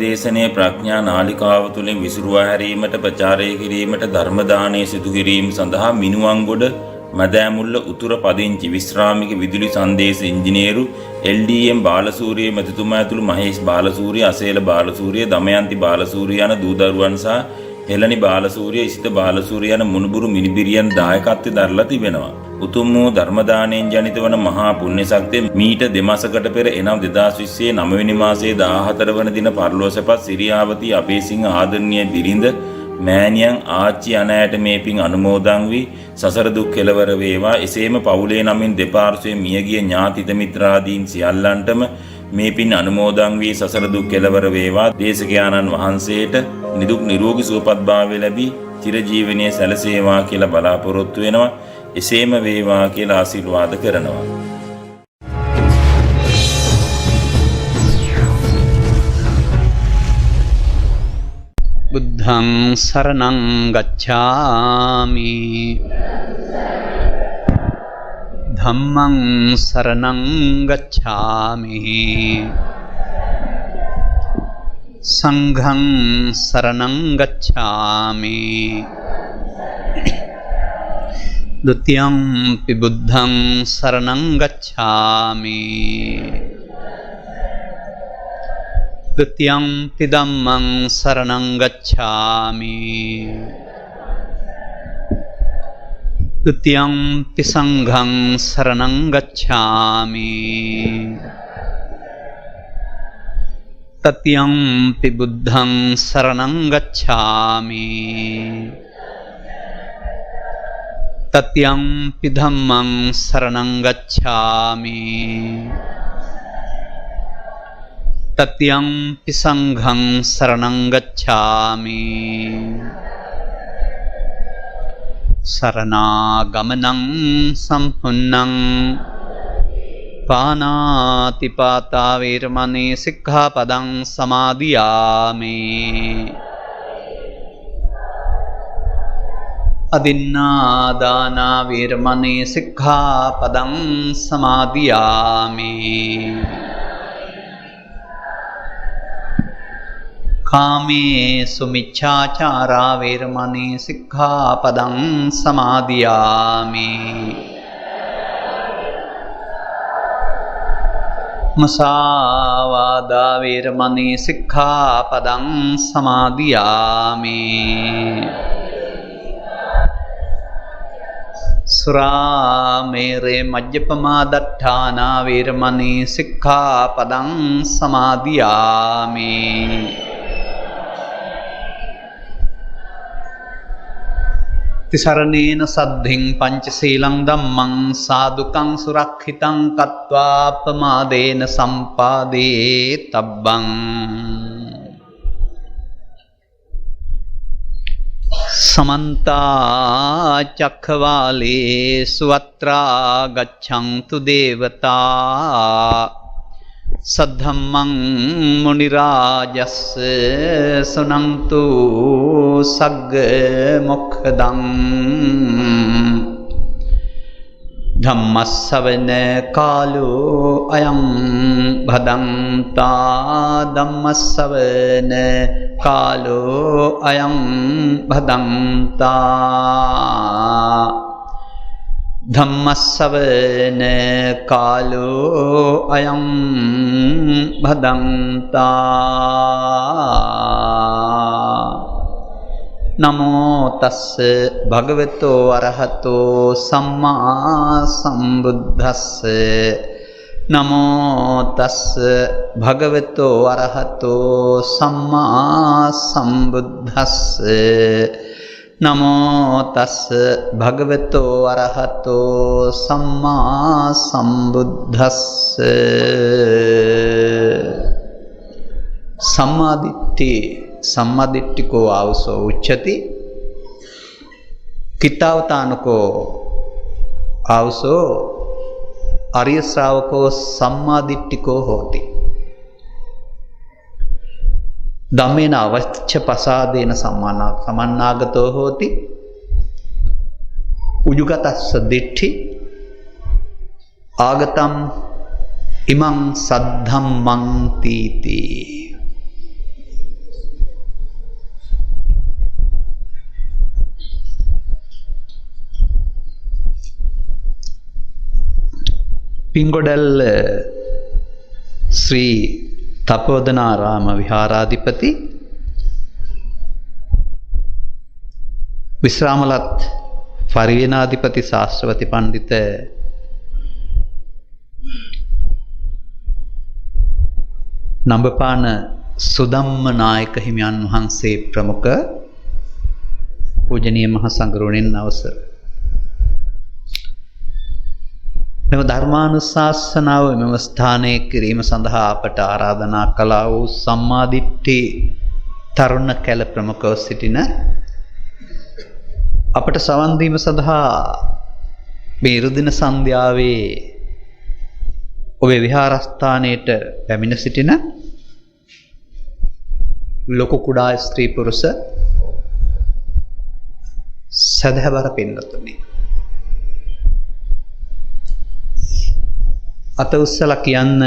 දේශනයේ ප්‍රඥා නාලිකාව තුළින් විසුරුවා හැරීමට ප්‍රචාරය කිරීමට ධර්ම දානය සිදු කිරීම සඳහා මිනුවන්ගොඩ මදෑමුල්ල උතුර පදිංචි විශ්‍රාමික විදුලි සංදේශ ඉංජිනේරු LDM බාලසූරිය මැතිතුමා ඇතුළු මහේෂ් බාලසූරිය, අසේල බාලසූරිය, දමයන්ති බාලසූරිය යන දූ දරුවන් සහ හෙළනි බාලසූරිය, ඉසිත බාලසූරිය යන මුණුබුරු මිනිබිරියන් දායකත්වයෙන් දරලා තිබෙනවා. උතුම් වූ ධර්ම දානයෙන් ජනිත වන මහා පුණ්‍ය ශක්තිය මීට දෙමාසකට පෙර එනම් 2020 9 වෙනි මාසයේ 14 වන දින පරලෝසපත් සිරියාවතී අපේසිංහ ආදරණීය බිරිඳ මෑණියන් ආච්චි අනෑට මේ පින් අනුමෝදන් වී සසර දුක් කෙලවර වේවා. එසේම පවුලේ නමින් දෙපාර්ශ්වයේ මියගිය ඥාතිත මිත්‍රාදීන් සියල්ලන්ටම මේ පින් අනුමෝදන් වී සසර දුක් කෙලවර වේවා. දේශකයාණන් වහන්සේට නිදුක් නිරෝගී සුවපත්භාවය ලැබී චිරජීවනයේ සැලසේවා කියලා බලාපොරොත්තු වෙනවා. එසේම වේවා කියලා ආශිර්වාද කරනවා. බුද්ධං සරණං ගච්ඡාමි ධම්මං සරණං ගච්ඡාමි සංඝං සරණං ගච්ඡාමි ဒုတိယံ පි බුද්ධං සරණං ගච්ඡාමි ဒုတိယံ පි ධම්මං සරණං ගච්ඡාමි ဒုတိယံ පි සංඝං සරණං ගච්ඡාමි တတိယံ පි බුද්ධං සරණං ගච්ඡාමි တတိယံ පි ධම්මං සරණං ගච්ඡාමි တတိယံ පි සංඝං සරණං ගච්ඡාමි สรณากมนัง සම්පුන්නං ปานาติปาตา เวรมณี สิกขาปดัง සමාදියාමි อดินนาดานา เวรมณี สิกขาปดัง සමාදියාමි කාමේසු මිච්ඡාචාරා เวรมณี සික්ඛාපදං සමාදියාමි มุสาวาดา เวรมณี සික්ඛාපදං සමාදියාමි สุราเมเร මජ්ජපමාදට්ඨානා เวรมณี සික්ඛාපදං සමාදියාමි ติสรณेन สද්ධින් පංචශීලං ධම්මං සාදුකං සුරක්ෂිතං කତ୍වා අපමාදේන සම්පාදේතබ්බං समन्ता चक्रवालेषु अत्रा गच्छन्तु देवता सद्धम्मं मुनिराजस्य सुनन्तु सग्ग मोक्षदं धम्मस्सवන කාලෝ අයං භදන්තා ධම්මස්සවන කාලෝ අයං භදන්තා ධම්මස්සවන කාලෝ අයං භදන්තා නමෝ තස්ස භගවතෝ අරහතෝ සම්මා සම්බුද්දස්ස නමෝ තස්ස භගවතෝ අරහතෝ සම්මා සම්බුද්දස්ස නමෝ තස්ස භගවතෝ අරහතෝ සම්මා සම්බුද්දස්ස सम्मादिट्टिको आवसो उच्यति कितावतानुको आवसो आर्य श्रावको सम्मादिट्टिको होति दम्मेन अवच्य प्रसादेन समानागतो होति उजुगतस्स दिट्ठि आगतम इमं सद्धम्मं तीति පිංගොඩල්ල ශ්‍රී තපෝදනාරාම විහාරාධිපති විශ්‍රාමලත් පරිවේනාධිපති ශාස්ත්‍රවති පණ්ඩිත නම්බපාන සුදම්ම නායක හිමියන් වහන්සේ ප්‍රමුඛ පූජනීය මහ සංඝරුවනින් අවසර. මෙම ධර්මානුශාසනාව මෙම ස්ථානයේ කිරීම සඳහා අපට ආරාධනා කළා වූ සම්මාදිට්ඨි තරුණ කැල ප්‍රමුඛව සිටින අපට සවන් දීම සඳහා මේ ඉරුදින සන්ධ්‍යාවේ ඔබේ විහාරස්ථානයට පැමිණ සිටින ලොකු කුඩා ස්ත්‍රී පුරුෂ සදහවර පින්වතුනි, අත උස්සලා කියන්න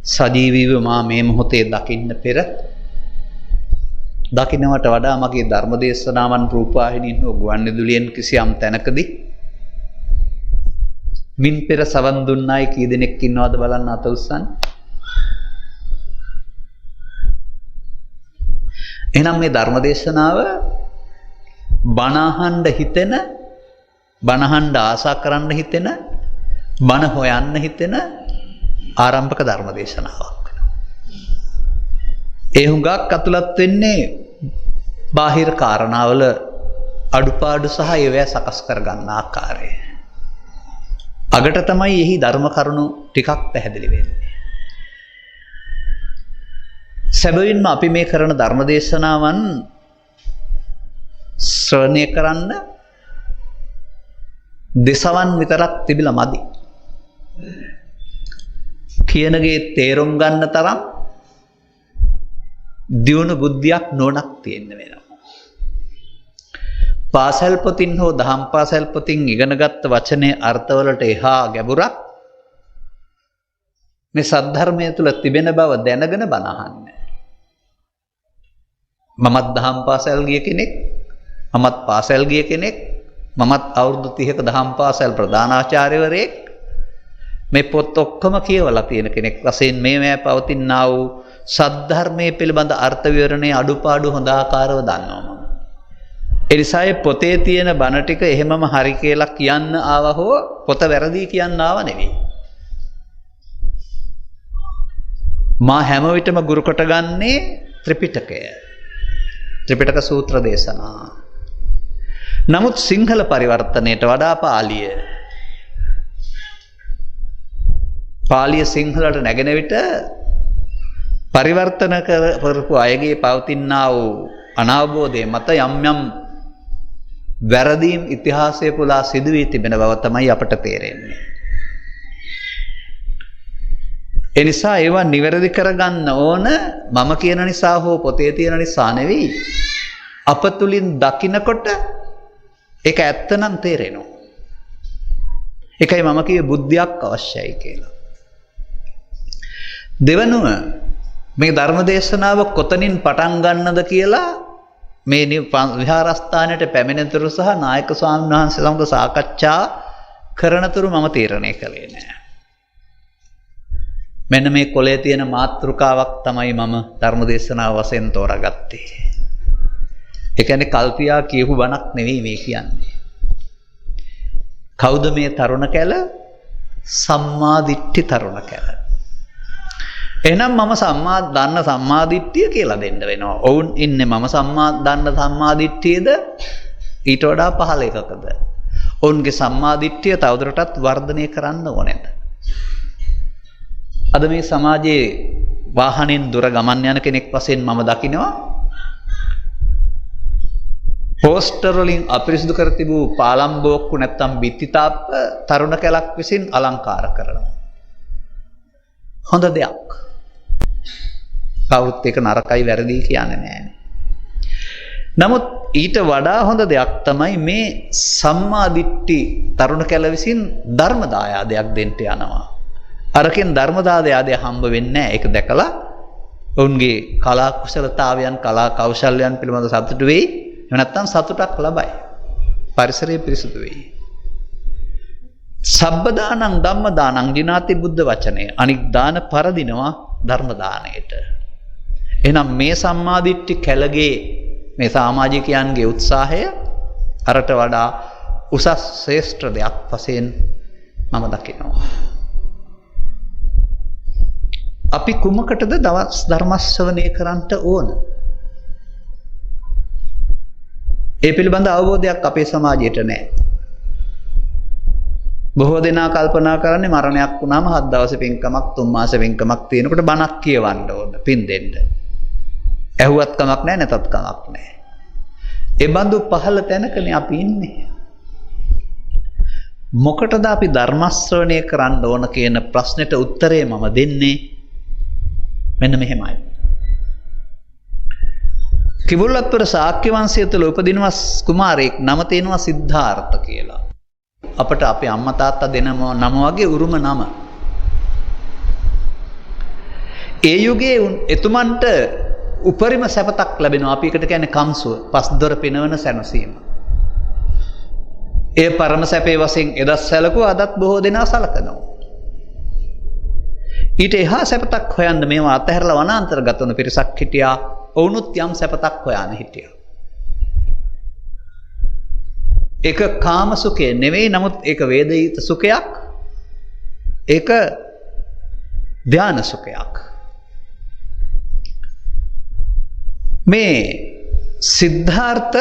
සජීවීව මා මේ මොහොතේ දකින්න පෙර දකින්නවට වඩා මගේ ධර්ම දේශනාවන් රූපවාහිනියෙන් හෝ ගුවන්විදුලියෙන් කිසියම් තැනකදී මින් පෙර සවන් දුන්නායි කී දෙනෙක් ඉන්නවද බලන්න අත උස්සන්න. එහෙනම් මේ ධර්ම දේශනාව බණහඬ හිතෙන, බණහඬ ආසා කරන්න හිතෙන, බණ හොයන්න හිතෙන ආරම්භක ධර්ම දේශනාවක් වෙනවා. ඒ හුඟක් අතුලත් වෙන්නේ බාහිර කාරණාවල අඩුපාඩු සහ ඒවැ සකස් කර ගන්න ආකාරය. අගට තමයි එහි ධර්ම කරුණු ටිකක් පැහැදිලි වෙන්නේ. සැබවින්ම අපි මේ කරන ධර්ම දේශනාවන් ශ්‍රවණය කරන්න දෙසවන් විතරක් තිබිලා මදි. කියනගේ තේරුම් ගන්න තරම් දියුණු බුද්ධියක් නොනක් තියෙන්න වෙනවා. පාසල් පොතින් හෝ දහම් පාසල් පොතින් ඉගෙනගත්ත වචනේ අර්ථවලට එහා ගැඹුරක් මේ සද්ධර්මය තුල තිබෙන බව දැනගෙන බණ අහන්න. මමත් දහම් පාසල් ගිය කෙනෙක්, මමත් පාසල් ගිය කෙනෙක්, මමත් අවුරුදු 30ක දහම් පාසල් ප්‍රධානාචාර්යවරයෙක්, මේ පොත් ඔක්කොම කියවලා තියෙන කෙනෙක් වශයෙන් මේ පවතිනා වූ සද්ධර්මයේ පිළිබඳ අර්ථ විවරණයේ අඩුපාඩු හොඳ ආකාරව දන්නවා මම. ඒ නිසා පොතේ තියෙන බණ ටික එහෙමම හරි කියලා කියන්න ආව හෝ පොත වැරදි කියන්න ආව නෙවෙයි. මා හැම විටම ගුරු කොට ගන්නේ ත්‍රිපිටකය. ත්‍රිපිටක සූත්‍ර දේශනා. නමුත් සිංහල පරිවර්තනයට වඩා පාලිය සිංහලට නැගෙන විට පරිවර්තන කරපු අයගේ පවතිනා වූ අනවබෝධය මත යම් යම් වැරදීම් ඉතිහාසය පුලා සිදු වී තිබෙන බව තමයි අපට තේරෙන්නේ. ඒ නිසා ඒවා නිවැරදි කරගන්න ඕන මම කියන නිසා හෝ පොතේ තියෙන නිසා නෙවෙයි. අප තුලින් දකින්නකොට ඒක ඇත්ත නම් තේරෙනවා. ඒකයි මම කියේ බුද්ධියක් අවශ්‍යයි කියලා. දෙවනුව මේ ධර්ම දේශනාව කොතනින් පටන් ගන්නද කියලා මේ විහාරස්ථානයට පැමිණෙනතුරු සහ නායක ස්වාමීන් වහන්සේ සමග සාකච්ඡා කරනතුරු මම තීරණය කළේ නෑ. මෙන්න මේ කොලේ තියෙන මාතෘකාවක් තමයි මම ධර්ම දේශනාව වශයෙන් තෝරාගත්තේ. ඒ කියන්නේ කල්පියා කියපු බණක් නෙවෙයි මේ කියන්නේ. කවුද මේ තරුණ කැල? සම්මා දිට්ඨි තරුණ කැල. එහෙනම් මම සම්මා දිට්ඨිය කියලා දෙන්න වෙනවා. ඔවුන් ඉන්නේ මම සම්මා දිට්ඨියද ඊට වඩා පහළ එකකද? ඔවුන්ගේ සම්මා දිට්ඨිය තවදුරටත් වර්ධනය කරන්න ඕනේද? අද මේ සමාජයේ වාහනෙන් දුර ගමන් යන කෙනෙක් වශයෙන් මම දකිනවා පෝස්ටර් වලින් අපිරිසුදු කර තිබූ පාලම් බෝක්කු නැත්තම් බිත්තිතාප්ප තරුණ කැලක් විසින් අලංකාර කරනවා. හොඳ දෙයක්. කවුරුත් ඒක නරකයි වැරදි කියන්නේ නැහැ. නමුත් ඊට වඩා හොඳ දෙයක් තමයි මේ සම්මා දිට්ඨි තරුණ කැල විසින් ධර්ම දායාදයක් දෙන්න යනවා. අරකින් ධර්ම දායාදය හම්බ වෙන්නේ නැහැ. ඒක දැකලා ඔවුන්ගේ කලා කුසලතාවයන් කලා කෞශල්‍යයන් පිළිබඳ සතුටු වෙයි. එහෙම නැත්නම් සතුටක් ලබයි. පරිසරය පිරිසුදු වෙයි. සබ්බ දානං ධම්ම දානං ජිනාති බුද්ධ වචනය. අනික් දාන පරදිනවා ධර්ම දාණයට. එහෙනම් මේ සම්මාදිට්ඨි කැලගේ මේ සමාජිකයන්ගේ උත්සාහය අරට වඩා උසස් ශ්‍රේෂ්ඨ දෙයක් වශයෙන් මම දකිනවා. අපි කුමකටද දවස් ධර්ම ශ්‍රවණය කරන්නට ඕන? ඒ පිළිබඳ අවබෝධයක් අපේ සමාජයට නැහැ. බොහෝ දෙනා කල්පනා කරන්නේ මරණයක් වුණාම 7 දවස් පින්කමක් 3 මාස පින්කමක් තියෙනකොට බණක් කියවන්න ඕන පින් දෙන්න. ඇහුවත් කමක් නැහැ නැතත් කමක් නැහැ. ඒ බඳු පහළ තැනකනේ අපි ඉන්නේ. මොකටද අපි ධර්ම ශ්‍රවණය කරන්න ඕන කියන ප්‍රශ්නෙට උත්තරේ මම දෙන්නේ මෙන්න මෙහෙමයි. කිඹුල්වත්පුර ශාක්‍ය වංශය තුළ උපදිනවා කුමාරයෙක් නම තියෙනවා සිද්ධාර්ථ කියලා. අපට අපේ අම්මා තාත්තා දෙන නම වගේ උරුම නම. ඒ යුගයේ එතුමන්ට උපරිම සැපතක් ලැබෙනවා. අපි එකට කියන්නේ කම්සුව, පස්දොර පිනවන සැනසීම. ඒ පරම සැපේ වශයෙන් එදත් සැලකුවා, අදත් බොහෝ දෙනා සලකනවා. ඊට එහා සැපතක් හොයන්න මේවා අතහැරලා වනාන්තරගත වුණු පිරිසක් හිටියා. ඔවුනුත් යම් සැපතක් හොයන්න හිටියා. ඒක කාම සුඛය නෙවෙයි, නමුත් ඒක වේදිත සුඛයක්. ඒක ධාන සුඛයක්. මේ සිද්ධාර්ථ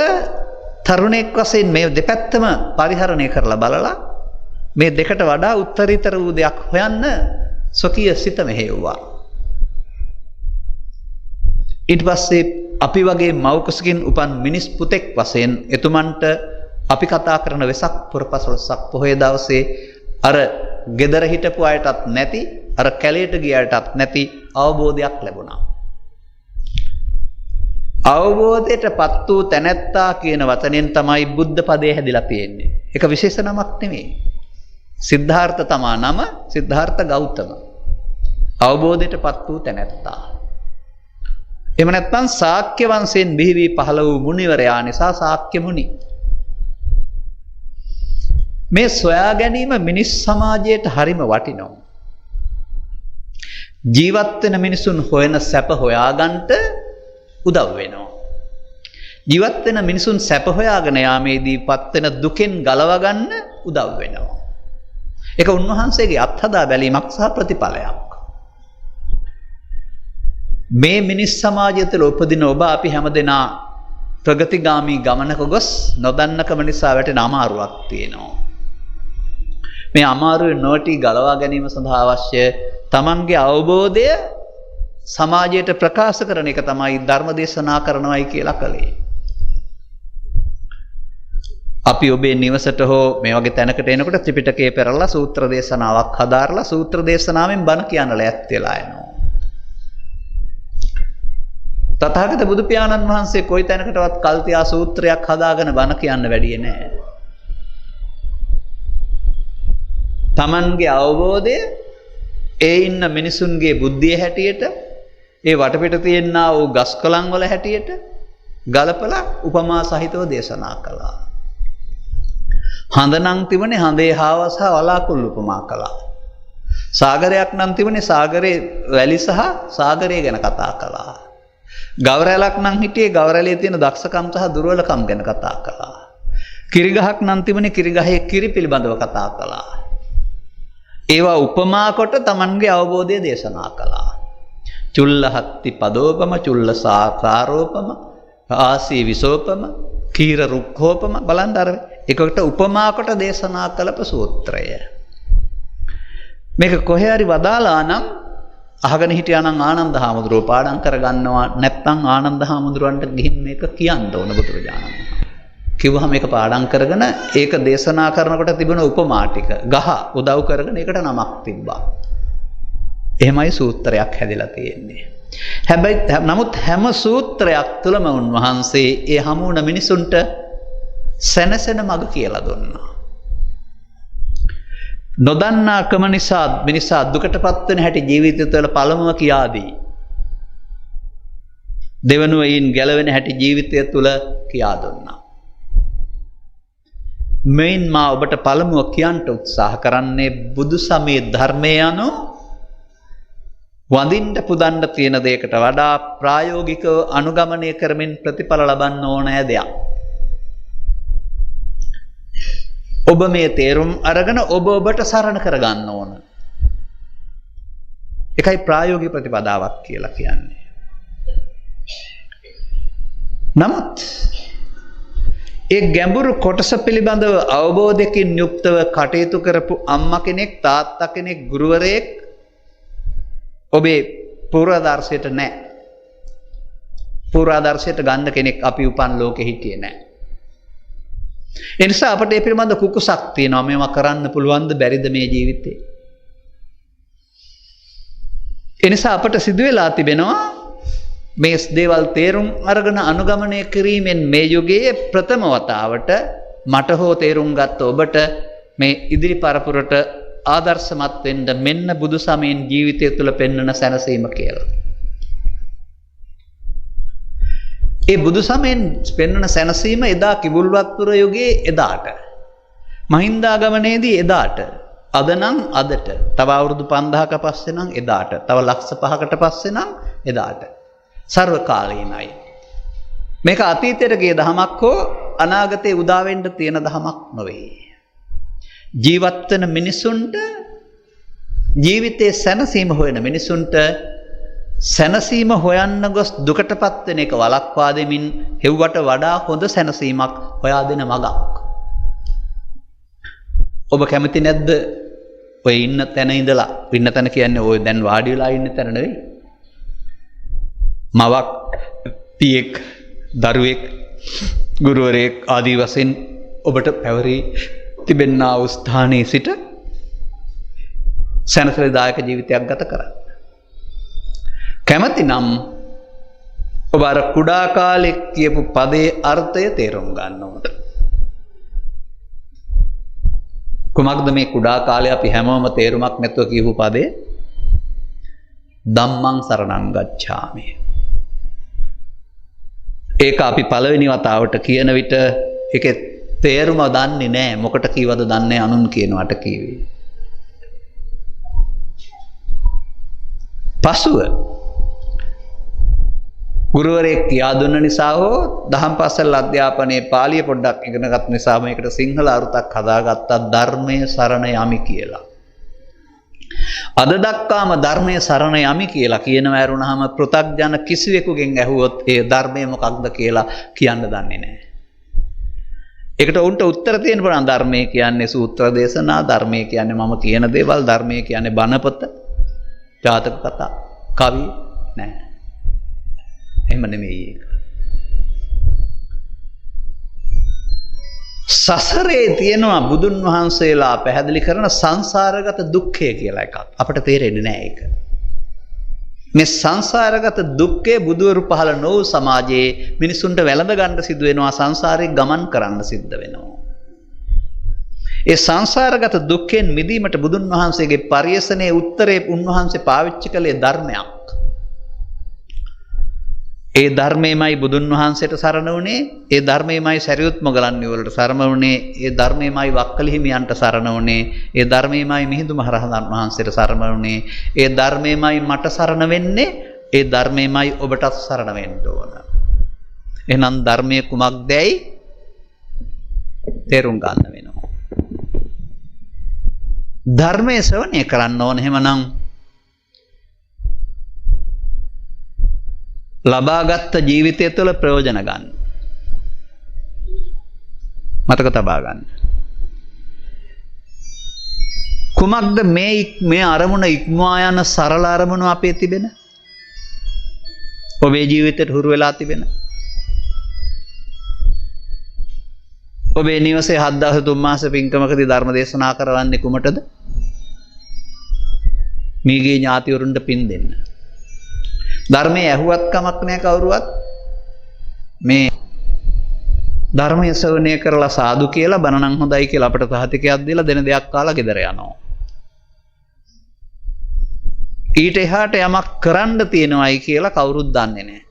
තරුණෙක් වශයෙන් මේ දෙපැත්තම පරිහරණය කරලා බලලා මේ දෙකට වඩා උත්තරීතර වූ දෙයක් හොයන්න ස්වකීය සිත මෙහෙයුවා. ඊට පස්සේ අපි වගේ මව්කුසකින් උපන් මිනිස් පුතෙක් වශයෙන් එතුමන්ට අපි කතා කරන වෙසක් පුරපසළොස්වක පොහොය දවසේ අර ගෙදර හිටපු අයටත් නැති, අර කැලේට ගිය අයටත් නැති අවබෝධයක් ලැබුණා. අවබෝධයටපත් වූ තැනැත්තා කියන වචනෙන් තමයි බුද්ධ පදේ හැදිලා තියෙන්නේ. ඒක විශේෂ නමක් නෙමෙයි. සිද්ධාර්ථ තමා නම, සිද්ධාර්ථ ගෞතම. අවබෝධයටපත් වූ තැනැත්තා. එහෙම නැත්නම් ශාක්‍ය වංශයෙන් බිහි වී පහළ වූ මුනිවරයා නිසා ශාක්‍ය මුනි. මේ සොයා ගැනීම මිනිස් සමාජයට හරිම වටිනවා. ජීවත් වෙන මිනිසුන් හොයන සැප හොයාගන්නට උදව් වෙනවා. ජීවත් වෙන මිනිසුන් සැප හොයාගෙන යාමේදී පත් වෙන දුකෙන් ගලව ගන්න උදව් වෙනවා. ඒක උන්වහන්සේගේ අත්හදා බැලීමක් සහ ප්‍රතිඵලයක්. මේ මිනිස් සමාජය තුළ උපදින ඔබ අපි හැමදෙනා ප්‍රගතිගාමී ගමනක ගොස් නොදන්නකම නිසා වැටෙන අමාරුවක් තියෙනවා. මේ අමාරුවේ නොටි ගලවා ගැනීම සඳහා අවශ්‍ය තමන්ගේ අවබෝධය සමාජයට ප්‍රකාශ කරන එක තමයි ධර්ම දේශනා කරනවයි කියලා කළේ. අපි ඔබේ නිවසට හෝ මේ වගේ තැනකට එනකොට ත්‍රිපිටකය පෙරලා සූත්‍ර දේශනාවක් හදාarලා සූත්‍ර දේශනාවෙන් බණ කියන්න ලෑස්ති වෙලා එනවා. තථාගත බුදු පියාණන් වහන්සේ කොයි තැනකටවත් කල් තියා සූත්‍රයක් හදාගෙන බණ කියන්න වැඩියේ නැහැ. තමන්ගේ අවබෝධය ඒ ඉන්න මිනිසුන්ගේ බුද්ධිය හැටියට, ඒ වටපිට තියෙනා වූ ගස් කොළන් වල හැටියට ගලපලා උපමා සහිතව දේශනා කළා. හඳ නම් තිබුණේ හඳේ හාව සහ වලාකුළු උපමා කළා. සාගරයක් නම් තිබුණේ සාගරේ වැලි සහ සාගරය ගැන කතා කළා. ගවරැලක් නම් හිටියේ ගවරැලේ තියෙන දක්ෂකම් සහ දුර්වලකම් ගැන කතා කළා. කිරිගහක් නම් තිබුණේ කිරිගහේ කිරි පිළිබඳව කතා කළා. ඒවා උපමා කොට තමන්ගේ අවබෝධය දේශනා කළා. චුල්ලහත්ති පදෝපම, චුල්ල සාකාරෝපම, ආසී විසෝපම, කීර රුක්ඛෝපම බලන්න අර එකකට උපමා කොට දේශනා කළප සූත්‍රය. මේක කොහේ හරි වදාලා නම් අහගෙන හිටියා නම් ආනන්ද හාමුදුරුවෝ පාඩම් කරගන්නවා, නැත්නම් ආනන්ද හාමුදුරුවන්ට ගිහින් මේක කියන්න ඕන බුදුරජාණන් වහන්සේ. කිව්වහම මේක පාඩම් කරගෙන ඒක දේශනා කරනකොට තිබුණ උපමා ටික ගහ උදව් කරගෙන ඒකට නමක් තිබ්බා. එහෙමයි සූත්‍රයක් හැදලා තියෙන්නේ. හැබැයි නමුත් හැම සූත්‍රයක් තුළම උන්වහන්සේ ඒ හමු වුණ මිනිසුන්ට සැනසෙන මඟ කියලා දුන්නා. නොදන්නාකම නිසා මිනිසා දුකටපත් වෙන හැටි ජීවිතය තුළ පළමුව කියා දී. දෙවනුව ඊයින් ගැලවෙන හැටි ජීවිතය තුළ කියා දුන්නා. මෙයින් මා ඔබට පළමුව කියන්ට උත්සාහ කරන්නේ බුදු සමයේ ධර්මය යනු වඳින්න පුදන්න තියෙන දෙයකට වඩා ප්‍රායෝගිකව අනුගමනය කරමින් ප්‍රතිඵල ලබන්න ඕනෑ දෙයක්. ඔබ මේ තේරුම් අරගෙන ඔබ ඔබට සරණ කරගන්න ඕන. එකයි ප්‍රායෝගික ප්‍රතිපදාවක් කියලා කියන්නේ. නමුත් ඒ ගැඹුරු කොටස පිළිබඳව අවබෝධයකින් යුක්තව කටයුතු කරපු අම්මා කෙනෙක්, තාත්තා කෙනෙක්, ගුරුවරයෙක් ඔබේ පූර්වාදර්ශයට නැහැ. පූර්වාදර්ශයට ගන්න කෙනෙක් අපි උපන් ලෝකෙ හිටියේ නැහැ. ඒ නිසා අපට මේ පිළිබඳ කුකුසක් තියෙනවා. මේවා කරන්න පුළුවන්ද බැරිද මේ ජීවිතේ? ඒ නිසා අපට සිදු වෙලා තිබෙනවා මේ දේවල් තේරුම් අරගෙන අනුගමනය කිරීමෙන් මේ යුගයේ ප්‍රථම වතාවට මට හෝ තේරුම් ගත්ත ඔබට මේ ඉදිරි පරපුරට ආදර්ශමත් වෙන්න මෙන්න බුදු සමයෙන් ජීවිතය තුළ පෙන්වන සැනසීම කියලා. ඒ බුදු සමයෙන් පෙන්වන සැනසීම එදා කිඹුල්වත්පුර යුගයේ එදාට, මහින්දාගමනයේදී එදාට, අද නම් අදට, තව අවුරුදු 5000ක පස්සේ නම් එදාට, තව ලක්ෂ 5කට පස්සේ නම් එදාට. සර්වකාලීනයි. මේක අතීතයට ගිය දහමක් හෝ අනාගතේ උදා වෙන්න තියෙන දහමක් නොවේ. ජීවත් වෙන මිනිසුන්ට, ජීවිතයේ සැනසීම හොයන මිනිසුන්ට සැනසීම හොයන්න ගොස් දුකටපත් වෙන එක වළක්වා දෙමින් හෙව්වට වඩා හොඳ සැනසීමක් හොයා දෙන මගක්. ඔබ කැමති නැද්ද ඔය ඉන්න තැන ඉඳලා, ඉන්න තැන කියන්නේ ඔය දැන් වාඩි වෙලා ඉන්න තැන නෙවෙයි. මවක්, පියෙක්, දරුවෙක්, ගුරුවරයෙක් ආදී වශයෙන් ඔබට පැවරී තිබෙනා වූ ස්ථානයේ සිට සැනසෙලිදායක ජීවිතයක් ගත කරන්න. කැමති නම් ඔබ අර කුඩා කාලේ කියපු පදේ අර්ථය තේරුම් ගන්න ඕන. කුමක්ද මේ කුඩා කාලේ අපි හැමෝම තේරුමක් නැතුව කියපු පදේ? ධම්මං සරණං ගච්ඡාමි. ඒක අපි පළවෙනි වතාවට කියන විට ඒකේ තේරුම දන්නේ නැහැ. මොකට කීවද දන්නේ අනුන් කියනවට කීවේ. පසුව ගුරුවරයෙක් කියා දුන්න නිසා හෝ දහම් පාසල් අධ්‍යාපනයේ පාලිය පොඩ්ඩක් ඉගෙනගත් නිසා මේකට සිංහල අර්ථයක් හදාගත්තා ධර්මයේ සරණ යමි කියලා. අද දක්වාම ධර්මයේ සරණ යමි කියලා කියනව ඇරුණාම පෘථග්ජන කිසිවෙකුගෙන් ඇහුවොත් ඒ ධර්මය මොකක්ද කියලා කියන්න දන්නේ නැහැ. ඒකට උන්ට උත්තර තියෙන්න පුළුවන්. ධර්මය කියන්නේ සූත්‍ර දේශනා, ධර්මය කියන්නේ මම කියන දේවල්, ධර්මය කියන්නේ බණපොත, ජාතක කතා, කවි නෑ. එහෙම නෙමෙයි ඒක. සසරේ තියෙනවා බුදුන් වහන්සේලා පැහැදිලි කරන සංසාරගත දුක්ඛය කියලා එකක්. අපට තේරෙන්නේ නෑ ඒක. මේ සංසාරගත දුක්ඛය බුදුවරු පහළ නොවු සමාජයේ මිනිසුන්ට වැළඳ ගන්න සිදු වෙනවා, සංසාරේ ගමන් කරන්න සිද්ධ වෙනවා. ඒ සංසාරගත දුක්ඛෙන් මිදීමට බුදුන් වහන්සේගේ පරියසනයේ උත්තරේ උන්වහන්සේ පාවිච්චි කළේ ධර්මයක්. ඒ ධර්මයමයි බුදුන් වහන්සේට සරණ වුණේ, ඒ ධර්මයමයි සරියුත් මොගලන් වලට සරණ වුණේ, ඒ ධර්මයමයි වක්කලි හිමියන්ට සරණ වුණේ, ඒ ධර්මයමයි මිහිඳු මහරහතන් වහන්සේට සරණ වුණේ, ඒ ධර්මයමයි මට සරණ වෙන්නේ, ඒ ධර්මයමයි ඔබටත් සරණ වෙන්න ඕන. එහෙනම් ධර්මයේ කුමක්දයි තේරුම් ගන්න වෙනවා. ධර්මයේ ශ්‍රවණය කරන්න ඕන. එහෙමනම් ලබාගත් ජීවිතය තුළ ප්‍රයෝජන ගන්න. මතක තබා ගන්න. කුමක්ද මේ අරමුණ ඉක්මවා යන සරල අරමුණ අපේ තිබෙන? ඔබේ ජීවිතයට හුරු වෙලා තිබෙන? ඔබේ නිවසේ 7 දවස් 3 මාස පින්කමකදී ධර්ම දේශනා කරවන්නේ කුමටද? මීගේ ඥාතිවරුන්ට පින් දෙන්න. ධර්මයේ ඇහුවත් කමක් නැහැ කවුරුවත්. මේ ධර්මයේ ශ්‍රවණය කරලා සාදු කියලා බණ නම් හොඳයි කියලා අපට සහතිකයක් දීලා දෙන දෙයක් කාලා ගෙදර යනවා. ඊට එහාට යමක් කරන්න තියෙනවයි කියලා කවුරුත් දන්නේ නැහැ.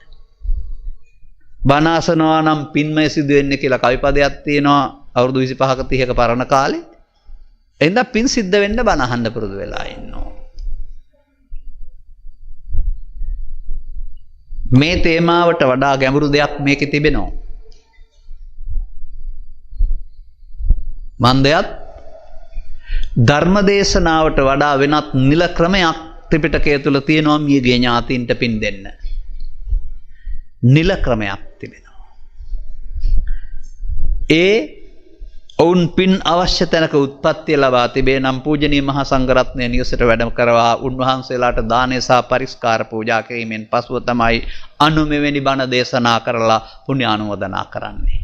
බණ අසනවා නම් පින්මය සිදු වෙන්නේ කියලා කවිපදයක් තියෙනවා. අවුරුදු 25ක 30ක පරණ කාලේ. එහෙනම් පින් සිද්ධ වෙන්න බණ අහන්න පුරුදු වෙලා ඉන්නවා. මේ තේමාවට වඩා ගැඹුරු දෙයක් මේකේ තිබෙනවා. මන්දයත් ධර්මදේශනාවට වඩා වෙනත් නිල ක්‍රමයක් ත්‍රිපිටකය තුල තියෙනවා මියගේ ඥාතීන්ට පින් දෙන්න. නිල ක්‍රමයක් තිබෙනවා. ඒ ඔවුන් පින් අවශ්‍ය තැනක උත්පත්තිය ලබා තිබේ නම් පූජනීය මහා සංඝරත්නය නිවසට වැඩම කරවා උන්වහන්සේලාට දානය සහ පරිස්කාර පූජා කිරීමෙන් පසුව තමයි මෙවැනි බණ දේශනා කරලා පුණ්‍ය ආනුමෝදනා කරන්නේ.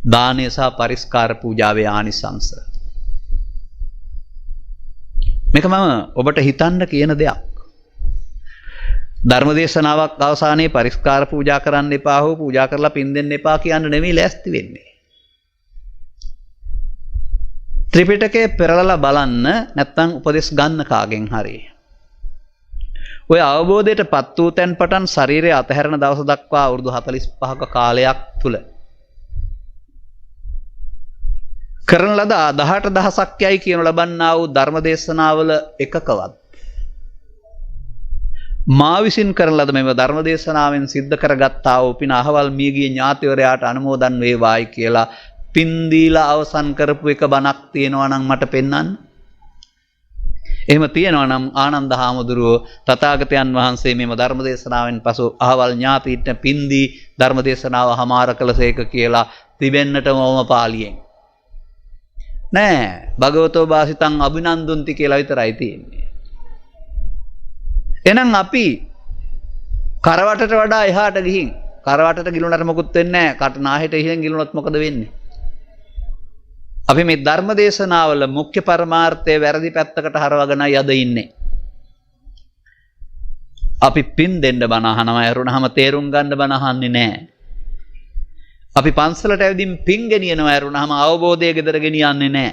දානය සහ පරිස්කාර පූජාවේ ආනිසංස. මේක මම ඔබට හිතන්න කියන දෙයක්. ධර්මදේශනාවක් අවසානයේ පරිස්කාර පූජා කරන්න එපා හෝ පූජා කරලා පින් දෙන්න එපා කියන්න නෙමෙයි ලෑස්ති වෙන්නේ. ත්‍රිපිටකය පෙරලලා බලන්න නැත්නම් උපදෙස් ගන්න කාගෙන් හරි. ඔය අවබෝධයට පත් වූ තැන් පටන් ශරීරය අතහැරන දවස දක්වා අවුරුදු 45ක කාලයක් තුල කරන ලද 18000ක් යයි කියනු ලබන්නා වූ ධර්මදේශනාවල එකකවත් මා විසින් කරන ලද මෙම ධර්මදේශනාවෙන් සිද්ධ කරගත්තා වූ පින අහවල් මියගිය ඥාතිවරයාට අනුමෝදන් වේවායි කියලා පින් දීලා අවසන් කරපු එක බණක් තියෙනවා නම් මට පෙන්වන්න. එහෙම තියෙනවා නම් ආනන්ද හාමුදුරුවෝ තථාගතයන් වහන්සේ මෙම ධර්මදේශනාවෙන් පසු අහවල් ඥාතීන්ට පින් දී ධර්මදේශනාව හමාර කළසේක කියලා තිබෙන්නටම ඕම පාළියෙන්. නෑ භගවතෝ වාසිතං අභිනන්දුන්ති කියලා විතරයි තියෙන්නේ. එහෙනම් අපි කරවටට වඩා එහාට ගිහින් කරවටට ගිලුණාට මොකුත් වෙන්නේ නෑ. කටනාහෙට ඉහෙන් ගිලුණොත් මොකද වෙන්නේ? අපි මේ ධර්ම දේශනාවල මුඛ්‍ය පරමාර්ථය වැරදි පැත්තකට හරවගෙනයි අද ඉන්නේ. අපි පින් දෙන්න බණ අහනවා ඇරුණාම තේරුම් ගන්න බණ අහන්නේ නෑ. අපි පන්සලට ඇවිදින් පින් ගෙනියනවා ඇරුණාම අවබෝධය ගෙදර ගෙනියන්නේ නෑ.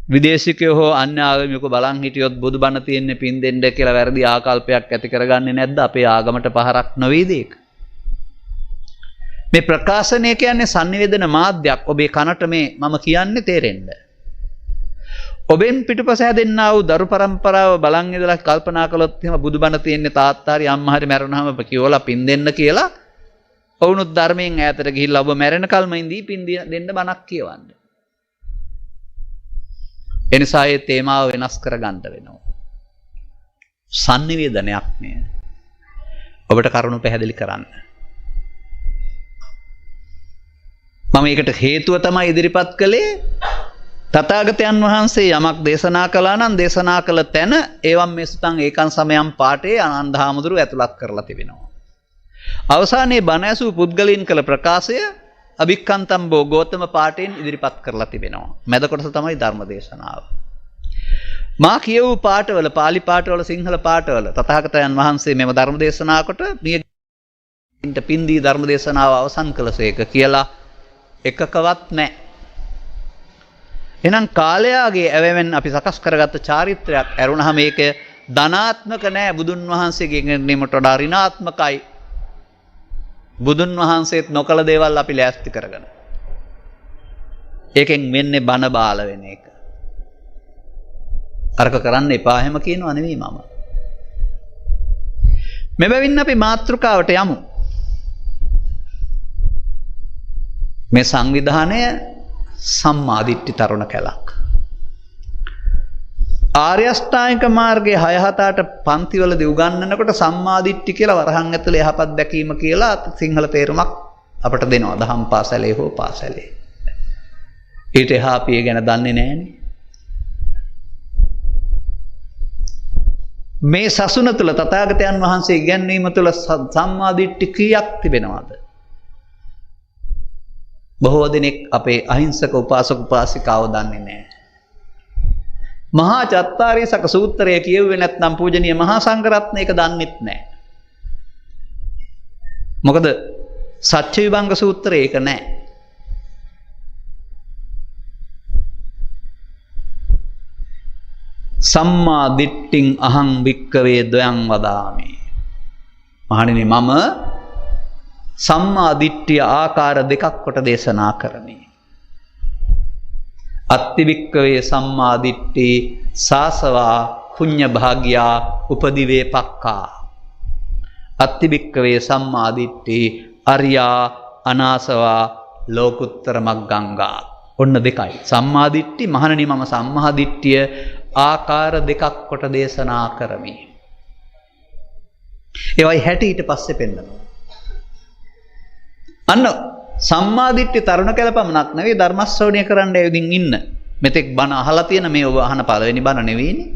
විදේශිකයෝ හෝ අන්‍ය ආගමිකයෝ බලන් හිටියොත් බුදුබණ තියෙන්නේ පින් දෙන්න කියලා වැරදි ආකල්පයක් ඇති කරගන්නේ නැද්ද? අපේ ආගමට පහරක් නොවේද ඒක? මේ ප්‍රකාශනය කියන්නේ sannivedana මාධ්‍යයක්. ඔබේ කනට මේ මම කියන්නේ තේරෙන්න. ඔබෙන් පිටුපස හැදෙන්නා වූ දරු પરම්පරාව බලන් ඉඳලා කල්පනා කළොත් එහෙම බුදුබණ තියෙන්නේ තාත්තා හරි අම්මා හරි මැරුණාම කියවලා පින් දෙන්න කියලා. ඔවුනුත් ධර්මයෙන් ඈතට ගිහිල්ලා ඔබ මැරෙන කල්ම ඉඳී පින් දෙන්න බණක් කියවන්න. එනිසා මේ තේමාව වෙනස් කරගන්න වෙනවා. sannivedanayak නේ. ඔබට කරුණු පැහැදිලි කරන්න. මම ඒකට හේතුව තමයි ඉදිරිපත් කළේ තථාගතයන් වහන්සේ යමක් දේශනා කළා නම් දේශනා කළ තැන ඒවම් මේ සුතං ඒකං සමයම් පාඨේ ආනන්ද හාමුදුරුවෝ ඇතුළත් කරලා තිබෙනවා. අවසානයේ බණ ඇසූ පුද්ගලයන් කළ ප්‍රකාශය අභික්ඛන්තම් බෝ ගෝතම පාඨයෙන් ඉදිරිපත් කරලා තිබෙනවා. මැද කොටස තමයි ධර්ම දේශනාව. මා කියවූ පාඨවල පාලි පාඨවල සිංහල පාඨවල තථාගතයන් වහන්සේ මෙම ධර්ම දේශනාවකට මියගින්ට පින්දී ධර්ම දේශනාව අවසන් කළසේක කියලා එකකවත් නැහැ. එහෙනම් කාලයාගේ ඇවැමෙන් අපි සකස් කරගත්ත චාරිත්‍රයක් ඇරුණාම මේක ධනාත්මක නැහැ. බුදුන් වහන්සේගේ ගෙනීමට වඩා ඍණාත්මකයි. බුදුන් වහන්සේත් නොකල දේවල් අපි ලෑස්ති කරගෙන. ඒකෙන් වෙන්නේ බන බාල වෙන එක. අරක කරන්න එපා හැම කියනවා නෙවෙයි මම. මෙබැවින් අපි මාතෘකාවට යමු. මේ සංවිධානය සම්මාදිට්ඨි තරුණ කැලක්. ආර්ය අෂ්ටාංගික මාර්ගයේ 6-7 පන්තිවලදී උගන්වනකොට සම්මාදිට්ඨි කියලා වරහන් ඇතුලේ යහපත් දැකීම කියලා සිංහල තේරුමක් අපට දෙනවා දහම් පාසලේ හෝ පාසලේ. ඊට එහා අපි ඒ ගැන දන්නේ නැහැනේ. මේ සසුන තුල තථාගතයන් වහන්සේ ඉගැන්වීම තුල සම්මාදිට්ඨි කීයක් තිබෙනවද? බොහෝ දෙනෙක් අපේ අහිංසක උපාසක උපාසිකාව දන්නේ නැහැ. මහා චත්තාරීසක සූත්‍රය කියුවේ නැත්නම් පූජනීය මහා සංඝරත්නය ඒක දන්නෙත් නැහැ. මොකද සත්‍ය විභංග සූත්‍රය ඒක නැහැ. සම්මා දිට්ඨින් අහං වික්කවේ ද්වයං වදාමි. මහණෙනි මම සම්මා දිට්ඨිය ආකාර දෙකක් කොට දේශනා කරමි. අත්තිවික්කවේ සම්මා දිට්ඨි සාසවා පුඤ්ඤ භාග්‍යා උපදිවේ පක්ඛා. අත්තිවික්කවේ සම්මා දිට්ඨි අරියා අනාසවා ලෝකුත්තර මග්ගංගා. ඔන්න දෙකයි. සම්මා දිට්ඨි මහණනි මම සම්මා දිට්ඨිය ආකාර දෙකක් කොට දේශනා කරමි. ඒවයි 60 ඊට පස්සේ පෙන්නනවා. අන්න සම්මා දිට්ඨි තරුණ කැලපමණක් නෙවෙයි ධර්ම ශ්‍රවණය කරන්න ඇවිදින් ඉන්න. මෙතෙක් බණ අහලා තියෙන මේ ඔබ අහන පළවෙනි බණ නෙවෙයිනේ.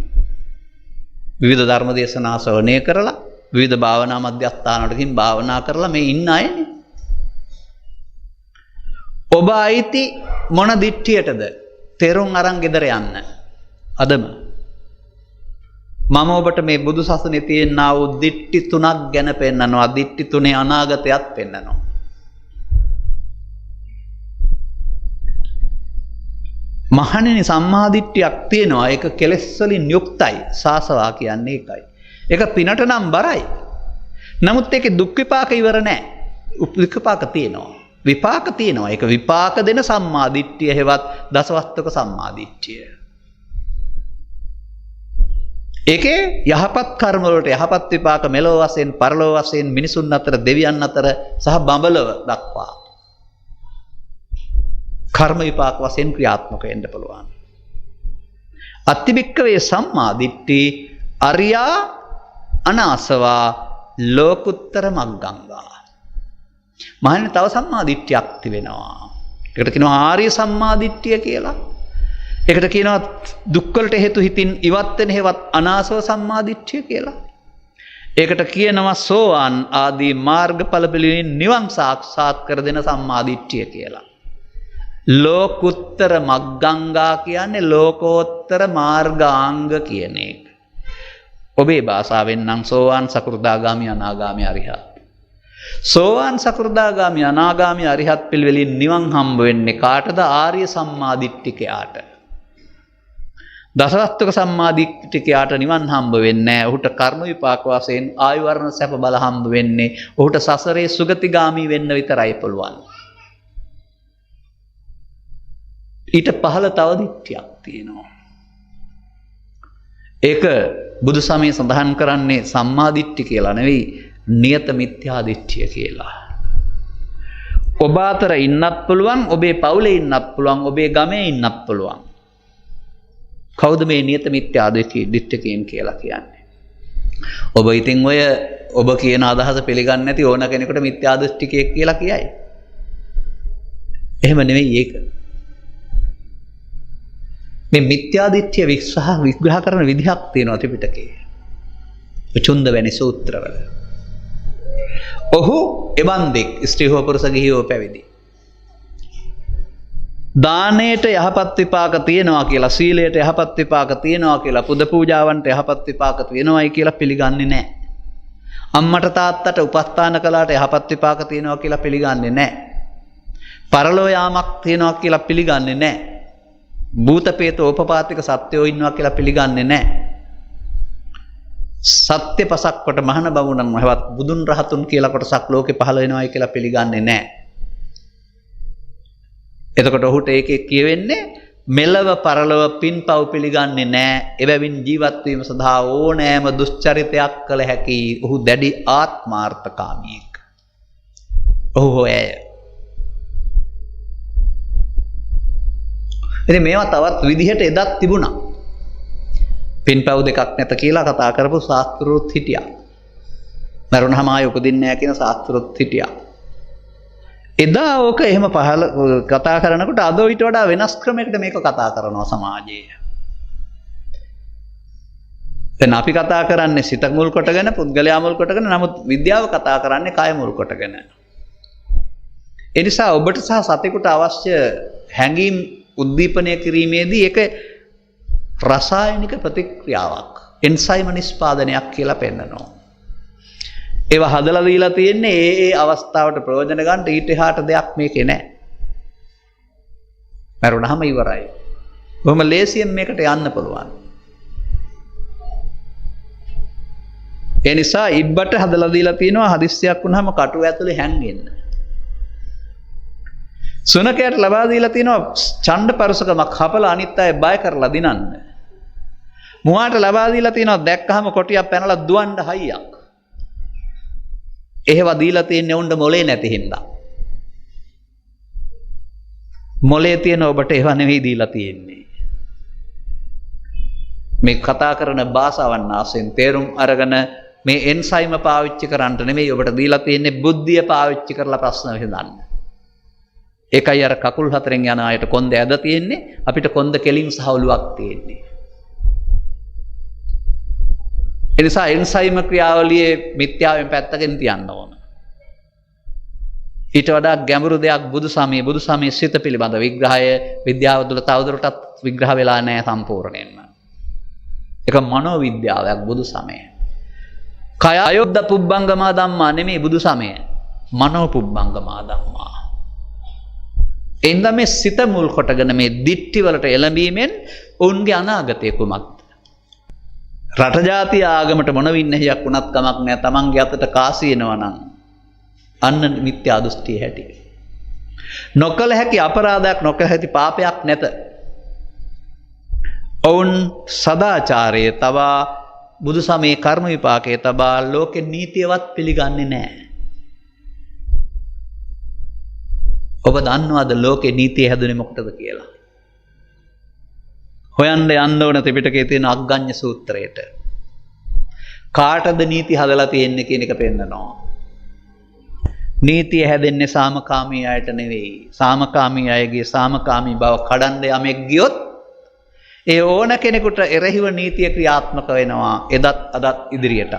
විවිධ ධර්ම දේශනා ශ්‍රවණය කරලා විවිධ භාවනා මධ්‍යස්ථානවලකින් භාවනා කරලා මේ ඉන්න අයනේ. ඔබ අයිති මොන දිට්ඨියටද? තෙරුන් අරන් ගෙදර යන්න. අදම මම ඔබට මේ බුදු සසුනේ තියෙනා වූ දිට්ඨි තුනක් ගැන පෙන්නනවා. දිට්ඨි තුනේ අනාගතයත් පෙන්නනවා. මහණෙනි සම්මා දිට්ඨියක් තියෙනවා. ඒක කෙලෙස් වලින් යුක්තයි. සාසවා කියන්නේ ඒකයි. ඒක පිනට නම් බරයි. නමුත් ඒකේ දුක් විපාක ඉවර නැහැ. විපාක තියෙනවා. විපාක තියෙනවා. ඒක විපාක දෙන සම්මා දිට්ඨිය හෙවත් දසවස්තුක සම්මා දිට්ඨිය. ඒකේ යහපත් කර්ම වලට යහපත් විපාක මෙලොව වශයෙන් පරලොව වශයෙන් මිනිසුන් අතර දෙවියන් අතර සහ බඹලව දක්වා කර්ම විපාක වශයෙන් ක්‍රියාත්මක වෙන්න පුළුවන්. අත්තිබික්කවේ සම්මා දිට්ඨි අරියා අනාසවා ලෝකුත්තර මග්ගංගා. මහන්නේ තව සම්මා දිට්ඨියක් තිබෙනවා. ඒකට කියනවා ආර්ය සම්මා දිට්ඨිය කියලා. ඒකට කියනවා දුක් වලට හේතු හිතින් ඉවත් වෙන හේවත් අනාසව සම්මා දිට්ඨිය කියලා. ඒකට කියනවා සෝවාන් ආදී මාර්ගඵල පිළිවෙලින් නිවන් සාක්ෂාත් කර දෙන සම්මා දිට්ඨිය කියලා. ලෝකුත්තර මග්ගංගා කියන්නේ ලෝකෝත්තර මාර්ගාංග කියන එක. ඔබේ භාෂාවෙන් නම් සෝවාන් සකෘදාගාමි අනාගාමි අරිහත්. සෝවාන් සකෘදාගාමි අනාගාමි අරිහත් පිළිවෙලින් නිවන් හම්බ වෙන්නේ කාටද? ආර්ය සම්මා දිට්ඨිකයාට. දසවස්තුක සම්මා දිට්ඨිකයාට නිවන් හම්බ වෙන්නේ නැහැ. ඔහුට කර්ම විපාක වශයෙන් ආයු වර්ණ සැප බල හම්බ වෙන්නේ. ඔහුට සසරේ සුගතිගාමි වෙන්න විතරයි පුළුවන්. ඊට පහළ තව දිට්ඨියක් තියෙනවා. ඒක බුදු සමයේ සඳහන් කරන්නේ සම්මා දිට්ඨි කියලා නෙවෙයි, නියත මිත්‍යා දිට්ඨිය කියලා. ඔබ අතර ඉන්නත් පුළුවන්, ඔබේ පවුලේ ඉන්නත් පුළුවන්, ඔබේ ගමේ ඉන්නත් පුළුවන්. කවුද මේ නියත මිත්‍යා දිට්ඨිකයන් කියලා කියන්නේ? ඔබ ඉතින් ඔබ කියන අදහස පිළිගන්නේ නැති ඕන කෙනෙකුට මිත්‍යා දෘෂ්ටිකයෙක් කියලා කියයි. එහෙම නෙවෙයි ඒක. මේ මිත්‍යා දිට්ඨිය විග්‍රහ කරන විදිහක් තියෙනවා ත්‍රිපිටකයේ. චුන්ද වැනි සූත්‍රවල. ඔහු එවන්දෙක් ස්ත්‍රී හෝ පුරුෂ ගිහි හෝ පැවිදි. දානයට යහපත් විපාක තියෙනවා කියලා, සීලයට යහපත් විපාක තියෙනවා කියලා, පුද පූජාවන්ට යහපත් විපාක තියෙනවායි කියලා පිළිගන්නේ නැහැ. අම්මට තාත්තට උපස්ථාන කළාට යහපත් විපාක තියෙනවා කියලා පිළිගන්නේ නැහැ. පරලෝ යාමක් තියෙනවා කියලා පිළිගන්නේ නැහැ. භූත ප්‍රේත ඕපපාතික සත්වයෝ ඉන්නවා කියලා පිළිගන්නේ නැහැ. සත්‍ය පසක් කොට මහාන බමුණන් වහවත් බුදුන් රහතුන් කියලා කොටසක් ලෝකේ පහළ වෙනවායි කියලා පිළිගන්නේ නැහැ. එතකොට ඔහුට ඒකේ කියවෙන්නේ මෙලව පරලව පින්පව් පිළිගන්නේ නැහැ. එබැවින් ජීවත් වීම සඳහා ඕනෑම දුස්චරිතයක් කළ හැකි. ඔහු දැඩි ආත්මාර්ථකාමියෙක්. ඔහු හොයයි. ඉතින් මේවා තවත් විදිහට එදත් තිබුණා. පින්පව් දෙකක් නැත කියලා කතා කරපු ශාස්ත්‍රවෘත් හිටියා. මරුණාම ආයෙ උපදින්නේ නැහැ කියන ශාස්ත්‍රවෘත් හිටියා. එදා ඕක එහෙම පහල කතා කරනකොට අද ඊට වඩා වෙනස් ක්‍රමයකට මේක කතා කරනවා සමාජයේ. දැන් අපි කතා කරන්නේ සිත මුල් කොටගෙන, පුද්ගලයා මුල් කොටගෙන, නමුත් විද්‍යාව කතා කරන්නේ කය මුල් කොටගෙන. ඒ නිසා ඔබට සහ සතෙකුට අවශ්‍ය හැඟීම් උද්දීපනය කිරීමේදී ඒක රසායනික ප්‍රතික්‍රියාවක්, එන්සයිම නිෂ්පාදනයක් කියලා පෙන්නනවා. ඒවා හදලා දීලා තියෙන්නේ ඒ අවස්ථාවට ප්‍රයෝජන ගන්න. ඊට එහාට දෙයක් මේකේ නැහැ. මරුණාම ඉවරයි. බොහොම ලේසියෙන් මේකට යන්න පුළුවන්. ඒ නිසා ඉබ්බට හදලා දීලා තියෙනවා හදිස්සියක් වුණාම කටුව ඇතුලේ හැංගෙන්න. සුනකයට ලබා දීලා තියෙනවා ඡණ්ඩ පරුසකමක් හපලා අනිත් අය බය කරලා දිනන්න. මුවාට ලබා දීලා තියෙනවා දැක්කහම කොටියක් පැනලා දුවන්න හයියක්. එහෙව දීලා තියෙන්නේ උණ්ඩ මොලේ නැති හින්දා. මොලේ තියෙන ඔබට ඒව නෙවෙයි දීලා තියෙන්නේ. මේ කතා කරන භාෂාවන් ආසෙන් තේරුම් අරගෙන මේ එන්සයිම පාවිච්චි කරන්න නෙමෙයි ඔබට දීලා තියෙන්නේ බුද්ධිය පාවිච්චි කරලා ප්‍රශ්න විසඳන්න. ඒකයි අර කකුල් හතරෙන් යන අයට කොන්ද ඇද තියෙන්නේ අපිට කොන්ද කෙලින් සහ ඔලුවක් තියෙන්නේ. ඒ නිසා එන්සයිම ක්‍රියාවලියේ මිත්‍යාවෙන් පැත්තකින් තියන්න ඕන. ඊට වඩා ගැඹුරු දෙයක් බුදුසමයේ සිත පිළිබඳ විග්‍රහය විද්‍යාව තුළ තවදුරටත් විග්‍රහ වෙලා නැහැ සම්පූර්ණයෙන්ම. ඒක මනෝ විද්‍යාවක් බුදුසමය. කය අයොද්ද පුබ්බංගමා ධම්මා නෙමෙයි බුදුසමය. මනෝ පුබ්බංගමා ධම්මා. එඳ මේ සිත මුල් කොටගෙන මේ දිට්ටි වලට එළඹීමෙන් උන්ගේ අනාගතය කුමක්ද? රට ජාතිය ආගමට මොන වින්නේයක් වුණත් කමක් නැහැ. Tamange අතට කාසියනවා නම් අන්න මිත්‍යා දෘෂ්ටිය හැටි. නොකල හැකි අපරාධයක් නොකල හැකි පාපයක් නැත. ඔවුන් සදාචාරයේ තබා බුදු සමයේ කර්ම විපාකයේ තබා ලෝකේ නීතියවත් පිළිගන්නේ නැහැ. ඔබ දන්නවද ලෝකේ නීතිය හැදුනේ මොකටද කියලා? හොයන්න යන්න ඕන ත්‍රිපිටකයේ තියෙන අග්ගඤ්ඤ සූත්‍රයට. කාටද නීති හදලා තියෙන්නේ කියන එක පෙන්නනවා. නීතිය හැදෙන්නේ සාමකාමී අයට නෙවෙයි. සාමකාමී අයගේ සාමකාමී බව කඩන්න යමෙක් ගියොත් ඒ ඕන කෙනෙකුට එරෙහිව නීතිය ක්‍රියාත්මක වෙනවා එදත් අදත් ඉදිරියට.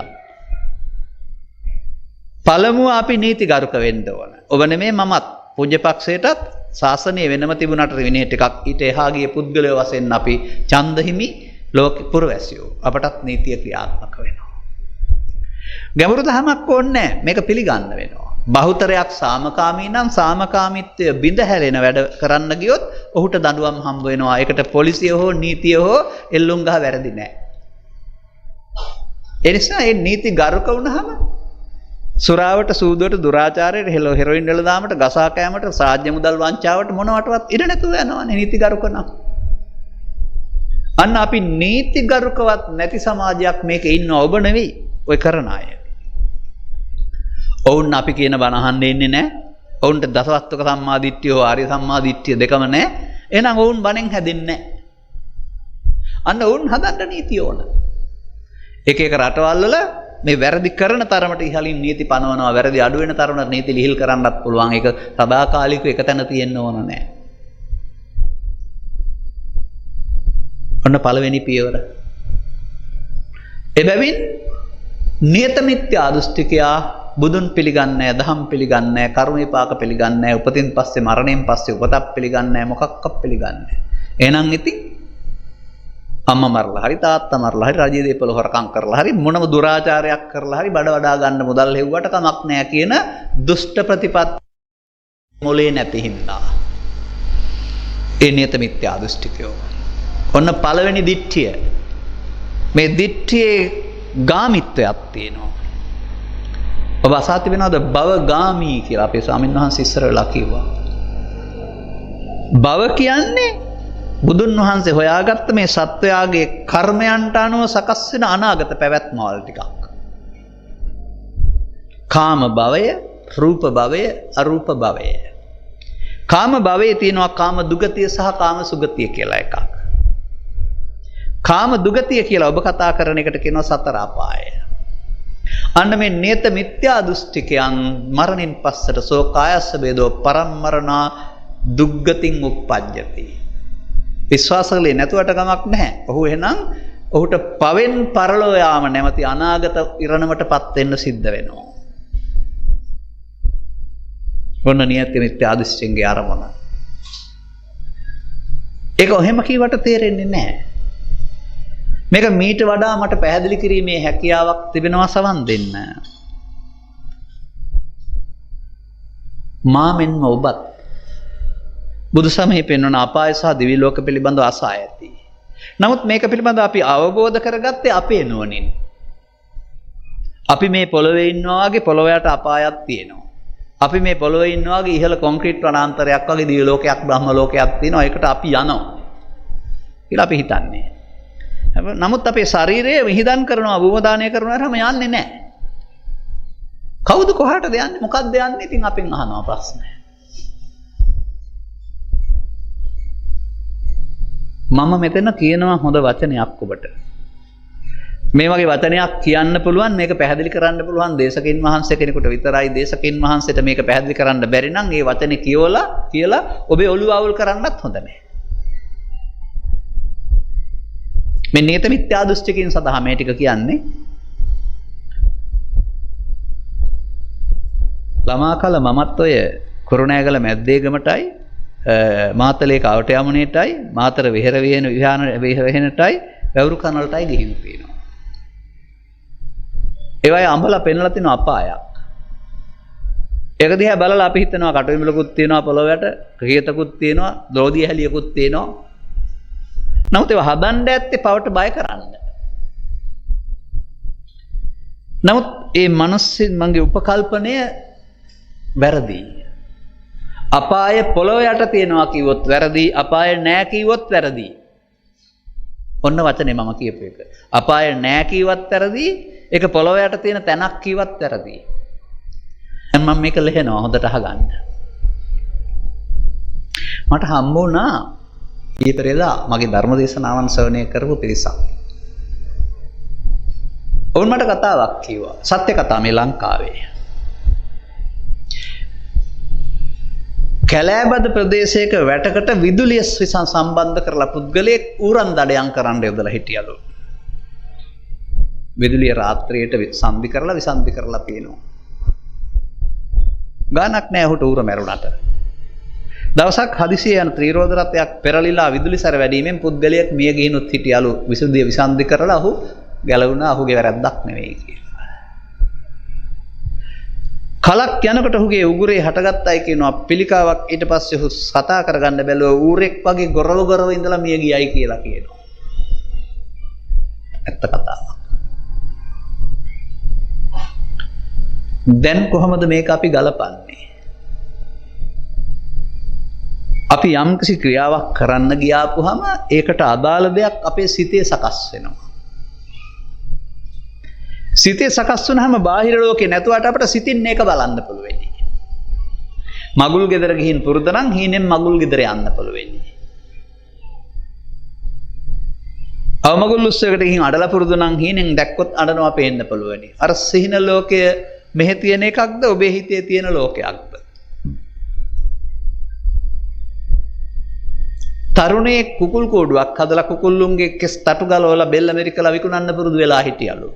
පළමුව අපි නීතිගරුක වෙන්න ඕන. ඔබ නෙමෙයි මමත් පූජ්‍යපක්ෂයටත් ශාසනය වෙනම තිබුණාට විනය ටිකක් ඊට එහා ගිය පුද්ගලයෝ වශයෙන් අපි ඡන්දහිමි ලෝක පුරවැසියෝ අපටත් නීතිය ක්‍රියාත්මක වෙනවා. ගැඹුරු දහමක් ඕනේ නැහැ. මේක පිළිගන්න වෙනවා. බහුතරයක් සාමකාමී නම් සාමකාමීත්වය බිඳ හැලෙන වැඩ කරන්න ගියොත් ඔහුට දඬුවම් හම්බ වෙනවා. ඒකට පොලිසිය හෝ නීතිය හෝ එල්ලුම් ගහ වැරදි නැහැ. ඒ නිසා මේ නීති ගරුක වුණාම සුරාවට සූදුවට දුරාචාරයට හෙරොයින් වල දාමට ගසා කෑමට සාජ්‍ය මුදල් වංචාවට මොනවටවත් ඉඩ නැතුව යනවානේ නීති ගරුක නම්. අන්න අපි නීති ගරුකවත් නැති සමාජයක් මේකේ ඉන්න ඔබ නෙවෙයි ඔය කරන අය. ඔවුන් අපි කියන බණ අහන්න ඉන්නේ නැහැ. ඔවුන්ට දසවස්තුක සම්මාදිට්ඨිය හෝ ආර්ය සම්මාදිට්ඨිය දෙකම නැහැ. එහෙනම් ඔවුන් බණෙන් හැදෙන්නේ නැහැ. අන්න ඔවුන් හදන්න නීතිය ඕන. එක එක රටවල් වල මේ වැරදි කරන තරමට ඉහළින් නීති පනවනවා. වැරදි අඩු වෙන තරමට නීති ලිහිල් කරන්නත් පුළුවන්. ඒක සදාකාලිකව එක තැන තියෙන්න ඕන නැහැ. ඔන්න පළවෙනි පියවර. එබැවින් නියත මිත්‍යා දෘෂ්ටිකයා බුදුන් පිළිගන්නේ නැහැ, දහම් පිළිගන්නේ නැහැ, කර්ම විපාක පිළිගන්නේ නැහැ, උපතින් පස්සේ මරණයෙන් පස්සේ උපතක් පිළිගන්නේ නැහැ, මොකක්වත් පිළිගන්නේ නැහැ. එහෙනම් ඉතින් අම්මා මරලා හරි තාත්තා මරලා හරි රජයේ දේපල හොරකම් කරලා හරි මොනම දුරාචාරයක් කරලා හරි බඩ වඩා ගන්න මුදල් හෙව්වට කමක් නැහැ කියන දුෂ්ට ප්‍රතිපත්ති මොලේ නැති හින්දා. ඒ නියත මිත්‍යා දෘෂ්ටිකයෝ. ඔන්න පළවෙනි දිට්ඨිය. මේ දිට්ඨියේ ගාමිත්වයක් තියෙනවා. ඔබ අසා තිබෙනවද භවගාමී කියලා අපේ ස්වාමීන් වහන්සේ ඉස්සර වෙලා කිව්වා. භව කියන්නේ බුදුන් වහන්සේ හොයාගත්ත මේ සත්වයාගේ කර්මයන්ට අනුව සකස් වෙන අනාගත පැවැත්මවල ටිකක්. කාම භවය, රූප භවය, අරූප භවය. කාම භවයේ තියෙනවා කාම දුගතිය සහ කාම සුගතිය කියලා එකක්. කාම දුගතිය කියලා ඔබ කතා කරන එකට කියනවා සතර අපාය. අන්න මේ නියත මිත්‍යා දෘෂ්ටිකයන් මරණින් පස්සට සෝකායස්ස වේදෝ පරම්මරණා දුග්ගතින් උප්පජ්ජති. විශ්වාස කළේ නැතුවට කමක් නැහැ. ඔහු එහෙනම් ඔහුට පවෙන් පරලෝ යාම නැමැති අනාගත ඉරණමටපත් වෙන්න සිද්ධ වෙනවා. ඔන්න නියත මිත්‍යා දෘෂ්ටිංගේ ආරමුණ. ඒක ඔහෙම කීවට තේරෙන්නේ නැහැ. මේක මීට වඩා මට පැහැදිලි කිරීමේ හැකියාවක් තිබෙනවා සවන් දෙන්න. මා මෙන්ම ඔබත් බුදු සමයේ පෙන්වන අපාය සහ දිවි ලෝක පිළිබඳව අසා ඇති. නමුත් මේක පිළිබඳව අපි අවබෝධ කරගත්තේ අපේ නුවණින්. අපි මේ පොළොවේ ඉන්නවා වගේ පොළොව යට අපායක් තියෙනවා. අපි මේ පොළොවේ ඉන්නවා වගේ ඉහළ කොන්ක්‍රීට් වනාන්තරයක් වගේ දිව්‍ය ලෝකයක් බ්‍රහ්ම ලෝකයක් තියෙනවා. ඒකට අපි යනවා කියලා අපි හිතන්නේ. නමුත් අපේ ශරීරය විහිදන් කරනවා භූමදානය කරනවා හැම යන්නේ නැහැ. කවුද කොහාටද යන්නේ? මොකක්ද යන්නේ? ඉතින් අපෙන් අහනවා ප්‍රශ්න. මම මෙතන කියනවා හොඳ වචනයක් ඔබට. මේ වගේ වචනයක් කියන්න පුළුවන් මේක පැහැදිලි කරන්න පුළුවන් දේශකින් වහන්සේ කෙනෙකුට විතරයි. දේශකින් වහන්සේට මේක පැහැදිලි කරන්න බැරි නම් ඒ වචනේ කියලා ඔබේ ඔළුව අවුල් කරන්නත් හොඳ නැහැ. මේ නියත මිත්‍යා දෘෂ්ටිකින් සඳහා මේ ටික කියන්නේ. ළමා කල මමත් ඔය කුරුණෑගල මැද්දේගමටයි මාතලේ කවට යමුනේටයි මාතර විහෙර විහෙනටයි වැවුරු කනලටයි ගිහින් තියෙනවා. ඒවයි අඹලා පෙන්ලා තිනවා අපායක්. ඒක දිහා බලලා අපි හිතනවා කටුවිමලකුත් තියෙනවා පොළොවට, ක්‍රියතකුත් තියෙනවා, දෝදිය හැලියකුත් තියෙනවා. නමුත් ඒවා හදන්න ඇත්තේ පවට බය කරන්න. නමුත් ඒ මිනිස්සුන් මගේ උපකල්පනය වැරදි. අපාය පොළොව යට තියෙනවා කිව්වොත් වැරදි, අපාය නෑ කිව්වොත් වැරදි. ඔන්න වචනේ මම කියපු එක. අපාය නෑ කිව්වත් වැරදි, ඒක පොළොව යට තියෙන තැනක් කිව්වත් වැරදි. දැන් මම මේක ලියනවා හොඳට අහගන්න. මට හම්බ වුණා ඊපෙරේදා මගේ ධර්ම දේශනාවන් ශ්‍රවණය කරපු පිරිසක්. ඔවුන් මට කතාවක් කිව්වා. සත්‍ය කතාව මේ ලංකාවේ. කැලෑබද ප්‍රදේශයක වැටකට විදුලිය සම්බන්ධ කරලා පුද්ගලයෙක් ඌරන් දඩයම් කරන්න යොදලා හිටියලු. විදුලිය රාත්‍රියට විසන්ධි කරලා පේනවා. ගානක් නෑ ඔහුට ඌර මැරුණට. දවසක් හදිසිය යන ත්‍රිරෝද රථයක් පෙරලිලා විදුලි සැර වැඩීමෙන් පුද්ගලයෙක් මිය ගිහිනුත් හිටියලු. විසන්ධි කරලා ඔහු ගැලවුණා. ඔහුගේ වැරද්දක් නෙවෙයි කියලා. කලක් යනකොට ඔහුගේ උගුරේ හටගත්තයි කියනවා පිළිකාවක්. ඊට පස්සේ ඔහු කතා කරගන්න බැලුවා ඌරෙක් වගේ ගොරව ඉඳලා මිය ගියයි කියලා කියනවා. ඇත්ත කතාවක්. දැන් කොහොමද මේක අපි ගලපන්නේ? අපි යම්කිසි ක්‍රියාවක් කරන්න ගියාපුහම ඒකට අදාළ දෙයක් අපේ සිතේ සකස් වෙනවා. සිතේ සකස් වුණාම බාහිර ලෝකේ නැතුවට අපිට සිතින් මේක බලන්න පුළුවන්. මගුල් ගෙදර ගිහින් පුරුදු නම් හීනෙන් මගුල් ගෙදර යන්න පුළුවන්. අවමගුල් උස්සයකට ගිහින් අඩලා පුරුදු නම් හීනෙන් දැක්කොත් අඩනවා පේන්න පුළුවන්. අර සිහින ලෝකය මෙහෙ තියෙන එකක්ද ඔබේ හිතේ තියෙන ලෝකයක්ද? තරුණයේ කුකුල් කෝඩුවක් හදලා කුකුල්ලුන්ගේ කෙස් තටු ගලවලා බෙල්ල මෙරිකලා විකුණන්න පුරුදු වෙලා හිටියලු.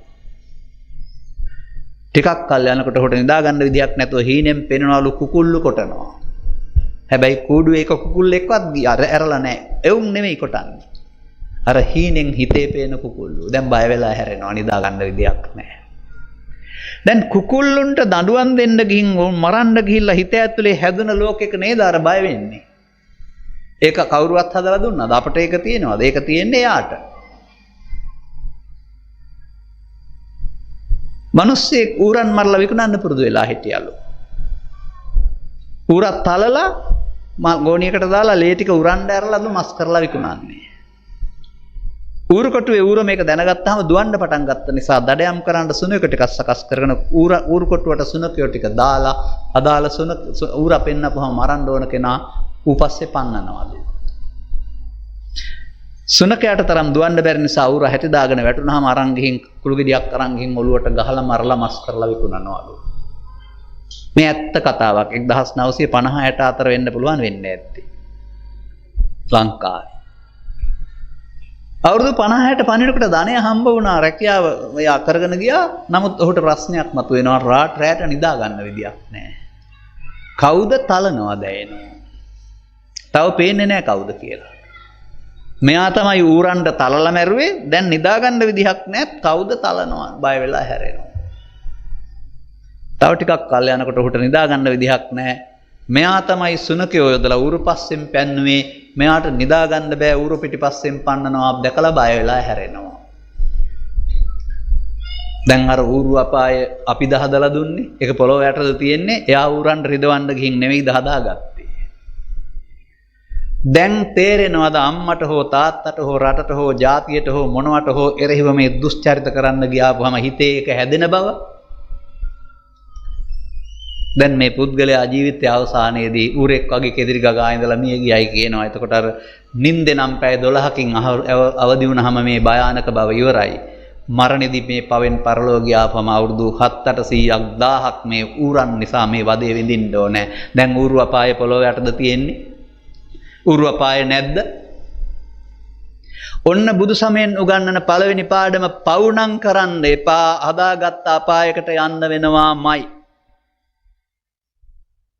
ටිකක් කල් යනකොට හොට නිදා ගන්න විදියක් නැතුව හීනෙන් පෙනනවලු කුකුල්ලු කොටනවා. හැබැයි කූඩුවේ එක කුකුල්ලෙක්වත් ඇරලා නැහැ. එවුන් නෙමෙයි කොටන්නේ. අර හීනෙන් හිතේ පේන කුකුල්ලු. දැන් බය වෙලා හැරෙනවා නිදා ගන්න විදියක් නැහැ. දැන් කුකුල්ලුන්ට දඬුවම් දෙන්න ගිහින් මරන්න ගිහිල්ලා හිත ඇතුලේ හැදුන ලෝකෙක නේද අර බය වෙන්නේ. ඒක කවුරුවත් හදලා දුන්නාද? අපිට ඒක තියෙනවද? ඒක තියෙන්නේ යාට. මිනිස්සෙක් ඌරන් මරලා විකුණන්න පුරුදු වෙලා හිටියලු. ඌරත් තලලා ගෝණියකට දාලා ලේ ටික උරන්න ඇරලා මස් කරලා විකුණන්නේ. ඌරු කොටුවේ ඌර මේක දැනගත්තාම දුවන්න පටන් ගත්ත නිසා දඩයම් කරන්න සුනකයෝ ටිකක් සකස් කරගෙන ඌරු කොටුවට සුනකයෝ ටික දාලා අදාළ ඌර පෙන්නපුවම මරන්න ඕන කෙනා ඌ පස්සේ පන්නනවලු. සුනකයාට තරම් දුවන්න බැරි නිසා ඌර හැටි දාගෙන වැටුනහම අරන් ගිහින් කුළු ගෙඩියක් අරන් ගිහින් ඔලුවට ගහලා මරලා මස් කරලා විකුණනවලු. මේ ඇත්ත කතාවක් 1950 අතර වෙන්න පුළුවන් වෙන්නේ නැත්තේ. ලංකාවේ. අවුරුදු 50ට පණිනකොට ධනය හම්බ වුණා රැකියාව එයා කරගෙන ගියා. නමුත් ඔහුට ප්‍රශ්නයක් මතුවෙනවා රාත්‍රියට නිදා ගන්න විදියක් නැහැ. කවුද තලනවා දැනෙනවා. තව පේන්නේ නැහැ කවුද කියලා. මෙයා තමයි ඌරන්ට තලලා මැරුවේ. දැන් නිදා ගන්න විදිහක් නැහැ. කවුද තලනවා? බය වෙලා හැරෙනවා. තව ටිකක් කල් යනකොට ඔහුට නිදා ගන්න විදිහක් නැහැ. මෙයා තමයි සුනකයෝ යොදලා ඌරු පස්සෙන් පැන්නුවේ. මෙයාට නිදා ගන්න බෑ ඌරු පිටිපස්සෙන් පන්නනවා දැකලා බය වෙලා හැරෙනවා. දැන් අර ඌරු අපාය අපි දහදලා දුන්නේ. ඒක පොළොව යටද තියෙන්නේ. එයා ඌරන් රිදවන්න ගිහින් නෙවෙයි දහදාගත්තේ. දැන් තේරෙනවද අම්මට හෝ තාත්තට හෝ රටට හෝ ජාතියට හෝ මොනවට හෝ එරෙහිව මේ දුස්චරිත කරන්න ගියාපුවම හිතේ ඒක හැදෙන බව? දැන් මේ පුද්ගලයා ජීවිතය අවසානයේදී ඌරෙක් වගේ කෙදිරි ගගා ඉඳලා මිය ගියයි කියනවා. එතකොට අර නිින්දෙනම් පැය 12කින් අවදි වුණාම මේ භයානක බව ඉවරයි. මරණෙදී මේ පවෙන් පරලෝ ගියාපම අවුරුදු 7-800ක් 1000ක් මේ ඌරන් නිසා මේ වදේ විඳින්න ඕනේ. දැන් ඌරු අපායේ පොළොව යටද තියෙන්නේ? ඌරු අපායේ නැද්ද? ඔන්න බුදු සමයෙන් උගන්වන පළවෙනි පාඩම පවුනම් කරන්න එපා. හදාගත්ත අපායකට යන්න වෙනවාමයි.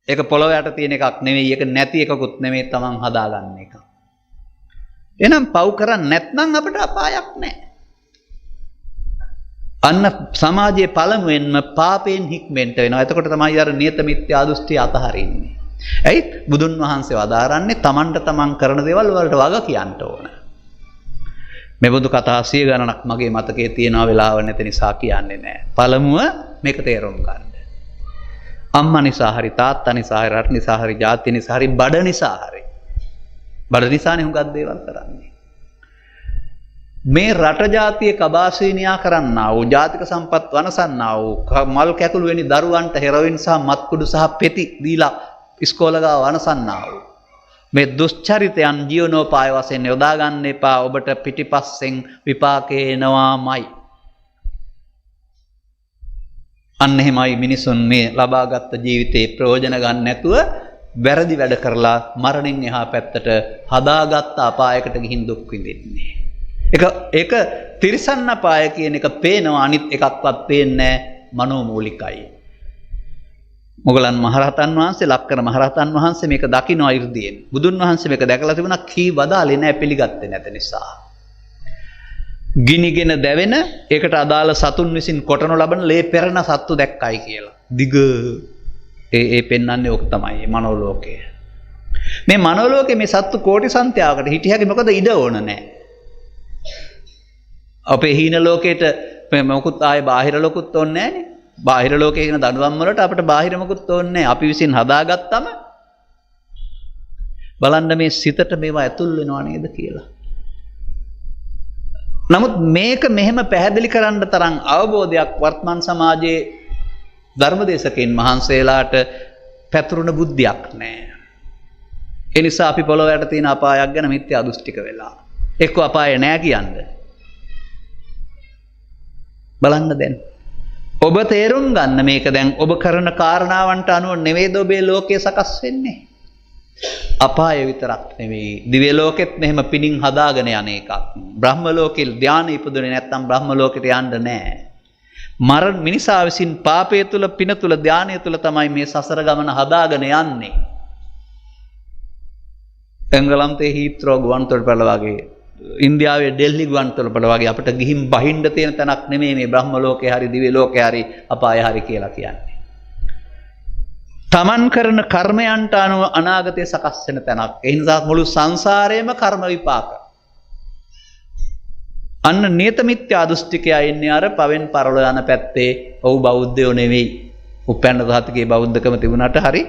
ඒක පොළොව යට තියෙන එකක් නෙවෙයි. ඒක නැති එකකුත් නෙවෙයි. Taman හදාගන්න එක. එහෙනම් පව් කරන්නේ නැත්නම් අපිට අපායක් නැහැ. අන්න සමාජයේ පළමුවෙන්ම පාපයෙන් හික්මෙන්ට වෙනවා. එතකොට තමයි අර නියත මිත්‍යා දෘෂ්ටි අතහරින්නේ. ඇයි? බුදුන් වහන්සේ වදාරන්නේ Tamanට Taman කරන දේවල් වලට වග කියන්න ඕන. මේ බුදු කතා 100 ගණනක් මගේ මතකයේ තියෙනවා, වෙලාව නැති නිසා කියන්නේ නැහැ. පළමුව මේක තේරුම් ගන්න. අම්මා නිසා හරි, තාත්තා නිසා හරි, රට නිසා හරි, ජාතිය නිසා හරි, බඩ නිසා හරි. බඩ නිසානේ හුඟක් දේවල් කරන්නේ. මේ රට ජාතිය කබාසීනියා කරන්නා වූ, ජාතික සම්පත් වනසන්නා වූ, මල් කැකුළු වෙනි දරුවන්ට හෙරොයින් සහ මත්කුඩු සහ පෙති දීලා ඉස්කෝල ගාව වනසන්නා වූ මේ දුෂ්චරිතයන් ජීවනෝපාය වශයෙන් යොදා ගන්න එපා. ඔබට පිටිපස්සෙන් විපාකේ එනවාමයි. අන්න එහෙමයි මිනිසුන් මේ ලබාගත් ජීවිතේ ප්‍රයෝජන ගන්න නැතුව වැරදි වැඩ කරලා මරණින් එහා පැත්තට හදාගත්ත අපායකට ගිහින් දුක් විඳින්නේ. ඒක තිරිසන් අපාය කියන එක පේනවා, අනිත් එකක්වත් පේන්නේ නැහැ, මනෝමූලිකයි. මොගලන් මහරහතන් වහන්සේ, ලක්කන මහරහතන් වහන්සේ මේක දකින්න ඉර්ධියෙන්. බුදුන් වහන්සේ මේක දැකලා තිබුණා, කී වදාලේ නැහැ, පිළිගත්තේ නැත නිසා. ගිනිගෙන දැවෙන, ඒකට අදාළ සතුන් විසින් කොටනු ලබන ලේ පෙරණ සත්තු දැක්කයි කියලා. දිග ඒ පෙන්වන්නේ ඕක තමයි මනෝලෝකය. මේ මනෝලෝකේ මේ සත්තු කෝටි සංඛ්‍යාවකට හිටියගේ මොකද ඉඩ ඕන නැහැ. අපේ හීන ලෝකේට මොකුත් ආයේ බාහිර ලෝකුත් ඕනේ නැහනේ. බාහිර ලෝකේ කියන දඬුවම් වලට අපිට බාහිර මොකුත් ඕනේ නැහැ. අපි විසින් හදාගත්තම බලන්න මේ සිතට මේවා ඇතුල් වෙනව නේද කියලා. නමුත් මේක මෙහෙම පැහැදිලි කරන්න තරම් අවබෝධයක් වර්තමාන සමාජයේ ධර්මදේශකයන් මහන්සේලාට පැතුරුණ බුද්ධියක් නැහැ. ඒ නිසා අපි පොළොව යට තියෙන අපායක් ගැන මිත්‍යා දෘෂ්ටික වෙලා. එක්ක අපාය නැහැ කියන්නේ. බලන්න දැන්. ඔබ තේරුම් ගන්න මේක දැන් ඔබ කරන කාරණාවන්ට අනුව නෙවෙයිද ඔබේ ලෝකය සකස් වෙන්නේ. අපාය විතරක් නෙවෙයි, දිව්‍ය ලෝකෙත් මෙහෙම පිණින් හදාගෙන යන එකක්. බ්‍රහ්ම ලෝකෙල් ධානය ඉපදුනේ නැත්නම් බ්‍රහ්ම ලෝකෙට යන්න නැහැ. මරණ මිනිසා විසින් පාපය තුල, පින තුල, ධානය තුල තමයි මේ සසර ගමන හදාගෙන යන්නේ. එංගලන්තයේ හීත්‍රෝ ගුවන්තොටුපළ වගේ, ඉන්දියාවේ ඩෙල්හි ගුවන්තොටුපළ වගේ අපිට ගිහින් බහින්න තියෙන තැනක් නෙමෙයි මේ බ්‍රහ්ම ලෝකේ හරි, දිව්‍ය ලෝකේ හරි, අපාය හරි කියලා කියන්නේ. තමන් කරන කර්මයන්ට අනුව අනාගතය සකස් වෙන තැනක්. ඒ නිසා මුළු සංසාරයේම කර්ම විපාක. අන්න නියත මිත්‍යා දෘෂ්ටිකයා ඉන්නේ අර පවෙන් පරලෝ යන පැත්තේ. ඔව් බෞද්ධයෝ නෙවෙයි. උපැන්න සහතිකේ බෞද්ධකම තිබුණාට හරි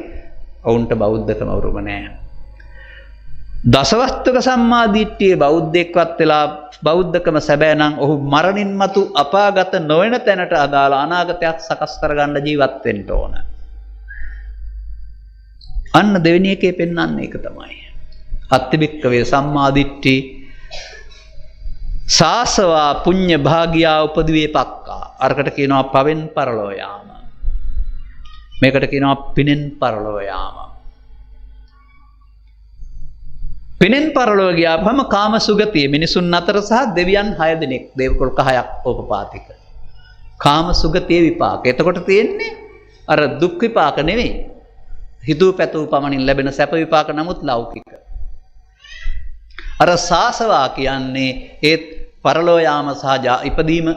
ඔවුන්ට බෞද්ධකම උරුම නැහැ. දසවස්තුක සම්මාදිට්ඨියේ බෞද්ධෙක්වත් වෙලා බෞද්ධකම සැබෑ නම් ඔහු මරණින් මතු අපාගත නොවන තැනට අදාළ අනාගතයක් සකස් කරගන්න ජීවත් වෙන්න ඕන. අන්න දෙවෙනි එකේ පෙන්වන්නේ ඒක තමයි. අත්තිබික්කවේ සම්මාදිට්ඨි සාසවා පුඤ්ඤ භාගියා උපදිවේ පක්කා. අරකට කියනවා පවෙන් පරලෝ යාම. මේකට කියනවා පිනෙන් පරලෝ යාම. පිනෙන් පරලෝ ගියාපම කාම සුගතිය මිනිසුන් අතර සහ දෙවියන් 6 දෙනෙක්, දේවකොල්ක 6ක් ඕපපාතික. කාම සුගතිය විපාක. එතකොට තියෙන්නේ අර දුක් විපාක නෙවෙයි. හිතුව පැතුව පමණින් ලැබෙන සැප විපාක, නමුත් ලෞකික. අර සාසවා කියන්නේ ඒත් පරලෝ යාම සහ ඉපදීම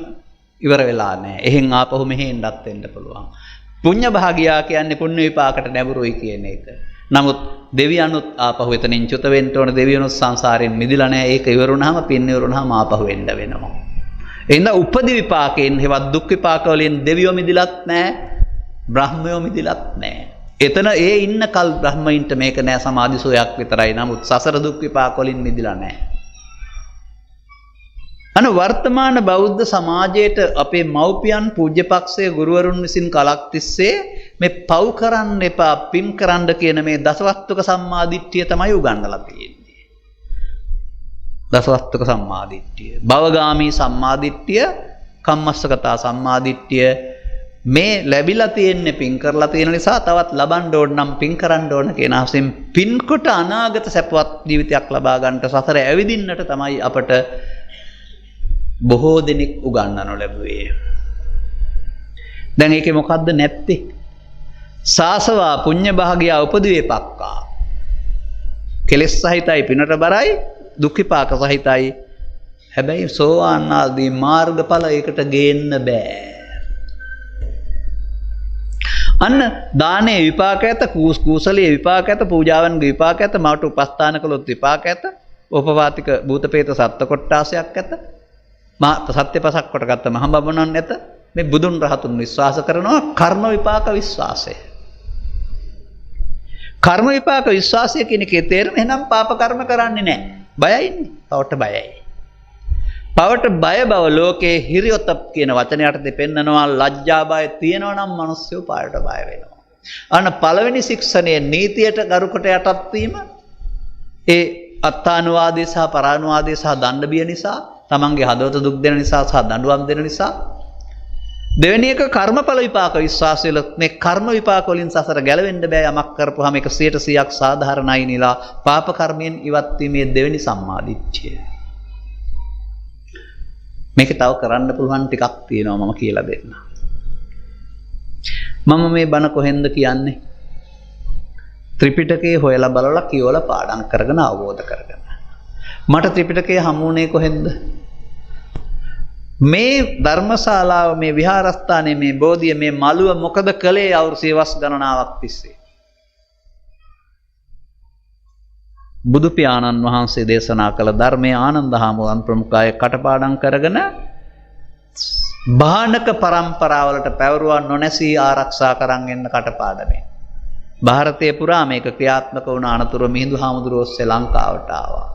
ඉවර වෙලා නැහැ. එහෙන් ආපහු මෙහෙන්නත් වෙන්න පුළුවන්. පුඤ්ඤ භාගියා කියන්නේ පුණ්‍ය විපාකට නැඹුරුයි කියන එක. නමුත් දෙවියනුත් ආපහු එතනින් චුත වෙන්න ඕන. දෙවියනුත් සංසාරයෙන් මිදිලා නැහැ. ඒක ඉවර වුණාම, පින් ඉවර වුණාම ආපහු වෙන්න වෙනවා. එහෙනම් උපදි විපාකයෙන් හෙවත් දුක් විපාක වලින් දෙවියෝ මිදිලත් නැහැ, බ්‍රහ්මයෝ මිදිලත් නැහැ. එතන ඒ ඉන්න කල් බ්‍රහ්මයින්ට මේක නෑ, සමාධි සෝයක් විතරයි. නමුත් සසර දුක් විපාක වලින් මිදිලා නැහැ. වර්තමාන බෞද්ධ සමාජයට අපේ මව්පියන් පූජ්‍යපක්ෂයේ ගුරුවරුන් විසින් කලක් තිස්සේ මේ පව් කරන්න එපා, පින් කරන්න කියන මේ දසවස්තුක සම්මාදිට්ඨිය තමයි උගන්වලා තියෙන්නේ. දසවස්තුක සම්මාදිට්ඨිය, භවගාමී සම්මාදිට්ඨිය, කම්මස්සගතා සම්මාදිට්ඨිය මේ ලැබිලා තියෙන්නේ පින් කරලා තියෙන නිසා තවත් ලබන්න ඕන නම් පින් කරන්න ඕන කියන අහසෙන් පින්කොට අනාගත සැපවත් ජීවිතයක් ලබා ගන්නට සසර ඇවිදින්නට තමයි අපට බොහෝ දෙනෙක් උගන්වනු ලැබුවේ. දැන් ඒකේ මොකද්ද නැත්තේ? සාසවා පුඤ්ඤ භාගියා උපදිවේ පක්කා. කෙලෙස් සහිතයි, පිනට බරයි, දුක් විපාක සහිතයි. හැබැයි සෝවාන් ආදී මාර්ගඵල ඒකට ගේන්න බෑ. අන්න දානේ විපාක ඇත, කුසලයේ විපාක ඇත, පූජාවන්ගේ විපාක ඇත, මවට උපස්ථාන කළොත් විපාක ඇත, උපපාතික භූත ප්‍රේත සත්ත්ව කොට්ටාසයක් ඇත, සත්‍ය පසක් කොට ගත්ත මහ බමුණන් ඇත. මේ බුදුන් රහතුන් විශ්වාස කරනවා කර්ම විපාක විශ්වාසය. කර්ම විපාක විශ්වාසය කියන එකේ තේරුම එහෙනම් පාප කර්ම කරන්නේ නැහැ. බයයින්නේ. පවට බයයි. පවට බය බව ලෝකේ හිරියොතප් කියන වචනයට දෙපෙන්නනවා. ලැජ්ජා බය තියෙනවා නම් මිනිස්සු පායට බය වෙනවා. අන්න පළවෙනි ශික්ෂණයේ නීතියට ගරුකොට යටත් වීම, ඒ අත්තානුවාදේ සහ පරානුවාදේ සහ දණ්ඩ බිය නිසා, තමන්ගේ හදවත දුක් දෙන නිසා සහ දඬුවම් දෙන නිසා. දෙවෙනි එක කර්මඵල විපාක විශ්වාසය. මේ කර්ම විපාක වලින් සසර ගැලවෙන්න බෑ. යමක් කරපුවාම ඒක 100%ක් සාධාරණයි නිලා පාප කර්මයෙන් ඉවත් වීමේ දෙවෙනි සම්මාදිට්ඨිය. මේක තව කරන්න පුළුවන් ටිකක් තියෙනවා මම කියලා දෙන්න. මම මේ බණ කොහෙන්ද කියන්නේ? ත්‍රිපිටකයේ හොයලා බලලා කියවලා පාඩම් කරගෙන අවබෝධ කරගෙන. මට ත්‍රිපිටකය හමුුණේ කොහෙන්ද? මේ ධර්මශාලාව, මේ විහාරස්ථානයේ, මේ බෝධිය, මේ මළුව මොකද කළේ අවුරුදු සියවස් ගණනාවක් තිස්සේ? බුදු පියාණන් වහන්සේ දේශනා කළ ධර්මයේ ආනන්ද හාමුදුරුවන් ප්‍රමුඛය කටපාඩම් කරගෙන භාණක පරම්පරාවලට පැවරුවා නොනැසී ආරක්ෂා කරන් එන්න කටපාඩමේ. ಭಾರತයේ පුරා මේක ක්‍රියාත්මක වුණ අනතුරු මිහිඳු හාමුදුරුවෝ ශ්‍රී ලංකාවට ආවා.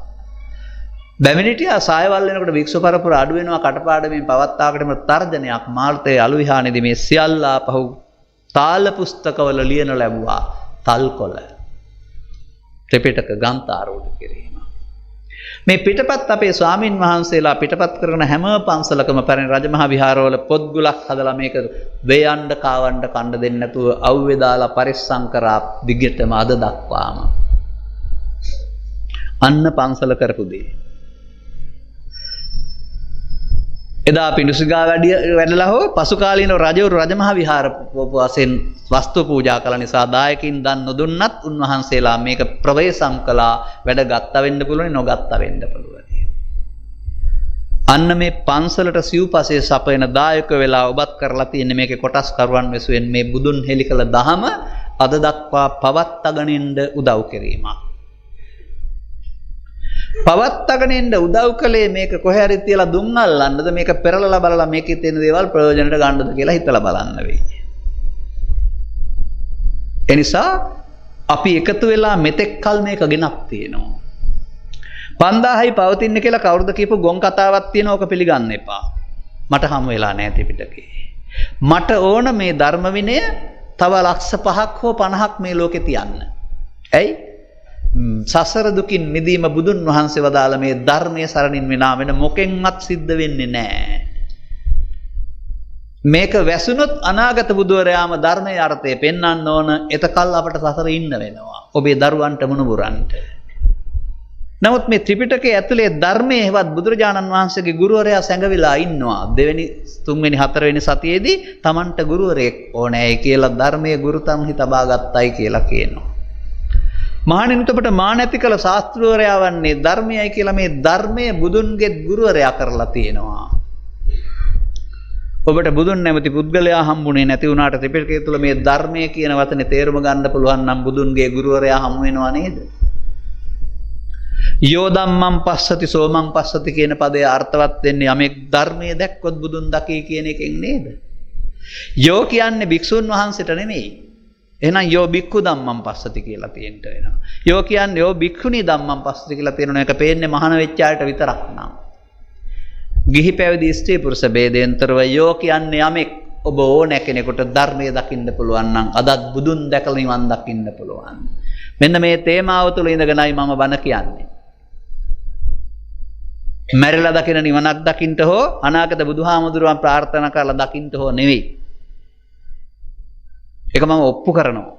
බැමිණිටියා සායවල් වෙනකොට වික්ෂු පරපුර අඩු වෙනවා කටපාඩමින් පවත්වාකටම තර්ජනයක් මාර්තේ අලු විහානේදී මේ සියල්ල ආපහු තාල පුස්තකවල ලියන ලැබුවා. තල්කොළ ත්‍රිපිටක ග්‍රන්ථාරූඪ කිරීම. මේ පිටපත් අපේ ස්වාමින් වහන්සේලා පිටපත් කරන හැම පන්සලකම පැරණි රජමහා විහාරවල පොත්ගුලක් හදලා මේක වේයන්න කාවන්න කන්න දෙන්නේ නැතුව අවුවේ දාලා පරිස්සම් කරා දිගටම අද දක්වාම. අන්න පන්සල කරපු දේ. එදා පිඬුසිඟා වැඩලා හෝ පසු කාලීනව රජවරු රජමහා විහාර වශයෙන් වස්තු පූජා කළ නිසා දායකින් දන් නොදුන්නත් උන්වහන්සේලා මේක ප්‍රවේශම් කළා. වැඩ ගත්ත වෙන්න පුළුවන්, නොගත්ත වෙන්න පුළුවන්. අන්න මේ පන්සලට සිව්පසේ සපයන දායක වෙලා ඔබත් කරලා තියෙන මේකේ කොටස් කරුවන් වෙසුවෙන් මේ බුදුන් හෙළි කළ දහම අද දක්වා පවත්වාගෙන ඉන්න උදව් කිරීමක්. පවත්වාගෙන ඉන්න උදව් කළේ මේක කොහේ හරි තියලා දුම් අල්ලන්නද, මේක පෙරලලා බලලා මේකේ තියෙන දේවල් ප්‍රයෝජනට ගන්නද කියලා හිතලා බලන්න වෙයි. එනිසා අපි එකතු වෙලා මෙතෙක් කල් මේක ගෙනත් තියෙනවා. 5000යි පවතින්න කියලා කවුරුද කියපු ගොන් කතාවක් තියෙන ඕක පිළිගන්න එපා. මට හම් වෙලා නැහැ ත්‍රිපිටකේ. මට ඕන මේ ධර්ම විනය තව ලක්ෂ 5ක් හෝ 50ක් මේ ලෝකේ තියන්න. ඇයි? සසර දුකින් මිදීම බුදුන් වහන්සේ වදාළ මේ ධර්මයේ සරණින් විනා වෙන මොකෙන්වත් සිද්ධ වෙන්නේ නැහැ. මේක වැසුනොත් අනාගත බුදුවරයාම ධර්මයේ අර්ථය පෙන්වන්න ඕන. එතකල් අපට සසර ඉන්න වෙනවා. ඔබේ දරුවන්ට මුණුබුරන්ට. නමුත් මේ ත්‍රිපිටකයේ ඇතුලේ ධර්මයේ හෙවත් බුදුරජාණන් වහන්සේගේ ගුරුවරයා සැඟවිලා ඉන්නවා. දෙවෙනි, තුන්වෙනි, හතරවෙනි සතියේදී Tamanට ගුරුවරයෙක් ඕනෑයි කියලා ධර්මයේ ගුරුතන්හි තබා ගත්තයි කියලා කියනවා. මහණෙනි, ඔබට මා නැති කළ ශාස්ත්‍රවරයා වන්නේ ධර්මයයි කියලා මේ ධර්මයේ බුදුන්ගේ ගුරුවරයා කරලා තියෙනවා. ඔබට බුදුන් නැමැති පුද්ගලයා හම්බුනේ නැති වුණාට ත්‍රිපිටකය තුල මේ ධර්මයේ කියන වචනේ තේරුම ගන්න පුළුවන් නම් බුදුන්ගේ ගුරුවරයා හමු වෙනව නේද? යෝ ධම්මං පස්සති සෝමං පස්සති කියන පදේ අර්ථවත් වෙන්නේ යමෙක් ධර්මයේ දැක්කොත් බුදුන් දකී කියන එකෙන් නේද? යෝ කියන්නේ භික්ෂුන් වහන්සේට නෙමෙයි. එහෙනම් යෝ භික්ඛු ධම්මං පස්සති කියලා තියෙන්න වෙනවා. යෝ කියන්නේ යෝ භික්ඛුනී ධම්මං පස්සති කියලා තියෙනවා. ඒක පේන්නේ මහාන වෙච්ච අයට විතරක් නම්. ගිහි පැවිදි ස්ත්‍රී පුරුෂ ભેදයෙන්තරව යෝ කියන්නේ යමෙක් ඔබ ඕනෑ කෙනෙකුට ධර්මයේ දකින්න පුළුවන් නම් අදත් බුදුන් දැකලා නිවන් දකින්න පුළුවන්. මෙන්න මේ තේමාව තුළ ඉඳගෙනයි මම බණ කියන්නේ. මැරිලා දකින නිවනක් දකින්න හෝ අනාගත බුදුහාමුදුරුවන් ප්‍රාර්ථනා කරලා දකින්න හෝ නෙවෙයි. ඒක මම ඔප්පු කරනවා.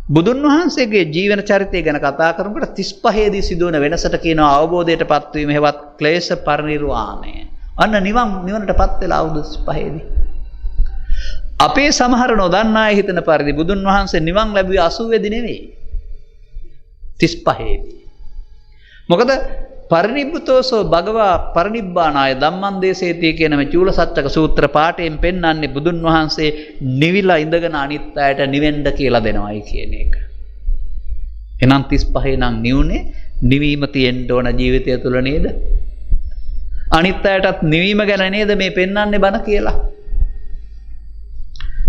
බුදුන් වහන්සේගේ ජීවන චරිතය ගැන කතා කරනකොට 35 දී සිදුවන වෙනසට කියනවා අවබෝධයටපත් වීම හේවත් ක්ලේශ පරිනිර්වාණය. අන්න නිවනටපත් වෙලා අවුරුදු 35 දී. අපේ සමහර නොදන්නා අය හිතන පරිදි බුදුන් වහන්සේ නිවන් ලැබුවේ 80 දී නෙවෙයි. 35 දී. මොකද පරිනිබ්බුතෝසෝ භගවා පරිනිබ්බානාය ධම්මං දේශේති කියන මේ චූලසත්තක සූත්‍ර පාඨයෙන් පෙන්වන්නේ බුදුන් වහන්සේ නිවිලා ඉඳගෙන අනිත් අයට නිවෙන්න කියලා දෙනවයි කියන එක. එහෙනම් 35 නම් නිවුනේ නිවීම තියෙන්න ඕන ජීවිතය තුළ නේද? අනිත් අයටත් නිවීම ගැන නේද මේ පෙන්වන්නේ බණ කියලා.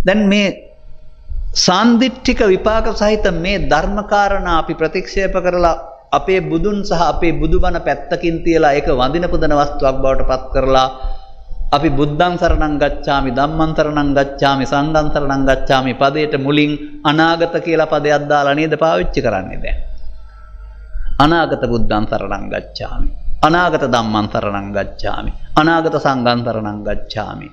දැන් මේ සාන්දිටික විපාක සහිත මේ ධර්මකාරණා අපි ප්‍රතික්ෂේප කරලා අපේ බුදුන් සහ අපේ බුදුබණ පැත්තකින් තියලා ඒක වඳින පුදන වස්තුවක් බවට පත් කරලා අපි බුද්ධං සරණං ගච්ඡාමි ධම්මං සරණං ගච්ඡාමි සංඝං සරණං ගච්ඡාමි පදයට මුලින් අනාගත කියලා පදයක් දාලා නේද පාවිච්චි කරන්නේ දැන්. අනාගත බුද්ධං සරණං ගච්ඡාමි අනාගත ධම්මං සරණං ගච්ඡාමි අනාගත සංඝං සරණං ගච්ඡාමි.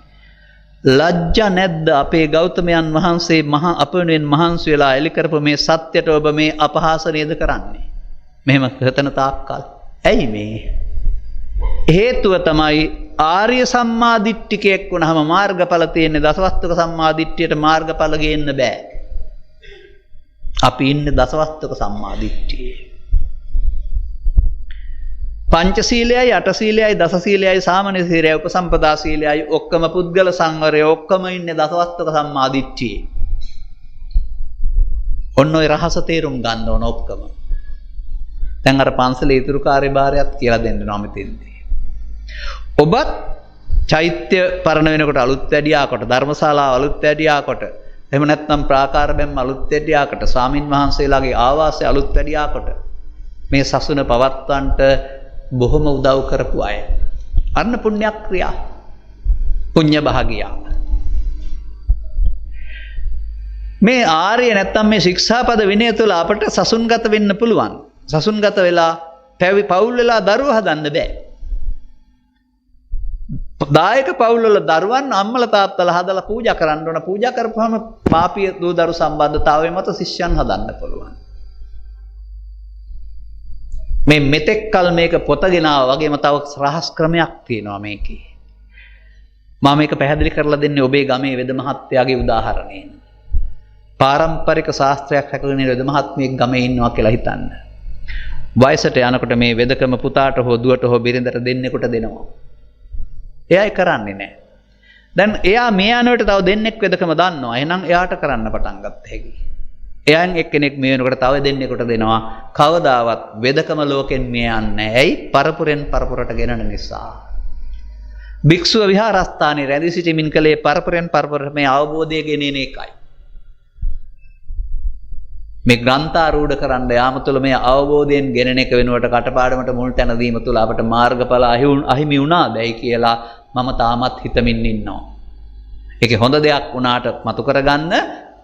ලැජ්ජා නැද්ද අපේ ගෞතමයන් වහන්සේ මහා අපවෙන් මහන්සි වෙලා එලි කරපු මේ සත්‍යයට ඔබ මේ අපහාස නේද කරන්නේ? මෙහෙම කරතන තාක්කල්. ඇයි මේ? හේතුව තමයි ආර්ය සම්මාදිට්ඨිකයෙක් වුණාම මාර්ගඵල තියෙන්නේ දසවස්තුක සම්මාදිට්ඨියට මාර්ගඵල ගේන්න බෑ. අපි ඉන්නේ දසවස්තුක සම්මාදිට්ඨියේ. පංචශීලයයි අටශීලයයි දසශීලයයි සාමන සීලයයි උපසම්පදා සීලයයි ඔක්කොම පුද්ගල සංවරය ඔක්කොම ඉන්නේ දසවස්තුක සම්මාදිට්ඨියේ. ඔන්න ඔය රහස තේරුම් ගන්න ඕන ඔක්කොම. දැන් අර පන්සලේ ඉතුරු කාර්යභාරයත් කියලා දෙන්නවා මෙතෙන්දී. ඔබත් චෛත්‍ය පරණ වෙනකොට අලුත් වැඩියාකොට ධර්මශාලාව අලුත් වැඩියාකොට එහෙම නැත්නම් ප්‍රාකාර බැම්ම අලුත් වැඩියාකොට ස්වාමින් වහන්සේලාගේ ආවාසය අලුත් වැඩියාකොට මේ සසුන පවත්වන්නට බොහොම උදව් කරපු අය. අන්න පුණ්‍යක්‍රියා. පුණ්‍ය භාගියා. මේ ආර්ය නැත්නම් මේ ශික්ෂාපද විනය තුළ අපට සසුන්ගත වෙන්න පුළුවන්. සසුන්ගත වෙලා පවුල් වෙලා දරුවෝ හදන්න බෑ. දායක පවුල් වල දරුවන් අම්මලා තාත්තලා හදලා පූජා කරන්න ඕන. පූජා කරපුවාම මාපිය දූ දරු සම්බන්ධතාවය මත ශිෂ්‍යයන් හදන්න පුළුවන්. මේ මෙතෙක් කල මේක පොතගෙන ආවා වගේම තව රහස් ක්‍රමයක් තියෙනවා මේකේ. මම මේක පැහැදිලි කරලා දෙන්නේ ඔබේ ගමේ වෙද මහත්තයාගේ උදාහරණයෙන්. පාරම්පරික ශාස්ත්‍රයක් හැකගෙන වෙද මහත්මියෙක් ගමේ ඉන්නවා කියලා හිතන්න. වයසට යනකොට මේ වෙදකම පුතාට හෝ දුවට හෝ බිරිඳට දෙන්නෙකුට දෙනවා. එයා ඒක කරන්නේ නැහැ. දැන් එයා මේ යනකොට තව දෙන්නෙක් වෙදකම දන්නවා. එහෙනම් එයාට කරන්න පටන් ගත්ත හැකි. එයන් එක්කෙනෙක් මේ වෙනකොට තව දෙන්නෙකුට දෙනවා. කවදාවත් වෙදකම ලෝකෙන් මේ යන්නේ නැහැ. ඇයි? පරපුරෙන් පරපුරට ගෙනන නිසා. භික්ෂුව විහාරස්ථානයේ රැඳී සිටීමින් කලේ පරපුරෙන් පරපුරට මේ අවබෝධය ගෙනෙන එකයි. මේ ග්‍රන්ථාරූඪ කරන්න යාම තුළ මේ අවබෝධයෙන් ගෙනෙන එක වෙනුවට කටපාඩමට මුල් තැන දීම තුළ අපට මාර්ගඵල අහිමි වුණාදයි කියලා මම තාමත් හිතමින් ඉන්නවා. ඒකේ හොඳ දෙයක් වුණාට මතු කරගන්න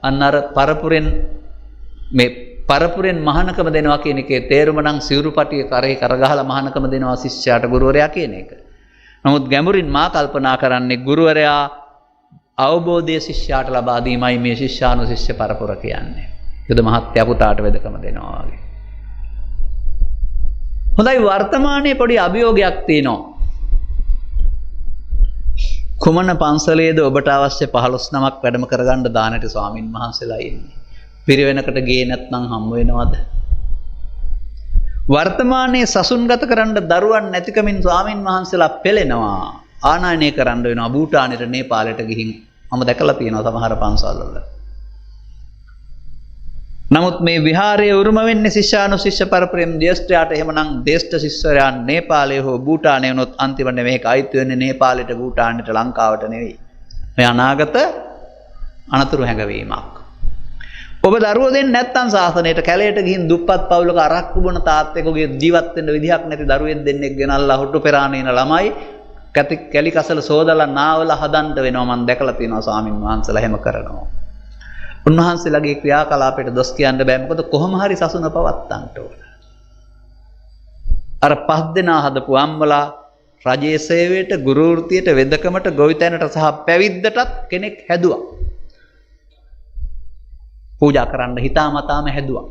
අන්න අර පරපුරෙන් මහානකම දෙනවා කියන එකේ තේරුම නම් සිවුරුපටිය කරේ කරගහලා මහානකම දෙනවා ශිෂ්‍යයාට ගුරුවරයා කියන එක. නමුත් ගැඹුරින් මා කල්පනා කරන්නේ ගුරුවරයා අවබෝධය ශිෂ්‍යයාට ලබා දීමයි මේ ශිෂ්‍යානුශිෂ්‍ය පරපුර කියන්නේ. යුද මහත්ය පුතාට වෙදකම දෙනවා වගේ. හොඳයි වර්තමානයේ පොඩි අභියෝගයක් තියෙනවා. කුමන පන්සලේද ඔබට අවශ්‍ය 15 නමක් වැඩම කරගන්න දානට ස්වාමින් වහන්සේලා ඉන්නේ. පිරිවෙනකට ගියේ නැත්නම් හම්බ වෙනවද? වර්තමානයේ සසුන්ගත කරන්න දරුවන් නැතිකමින් ස්වාමින් වහන්සේලා පෙළෙනවා. ආනායනය කරන්න වෙනවා භූටානෙට නේපාලෙට ගිහින්. මම දැකලා තියෙනවා සමහර පන්සල්වල. නමුත් මේ විහාරයේ උරුම වෙන්නේ ශිෂ්‍යානුශිෂ්‍ය පරපරයෙන් ජේෂ්ඨයාට එහෙමනම් දේශ්ඨ ශිෂ්‍යයන් නේපාලයේ හෝ භූටානයේ වුණොත් අන්තිමට මේක අයිති වෙන්නේ නේපාලයට භූටානයට ලංකාවට නෙවෙයි. මේ අනාගත අනතුරු හැඟවීමක්. ඔබ දරුවෝ දෙන්නේ නැත්නම් සාසනයට කැලේට ගිහින් දුප්පත් පවුලක අරක්කු බොන තාත්තෙකුගේ ජීවත් වෙන්න විදිහක් නැති දරුවෙක් දෙන්නෙක් ගෙනල්ලා හොට්ටු පෙරානේ ඉන ළමයි කැලි කසල සෝදලා නාවල හදන්න වෙනවා. මම දැකලා තියෙනවා ස්වාමින් වහන්සේලා එහෙම කරනවා. උන්වහන්සේලාගේ ක්‍රියාකලාපයට දොස් කියන්න බෑ. මොකද කොහොම හරි සසුන පවත්තන්න ඕන. අර 5 දෙනා හදපු අම්මලා රජයේ සේවයට, ගුරු වෘත්තියට, වෙදකමට, ගොවිතැනට සහ පැවිද්දටත් කෙනෙක් හැදුවා. පූජා කරන්න හිතාමතාම හැදුවා.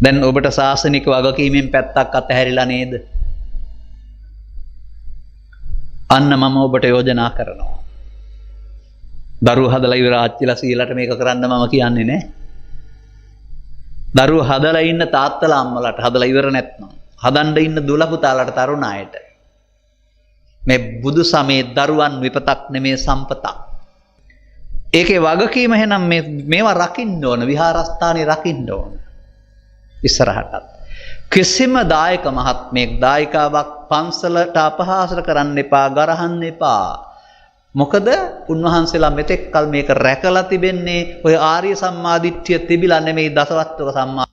දැන් ඔබට ශාසනික වගකීමෙන් පැත්තක් අතහැරිලා නේද? අන්න මම ඔබට යෝජනා කරනවා. දරුවෝ හදලා ඉවර ආච්චිලා සීලට මේක කරන්න මම කියන්නේ නෑ. දරුවෝ හදලා ඉන්න තාත්තලා අම්මලාට හදලා ඉවර නැත්නම් හදන්න ඉන්න දුල පුතාලට තරුණ අයට මේ බුදු සමයේ දරුවන් විපතක් නෙමේ සම්පතක්. ඒකේ වගකීම එහෙනම් මේවා රකින්න ඕන, විහාරස්ථානේ රකින්න ඕන. ඉස්සරහටත් කිසිම දායක මහත්මයෙක් දායිකාවක් පන්සලට අපහාස කරන්න එපා, ගරහන්න එපා. මොකද උන්වහන්සේලා මෙතෙක් කල මේක රැකලා තිබෙන්නේ ඔය ආර්ය සම්මාදිට්ඨිය තිබිලා නෙමෙයි දසවස්තුක සම්මා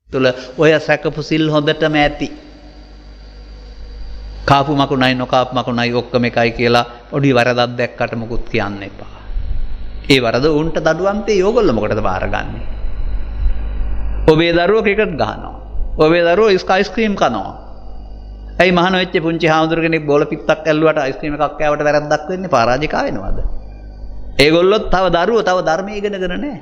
තුල ඔය සැකපු සිල් හොඳටම ඇති. කාපු මකුණයි නොකාපු මකුණයි ඔක්කොම එකයි කියලා පොඩි වරදක් දැක්කට මොකුත් කියන්න එපා. ඒ වරද උන්ට දඩුවම් තේ ඕගොල්ලෝ මොකටද බාරගන්නේ? ඔබේ දරුවෝ ක්‍රිකට් ගහනවා. ඔබේ දරුවෝ අයිස්ක්‍රීම් කනවා. ඇයි මහාන වෙච්ච පුංචි හාමුදුර කෙනෙක් බෝල පිටක් ඇල්ලුවට අයිස්ක්‍රීම් එකක් කෑවට වැරද්දක් වෙන්නේ? පරාජිකා වෙනවද? ඒගොල්ලොත් තව දරුවෝ තව ධර්මයේ ඉගෙනගෙන නැහැ.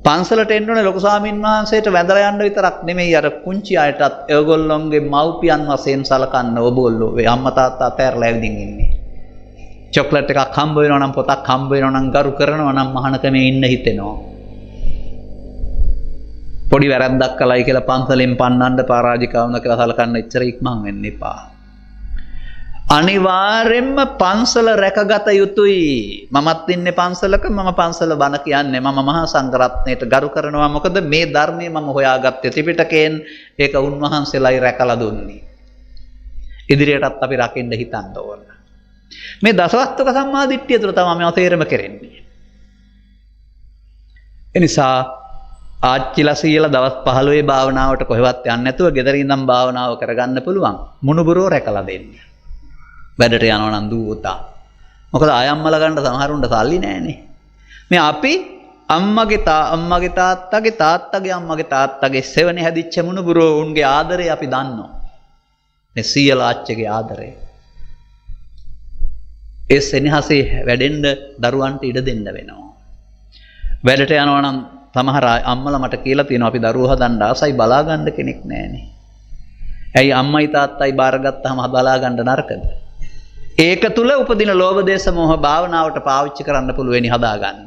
පන්සලට එන්න ඕනේ ලොකු ස්වාමීන් වහන්සේට වැඳලා යන්න විතරක් නෙමෙයි අර පුංචි අයටත් ඒගොල්ලොන්ගේ මව්පියන් වශයෙන් සලකන්න ඕගොල්ලෝ ඔය අම්මා තාත්තා අතෑරලා ඇවිදින් ඉන්නේ. චොක්ලට් එකක් හම්බ වෙනවා නම් පොතක් හම්බ වෙනවා නම් ගරු කරනවා නම් මහානකමේ ඉන්න හිතෙනවා. පොඩි වැරද්දක් කළයි කියලා පන්සලෙන් පන්නන්න පරාජිකා වුණා කියලා සලකන්න එච්චර ඉක්මන් වෙන්න එපා. අනිවාර්යෙන්ම පන්සල රැකගත යුතුයි. මමත් ඉන්නේ පන්සලක, මම පන්සල බණ කියන්නේ මම මහා සංඝරත්නයට ගරු කරනවා. මොකද මේ ධර්මයේ මම හොයාගත්තේ ත්‍රිපිටකයෙන්. ඒක උන්වහන්සේලායි රැකලා දුන්නේ. ඉදිරියටත් අපි රකින්න හිතන්න ඕන. මේ දසවස්තුක සම්මාදිට්ඨිය තුළ තමයි මම තේරෙම කරන්නේ. එනිසා ආච්චිලා සීලා දවස් 15 භාවනාවට කොහෙවත් යන්නේ නැතුව ගෙදර ඉඳන් භාවනාව කරගන්න පුළුවන්. මුණුබුරෝ රැකලා දෙන්න. වැඩට යනවා නම් දුවතා. මොකද ආයම්මලා ගන්න සමහරුන්ට සල්ලි නැහැනේ. මේ අපි අම්මගේ තාත්තගේ අම්මගේ තාත්තගේ සෙවණේ හැදිච්ච මුණුබුරෝ උන්ගේ ආදරේ අපි දන්නවා. මේ සීලා ආච්චිගේ ආදරේ. ඒ සෙනෙහසේ වැඩෙන්න දරුවන්ට ඉඩ දෙන්න වෙනවා. වැඩට යනවා නම් සමහර අම්මලා මට කියලා තියෙනවා අපි දරුවෝ හදන්න ආසයි බලා ගන්න කෙනෙක් නැහැනේ. ඇයි අම්මයි තාත්තයි බාරගත්තාම බලා ගන්න නරකද? ඒක තුල උපදින ලෝභ දේශ මොහ භාවනාවට පාවිච්චි කරන්න පුළුවෙනි හදාගන්න.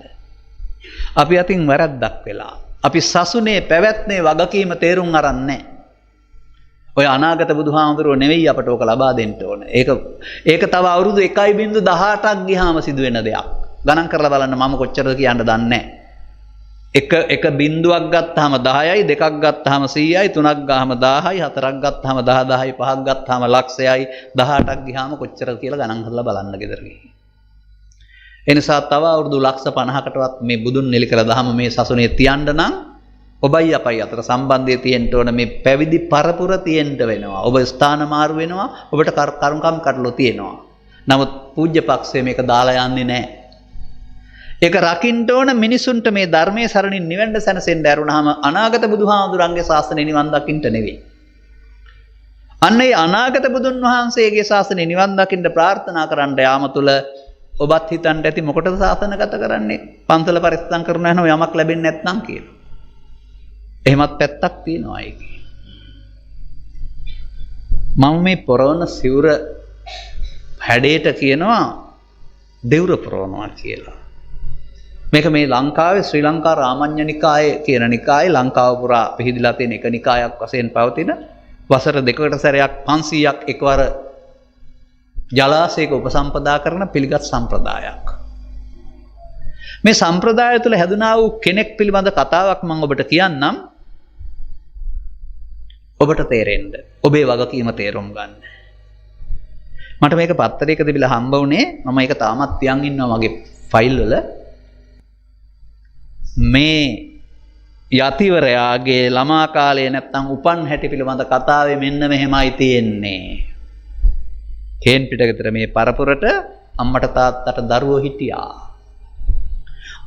අපි අතින් වැරද්දක් වෙලා. අපි සසුනේ පැවැත්මේ වගකීම තේරුම් අරන් නැහැ. ඔය අනාගත බුදුහාමුදුරුවෝ නෙවෙයි අපට ඕක ලබා දෙන්න ඕන. ඒක තව අවුරුදු 1.18ක් ගියාම සිදුවෙන දෙයක්. ගණන් කරලා බලන්න මම කොච්චරද කියන්න දන්නේ නැහැ. එක බින්දුවක් ගත්තාම 10යි, දෙකක් ගත්තාම 100යි, තුනක් ගාම 1000යි, හතරක් ගත්තාම 10000යි, පහක් ගත්තාම ලක්ෂයයි, 18ක් ගියාම කොච්චරද කියලා ගණන් කරලා බලන්න ගෙදර ගිහින්. ඒ නිසා තව අවුරුදු ලක්ෂ 50කටවත් මේ බුදුන් නෙලි කළ දහම මේ සසුනේ තියන්න නම් ඔබයි අපයි අතර සම්බන්ධය තියෙන්න ඕන. මේ පැවිදි පරපුර තියෙන්න වෙනවා. ඔබ ස්ථාන මාරු වෙනවා, ඔබට කරුණකම් කටලෝ තියෙනවා. නමුත් පූජ්‍ය පක්ෂය මේක දාලා යන්නේ නැහැ. ඒක රකින්න ඕන මිනිසුන්ට මේ ධර්මයේ සරණින් නිවෙන්න සැනසෙන්න ඇරුණාම අනාගත බුදුහාමුදුරන්ගේ ශාසනය නිවන් දකින්න නෙවෙයි. අන්න ඒ අනාගත බුදුන් වහන්සේගේ ශාසනය නිවන් දකින්න ප්‍රාර්ථනා කරන්න යාම තුල ඔබත් හිතන්න ඇති මොකටද ශාසනගත කරන්නේ? පන්සල පරිස්සම් කරනවා යනවා යමක් ලැබෙන්නේ නැත්නම් කියලා. එහෙමත් පැත්තක් තියෙනවා ඒකේ. මම මේ පොරවන සිවුර හැඩයට කියනවා දෙවුර පොරවනවා කියලා. මේක මේ ලංකාවේ ශ්‍රී ලංකා රාමඤ්ඤ නිකායේ කියන නිකායේ ලංකාව පුරා පිහිදලා තියෙන එක නිකායක් වශයෙන් පවතින වසර දෙකකට සැරයක් 500ක් එකවර ජලාශයක උපසම්පදා කරන පිළිගත් සම්ප්‍රදායක්. මේ සම්ප්‍රදාය තුළ හැදුනා වූ කෙනෙක් පිළිබඳ කතාවක් මම ඔබට කියන්නම්. ඔබට තේරෙන්න. ඔබේ වගකීම තේරුම් ගන්න. මට මේක පත්තරයක තිබිලා හම්බ වුණේ. මම ඒක තාමත් තියන් ඉන්නවා මගේ ෆයිල් වල. මේ යතිවරයාගේ ළමා කාලේ නැත්තම් උපන් හැටි පිළිබඳ කතාවේ මෙන්න මෙහෙමයි තියෙන්නේ. කේන් පිටකතර මේ පරපුරට අම්මට තාත්තට දරුවෝ හිටියා.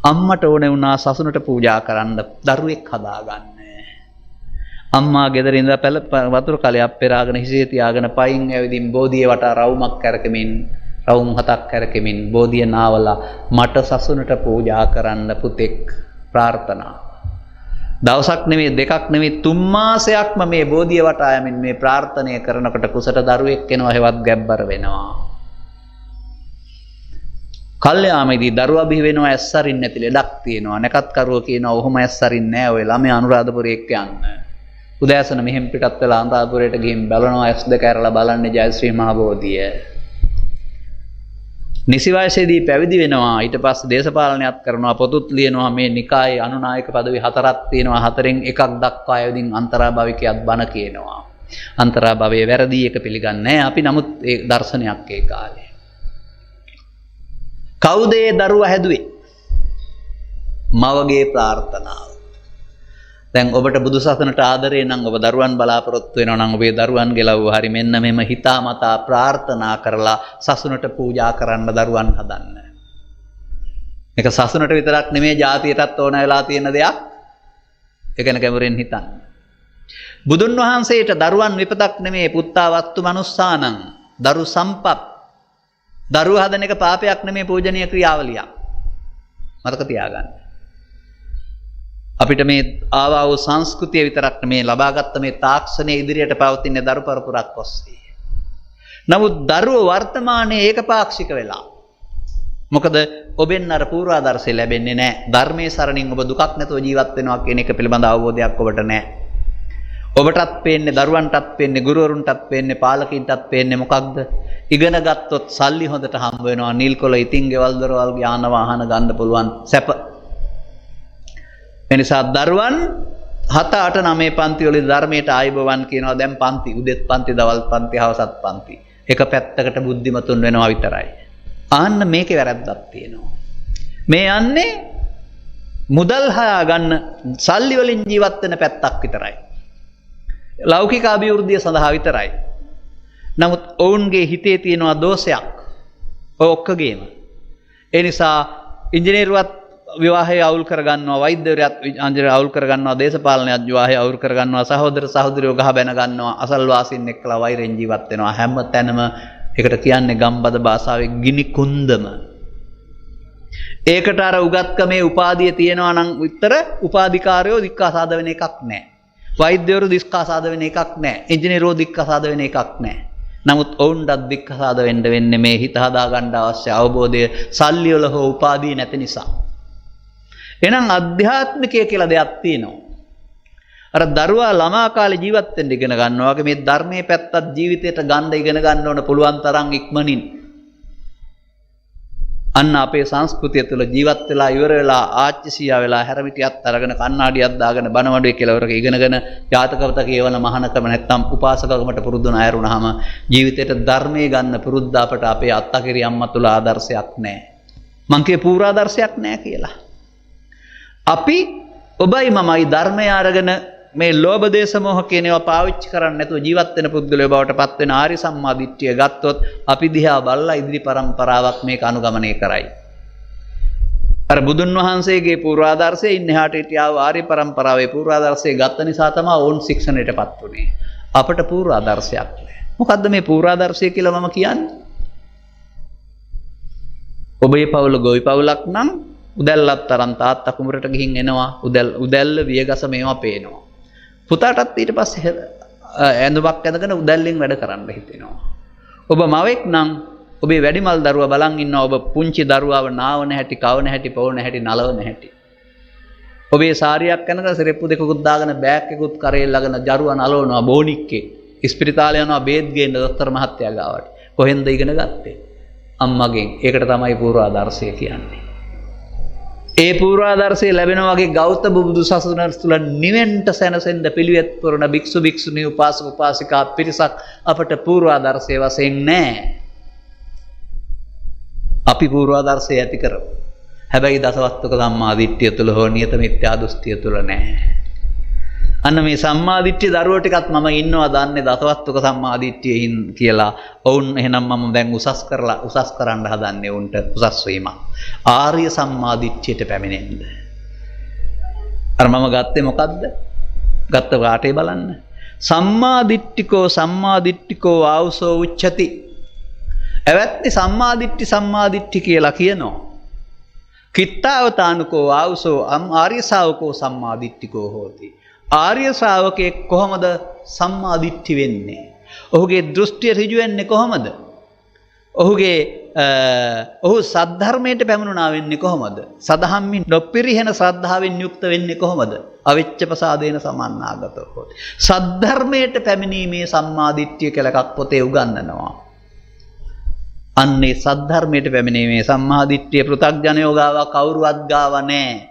අම්මට ඕනේ වුණා සසුනට පූජා කරන්න දරුවෙක් හදාගන්න. අම්මා ගෙදර ඉඳලා වතුර කලයක් පෙරාගෙන හිසේ තියාගෙන පයින් ඇවිදින් බෝධිය වටා රවුමක් කරකමින් රවුම් 7ක් කරකමින් බෝධිය නාවලා මට සසුනට පූජා කරන්න පුතෙක් ප්‍රාර්ථනා. දවසක් නෙමෙයි දෙකක් නෙමෙයි 3 මාසයක්ම මේ බෝධිය වටා යමින් මේ ප්‍රාර්ථනය කරනකොට කුසට දරුවෙක් එනවා හෙවත් ගැබ්බර වෙනවා. කල්යාමේදී දරුවා බිහි වෙනවා ඇස්සරින් නැති ලෙඩක් තියෙනවා. නැකත් කරුවෝ කියනවා ඔහොම ඇස්සරින් නෑ ඔය ළමයා අනුරාධපුරයට යන්න. උදෑසන මෙහෙම පිටත් වෙලා අනුරාධපුරයට ගිහින් බලනවා S2 කැරලා බලන්නේ ජයශ්‍රී මහ බෝධිය. නිසි වයසේදී පැවිදි වෙනවා. ඊට පස්සේ දේශපාලනයක් කරනවා. පොතුත් ලියනවා. මේ නිකායේ අනුනායක පදවි 4ක් තියෙනවා. 4න් එකක් දක්වා ආයුධින් අන්තරාභවිකයක් බණ කියනවා. අන්තරාභවයේ වැරදි එක පිළිගන්නේ නැහැ. අපි නමුත් ඒ දර්ශනයක් ඒ කාලේ. කවුද ඒ දරුවා හැදුවේ? මවගේ ප්‍රාර්ථනාව. දැන් ඔබට බුදුසසුනට ආදරේ නම් ඔබ දරුවන් බලාපොරොත්තු වෙනවා නම් ඔබේ දරුවන් ගෙලවුව හරි මෙන්න මෙම හිතාමතා ප්‍රාර්ථනා කරලා සසුනට පූජා කරන්න දරුවන් හදන්න. මේක සසුනට විතරක් නෙමෙයි ජාතියටත් ඕන වෙලා තියෙන දෙයක්. ඒක ගැන ගැඹුරින් හිතන්න. බුදුන් වහන්සේට දරුවන් විපතක් නෙමෙයි පුත්තා වස්තු මනුස්සානං දරු සම්පත්. දරුවා හදන එක පාපයක් නෙමෙයි පූජනීය ක්‍රියාවලියක්. මතක තියාගන්න. අපිට මේ ආවා වූ සංස්කෘතිය විතරක් නෙමේ ලබාගත්ත මේ තාක්ෂණය ඉදිරියට පවතින දරු පරපුරක් ඔස්සේ. නමුත් දරුවෝ වර්තමානයේ ඒකපාක්ෂික වෙලා. මොකද ඔබෙන් අර පූර්වාදර්ශය ලැබෙන්නේ නැහැ. ධර්මයේ සරණින් ඔබ දුකක් නැතුව ජීවත් වෙනවා කියන එක පිළිබඳ අවබෝධයක් ඔබට නැහැ. ඔබටත් පේන්නේ දරුවන්ටත් පේන්නේ ගුරුවරුන්ටත් පේන්නේ පාලකින්ටත් පේන්නේ මොකක්ද? ඉගෙන ගත්තොත් සල්ලි හොඳට හම්බ වෙනවා. නිල් කොළ ඉතින් ගෙවල් දොරවල් යාන වාහන ගන්න පුළුවන් සැප. එනිසා දරුවන් 7 8 9 පන්ති වල ධර්මයට ආයිබවන් කියනවා. දැන් පන්ති උදෙත් පන්ති දවල් පන්ති හවසත් පන්ති. එක පැත්තකට බුද්ධිමතුන් වෙනවා විතරයි. ආන්න මේකේ වැරද්දක් තියෙනවා. මේ යන්නේ මුදල් හොයා ගන්න සල්ලි වලින් ජීවත් වෙන පැත්තක් විතරයි. ලෞකික අභිවෘද්ධිය සඳහා විතරයි. නමුත් ඔවුන්ගේ හිතේ තියෙනවා දෝෂයක්. ඔය ඔක්කොගේම. ඒ නිසා ඉංජිනේරුවත් විවාහය අවුල් කරගන්නවා, වෛද්‍යවරයාත් අවුල් කරගන්නවා, දේශපාලනයත් විවාහය අවුල් කරගන්නවා, සහෝදර සහෝදරියෝ ගහ බැන ගන්නවා, අසල්වාසීන් එක්කලා වෛරෙන් ජීවත් වෙනවා. හැම තැනම ඒකට කියන්නේ ගම්බද භාෂාවේ ගිනි කුන්දම. ඒකට අර උගත්කමේ උපාධිය තියෙනවා නම් විතර උපාධිකාරයෝ දික්කාසාද වෙන එකක් නැහැ. වෛද්‍යවරු දික්කාසාද වෙන එකක් නැහැ. ඉංජිනේරෝ දික්කාසාද වෙන එකක් නැහැ. නමුත් ඔවුන්ටත් දික්කාසාද වෙන්න වෙන්නේ මේ හිත හදා ගන්න අවශ්‍ය අවබෝධය සල්ලි වල හෝ උපාධිය නැති නිසා. එහෙනම් අධ්‍යාත්මිකය කියලා දෙයක් තියෙනවා. අර දරුවා ළමා කාලේ ජීවත් වෙන්න ඉගෙන ගන්නවා වගේ මේ ධර්මයේ පැත්තත් ජීවිතයට ගන්න ඉගෙන ගන්න ඕන පුළුවන් තරම් ඉක්මනින්. අන්න අපේ සංස්කෘතිය තුළ ජීවත් වෙලා ඉවර වෙලා ආච්චිසියා වෙලා හැරමිටියත් අරගෙන කණ්ණාඩියක් දාගෙන බණවඩුවේ කෙලවරක ඉගෙනගෙන ජාතකවත කියවන මහානකම නැත්තම් උපාසකකමට පුරුදු වුණ අයරුණාම ජීවිතයට ධර්මයේ ගන්න පුරුද්ද අපට අපේ අත්තකිරි අම්මා තුළ ආදර්ශයක් නැහැ. මං කියේ පූර්වාදර්ශයක් නැහැ කියලා. අපි ඔබයි මමයි ධර්මය අරගෙන මේ ලෝභ දේශ මොහ කියන ඒවා පාවිච්චි කරන්නේ නැතුව ජීවත් වෙන පුද්ගලයෝ බවට පත් වෙන ආර්ය සම්මා දිට්ඨිය ගත්තොත් අපි දිහා බලලා ඉදිරි පරම්පරාවක් මේක අනුගමනය කරයි. අර බුදුන් වහන්සේගේ පූර්වාදර්ශයේ ඉන්නහාට හිටියා ආර්ය පරම්පරාවේ පූර්වාදර්ශයේ ගත්ත නිසා තමයි ඕන් ශික්ෂණයටපත් උනේ. අපට පූර්වාදර්ශයක් නැහැ. මොකද්ද මේ පූර්වාදර්ශය කියලා මම කියන්නේ? ඔබේ පවුල ගොවි පවුලක් නම් උදැල්ලත් තරම් තාත්තා කුඹරට ගිහින් එනවා. උදැල්ල වියගස මේවා පේනවා. පුතාටත් ඊට පස්සේ ඇඳුමක් ඇඳගෙන උදැල්ලෙන් වැඩ කරන්න හිතෙනවා. ඔබ මවෙක් නම් ඔබේ වැඩිමල් දරුවා බලන් ඉන්නවා. ඔබ පුංචි දරුවාව නාවන හැටි, කවන හැටි, පොවන හැටි, නලවන හැටි. ඔබේ සාරියක් ඇඳගෙන සිරෙප්පු දෙකකුත් දාගෙන බෑග් එකකුත් කරේ ළඟන දරුවා නලවනවා බෝනික්කේ. ඉස්පිරිතාලේ යනවා බේත් ගේන්න දොස්තර මහත්තයා ගාවට. කොහෙන්ද ඉගෙන ගත්තේ? අම්මගෙන්. ඒකට තමයි පූර්වාදර්ශය කියන්නේ. ඒ පූර්වාදර්ශය ලැබෙන වගේ ගෞතම බුදු සසුන තුළ නිවෙන්න සැනසෙන්න පිළිවෙත් පුරන භික්ෂු භික්ෂුණී උපාසක උපාසිකා පිරිසක් අපට පූර්වාදර්ශය වශයෙන් නැහැ. අපි පූර්වාදර්ශය ඇති කරමු. හැබැයි දසවස්තුක සම්මාදිට්ඨිය තුළ හෝ නියත මිත්‍යා දෘෂ්ටිය තුළ නැහැ. අන්න මේ සම්මාදිට්ඨිය දරුවෝ ටිකත් මම ඉන්නවා දන්නේ දසවස්තුක සම්මාදිට්ඨියෙන් කියලා. ඔවුන් එහෙනම් මම දැන් උසස් කරන්න හදන්නේ උන්ට උසස් වීමක්. ආර්ය සම්මාදිට්ඨියට පැමිණෙන්න. අර මම ගත්තේ මොකද්ද? ගත්ත පාඩේ බලන්න. සම්මාදිට්ඨිකෝ ආවුසෝ උච්චති. එවත්නි සම්මාදිට්ඨි කියලා කියනවා. කිත්තාවතානුකෝ ආවුසෝ ආර්ය ශාවකෝ සම්මාදිට්ඨිකෝ හෝති. ආර්ය ශ්‍රාවකයෙක් කොහොමද සම්මාදිට්ඨි වෙන්නේ? ඔහුගේ දෘෂ්ටිය ඍජු වෙන්නේ කොහොමද? ඔහු සද්ධර්මයට පැමුණා වෙන්නේ කොහොමද? සදහම්මින් නොපිරිහෙන ශ්‍රද්ධාවෙන් යුක්ත වෙන්නේ කොහොමද? අවිච්ඡ ප්‍රසාදේන සමන්නාගතෝ හෝති. සද්ධර්මයට පැමිණීමේ සම්මාදිට්ඨිය කියලා එකක් පොතේ උගන්වනවා. අන්නේ සද්ධර්මයට පැමිණීමේ සම්මාදිට්ඨිය පෘථග්ජනයෝ ගාව කවුරුවත් ගාව නැහැ.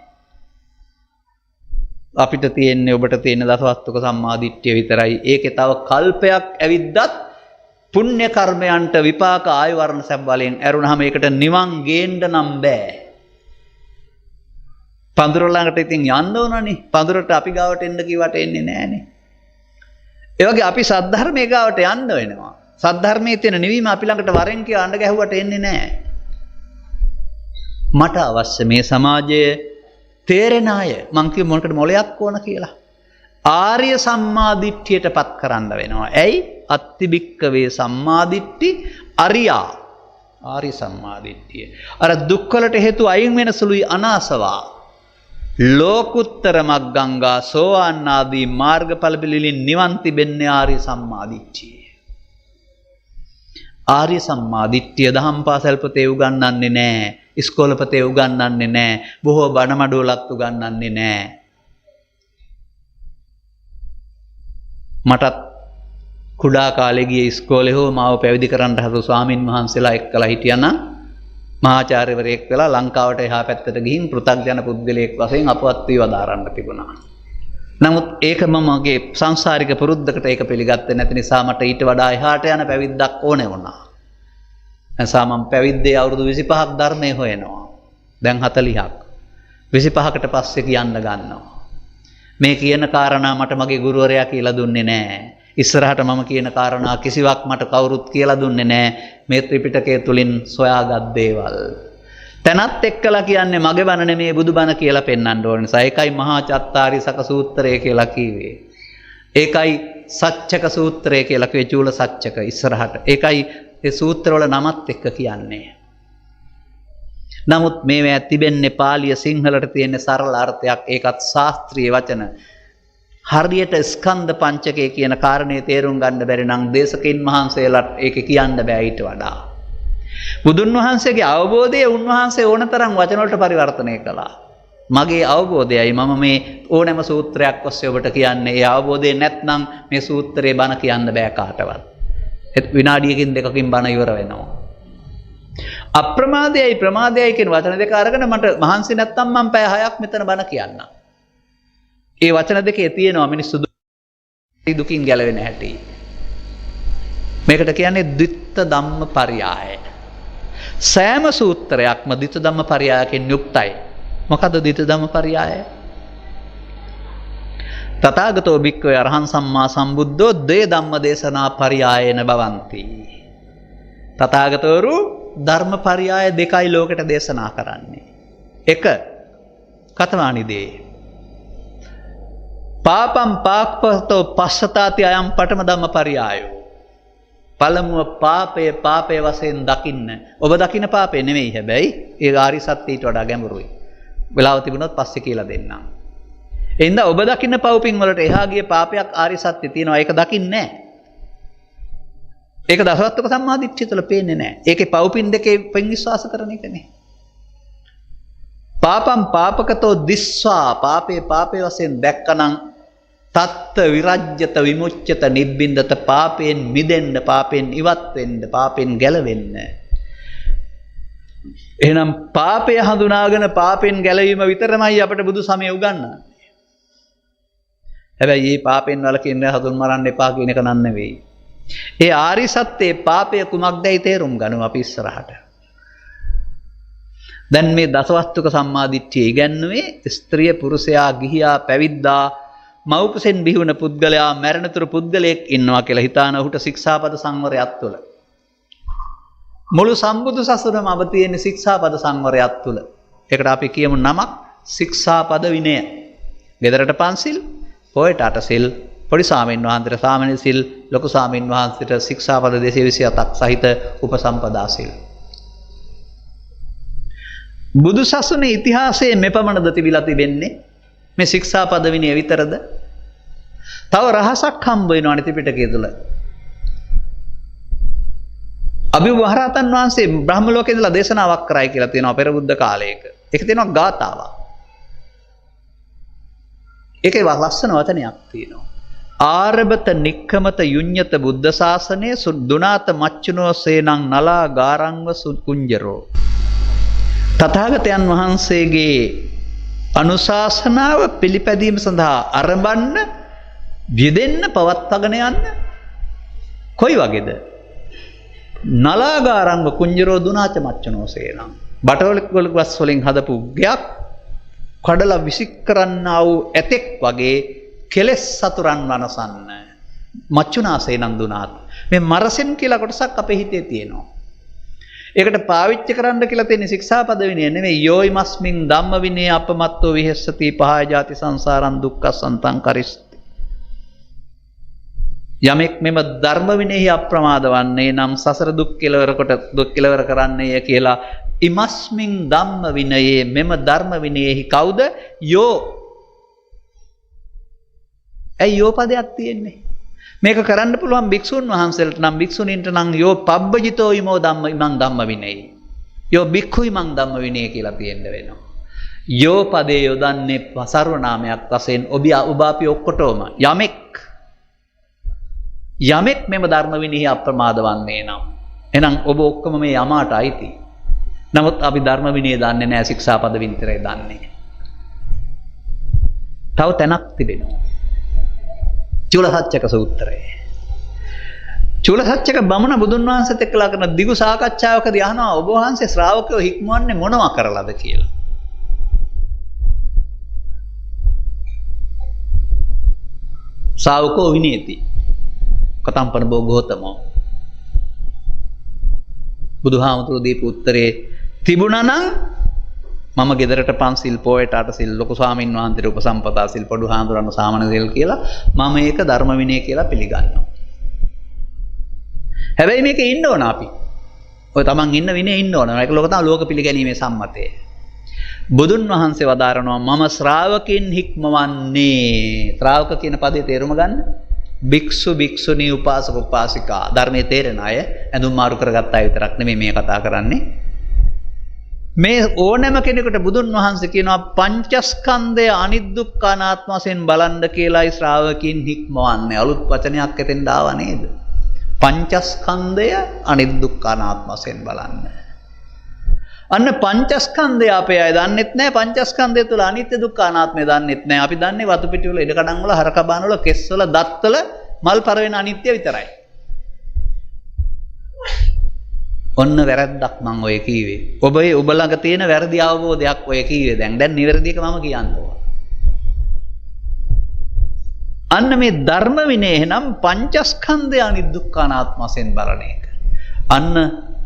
අපිට තියෙන්නේ ඔබට තියෙන දසවස්තුක සම්මාදිට්ඨිය විතරයි. ඒකේ තව කල්පයක් ඇවිද්දත් පුණ්‍ය කර්මයන්ට විපාක ආය වර්ණ සැප බලෙන් ඇරුණාම ඒකට නිවන් ගේන්න නම් බෑ. පඳුර ළඟට ඉතින් යන්න ඕනනේ. පඳුරට අපි ගාවට එන්න කිව්වට එන්නේ නෑනේ. ඒ වගේ අපි සද්ධර්මයේ ගාවට යන්න වෙනවා. සද්ධර්මයේ තියෙන නිවීම අපි ළඟට වරෙන් කියලා අඬ ගැහුවට එන්නේ නෑ. මට අවශ්‍ය මේ සමාජයේ තේරෙන අය මං කිය මොනකට මොලයක් ඕන කියලා. ආර්ය සම්මාදිට්ඨියට පත් කරන්න වෙනවා. ඇයි? අත්තිබික්කවේ සම්මාදිට්ඨි අරියා. ආර්ය සම්මාදිට්ඨිය. අර දුක්වලට හේතු අයින් වෙන සුළුයි අනාසවා. ලෝකුත්තර මග්ගංගා සෝවාන් ආදී මාර්ගඵල පිළිලින් නිවන් තිබෙන්නේ ආර්ය සම්මාදිට්ඨිය. ආර්ය සම්මාදිට්ඨිය දහම් පාසල් පොතේ උගන්වන්නේ නැහැ. ඉස්කෝල පොතේ උගන්වන්නේ නැහැ. බොහෝ බණ මඩුවලත් උගන්වන්නේ නැහැ. මටත් කුඩා කාලේ ගියේ ඉස්කෝලේ හෝ මාව පැවිදි කරන්න හදපු ස්වාමින් වහන්සේලා එක්කලා හිටියානම් මහාචාර්යවරයෙක් වෙලා ලංකාවට එහා පැත්තට ගිහින් පෘථග්ජන පුද්ගලයෙක් වශයෙන් අපවත් වී වදාරන්න තිබුණා. නමුත් ඒක මමගේ සංසාරික පුරුද්දකට ඒක පිළිගත්තේ නැති නිසා මට ඊට වඩා එහාට යන පැවිද්දක් ඕනේ වුණා. එනිසා මම පැවිද්දේ අවුරුදු 25ක් ධර්මයේ හොයනවා. දැන් 40ක්. 25කට පස්සේ කියන්න ගන්නවා. මේ කියන කාරණා මට මගේ ගුරුවරයා කියලා දුන්නේ නැහැ. ඉස්සරහට මම කියන කාරණා කිසිවක් මට කවුරුත් කියලා දුන්නේ නැහැ. මේ ත්‍රිපිටකය තුලින් සොයාගත් දේවල්. තනත් එක්කලා කියන්නේ මගේ බණ නෙමේ බුදු බණ කියලා පෙන්වන්න ඕන නිසා. ඒකයි මහා චත්තාරිසක සූත්‍රය කියලා කිව්වේ. ඒකයි සච්චක සූත්‍රය කියලා කිව්වේ චූල සච්චක ඉස්සරහට. ඒකයි ඒ සූත්‍රවල නමත් එක්ක කියන්නේ. නමුත් මේවා තිබෙන්නේ පාලිය සිංහලට තියෙන සරල අර්ථයක්. ඒකත් ශාස්ත්‍රීය වචන. හරියට ස්කන්ධ පංචකය කියන කාරණේ තේරුම් ගන්න බැරි නම් දේශකින් මහන්සේලාට ඒක කියන්න බෑ ඊට වඩා. බුදුන් වහන්සේගේ අවබෝධය උන්වහන්සේ ඕනතරම් වචන වලට පරිවර්තනය කළා. මගේ අවබෝධයයි මම මේ ඕනෑම සූත්‍රයක් ඔස්සේ ඔබට කියන්නේ. ඒ අවබෝධය නැත්නම් මේ සූත්‍රේ බණ කියන්න බෑ කාටවත්. විනාඩියකින් දෙකකින් බණ ඉවර වෙනවා. අප්‍රමාදයයි ප්‍රමාදයයි කියන වචන දෙක අරගෙන මට මහන්සි නැත්නම් මම පැය 6ක් මෙතන බණ කියන්නම්. ඒ වචන දෙකේ තියෙනවා මිනිස්සු දුකින් ගැලවෙන හැටි. මේකට කියන්නේ ද්විත්ත ධම්ම පරියාය. සෑම සූත්‍රයක්ම ද්විත්ත ධම්ම පරියායකින් යුක්තයි. මොකද ද්විත්ත ධම්ම පරියාය? තථාගතෝ භික්ඛවේ අරහං සම්මා සම්බුද්ධෝ ද්වේ ධම්ම දේශනා පරියායන භවಂತಿ. තථාගතවරු ධර්ම පරියාය දෙකයි ලෝකෙට දේශනා කරන්නේ. එක කතමානිදේ පාපම් පාපතෝ පස්සතාති අයම් පඨම ධම්ම පරියායෝ. පළමුව පාපය වශයෙන් දකින්න. ඔබ දකින්න පාපේ නෙමෙයි හැබැයි ඒ ආරි සත්‍යයට වඩා ගැඹුරුයි. වෙලාව තිබුණොත් පස්සේ කියලා දෙන්නම්. එහෙනම් ඔබ දකින්න පව්පින් වලට එහා ගිය පාපයක් ආරි සත්‍ය තියෙනවා. ඒක දකින්නේ නැහැ. ඒක දසවස්තුක සම්මාදිට්ඨිය තුළ පේන්නේ නැහැ. ඒකේ පව්පින් දෙකේ පෙන් විශ්වාස කරන එකනේ. පාපම් පාපකතෝ දිස්වා පාපේ වශයෙන් දැක්කනම් තත්ත විරජ්‍යත විමුච්ඡත නිබ්බින්දත පාපයෙන් මිදෙන්න පාපයෙන් ඉවත් වෙන්න පාපයෙන් ගැලවෙන්න. එහෙනම් පාපය හඳුනාගෙන පාපෙන් ගැලවීම විතරමයි අපට බුදු සමය උගන්වන්නේ. හැබැයි මේ පාපෙන් වළකින්න හඳුන් මරන්න එපා කියන එක නන් නෙවෙයි. ඒ ආරි සත්‍යයේ පාපය කුමක්දයි තේරුම් ගනු අපි ඉස්සරහට. දැන් මේ දසවස්තුක සම්මාදිට්ඨිය ඉගැන්නුවේ ස්ත්‍රිය පුරුෂයා ගිහියා පැවිද්දා මව්කුසෙන් බිහිවුණ පුද්ගලයා මරණතුරු පුද්ගලයෙක් ඉන්නවා කියලා හිතාන ඔහුට ශික්ෂාපද සංවරයක් තුළ. මුළු සම්බුදු සසුනම අබ තියෙන ශික්ෂාපද සංවරයක් තුළ. ඒකට අපි කියමු නමක් ශික්ෂාපද විනය. ගෙදරට පන්සිල්, පොයට අටසිල්, පොඩි සාමීන් වහන්සේට සාමණේර සිල්, ලොකු සාමීන් වහන්සේට ශික්ෂාපද 227ක් සහිත උපසම්පදා සිල්. බුදු සසුනේ ඉතිහාසයේ මෙපමණද තිබිලා තිබෙන්නේ මේ ශික්ෂාපද විනය විතරද? තව රහසක් හම්බ වෙනවානේ ත්‍රිපිටකය තුල. අභි මහරහතන් වහන්සේ බ්‍රහ්ම ලෝකේ ඉඳලා දේශනාවක් කරයි කියලා තියෙනවා පෙර බුද්ධ කාලයක. ඒක තියෙනවා ගාථාවක්. ඒකේ ලස්සන වචනයක් තියෙනවා. ආරබත නික්කමත යුඤ්ඤත බුද්ධ ශාසනයේ සුදුනාත මච්චුනෝ සේනං නලා ගාරංව සුකුංජරෝ. තථාගතයන් වහන්සේගේ අනුශාසනාව පිළිපැදීම සඳහා අරඹන්න යෙදෙන්න පවත්වාගෙන යන්න කොයි වගේද? නලාගාරංග කුංජරෝ දුනාච මච්චනෝ සේනං. බටවල ගස් වලින් හදපු ගයක් කඩලා විසික් කරන්නා වූ ඇතෙක් වගේ කෙලෙස් සතුරන් වනසන්න මච්චුනා සේනං දුනාත්. මේ මරසෙන් කියලා කොටසක් අපේ හිතේ තියෙනවා. ඒකට පාවිච්චි කරන්න කියලා තියෙන ශික්ෂාපද විනය නෙමෙයි. යෝයි මස්මින් ධම්ම විනය අපමත්තෝ විහෙස්සති පහය ජාති සංසාරං දුක්ඛසන්තං කරිස්සති. යමෙක් මෙම ධර්ම විනයෙහි අප්‍රමාද වන්නේ නම් සසර දුක් කෙලවර කරන්නේය කියලා ඉමස්මින් ධම්ම විනයේ මෙම ධර්ම විනයෙහි කවුද? යෝ. ඇයි යෝ පදයක් තියෙන්නේ? මේක කරන්න පුළුවන් භික්ෂුන් වහන්සේලාට නම් භික්ෂුණීන්ට නම් යෝ පබ්බජිතෝ ඉමෝ ධම්ම ඉමං ධම්ම විනයයි. යෝ භික්ඛු ඉමං ධම්ම විනය කියලා තියෙන්න වෙනවා. යෝ පදේ යොදන්නේ සර්වනාමයක් වශයෙන් ඔබ අපි ඔක්කොටම යමෙක් මෙම ධර්ම විනයෙහි අප්‍රමාද වන්නේ නම් එහෙනම් ඔබ ඔක්කොම මේ යමාට අයිති. නමුත් අපි ධර්ම විනය දන්නේ නැහැ, ශික්ෂාපද විතරයි දන්නේ. තව තැනක් තිබෙනවා. චූලසච්චක සූත්‍රය. චූලසච්චක බමුණ බුදුන් වහන්සේත් එක්කලා කරන දිගු සාකච්ඡාවකදී අහනවා ඔබ වහන්සේ ශ්‍රාවකයෝ හික්මවන්නේ මොනවා කරලාද කියලා. ශ්‍රාවකෝ විනේති කතම්පන බෝ ගෝතමෝ. බුදුහාමුදුරුවෝ දීපු උත්තරේ තිබුණා නම් මම ගෙදරට පන්සිල්, පොයට අටසිල්, ලොකු ස්වාමීන් වහන්සේට උපසම්පදා සිල්, පොඩු හාමුදුරන් සාමණේර සිල් කියලා මම ඒක ධර්ම විනය කියලා පිළිගන්නවා. හැබැයි මේක ඉන්න ඕන අපි. ඔය තමන් ඉන්න විනය ඉන්න ඕන. ඒක ලෝක තමයි ලෝක පිළිගැනීමේ සම්මතය. බුදුන් වහන්සේ වදාරනවා මම ශ්‍රාවකින් හික්මවන්නේ. ශ්‍රාවක කියන පදේ තේරුම ගන්න. භික්ෂු භික්ෂුණී උපාසක උපාසිකා. ධර්මයේ තේරෙන අය ඇඳුම් මාරු කරගත්ත අය විතරක් නෙමෙයි මේ කතා කරන්නේ. මේ ඕනෑම කෙනෙකුට බුදුන් වහන්සේ කියනවා පංචස්කන්ධය අනිදුක්ඛ අනාත්ම වශයෙන් බලන්න කියලායි ශ්‍රාවකින් හික්මවන්නේ. අලුත් වචනයක් එතෙන් දාවා නේද? පංචස්කන්ධය අනිදුක්ඛ අනාත්ම වශයෙන් බලන්න. අන්න පංචස්කන්ධය අපේ අය දන්නෙත් නැහැ. පංචස්කන්ධය තුළ අනිත්‍ය දුක්ඛ අනාත්මය දන්නෙත් නැහැ. අපි දන්නේ වතු පිටි වල, ඉඩ කඩන් වල, හරක බාන වල, කෙස් වල, දත් වල මල් පරවෙන අනිත්‍ය විතරයි. ඔන්න වැරද්දක් මං ඔය කීවේ. ඔබ ළඟ තියෙන වැරදි අවබෝධයක් ඔය කීවේ. දැන් නිවැරදි එක මම කියන්න ඕන. අන්න මේ ධර්ම විනය එහෙනම් පංචස්කන්ධය අනිදුක්ඛ අනාත්ම වශයෙන් බලන එක. අන්න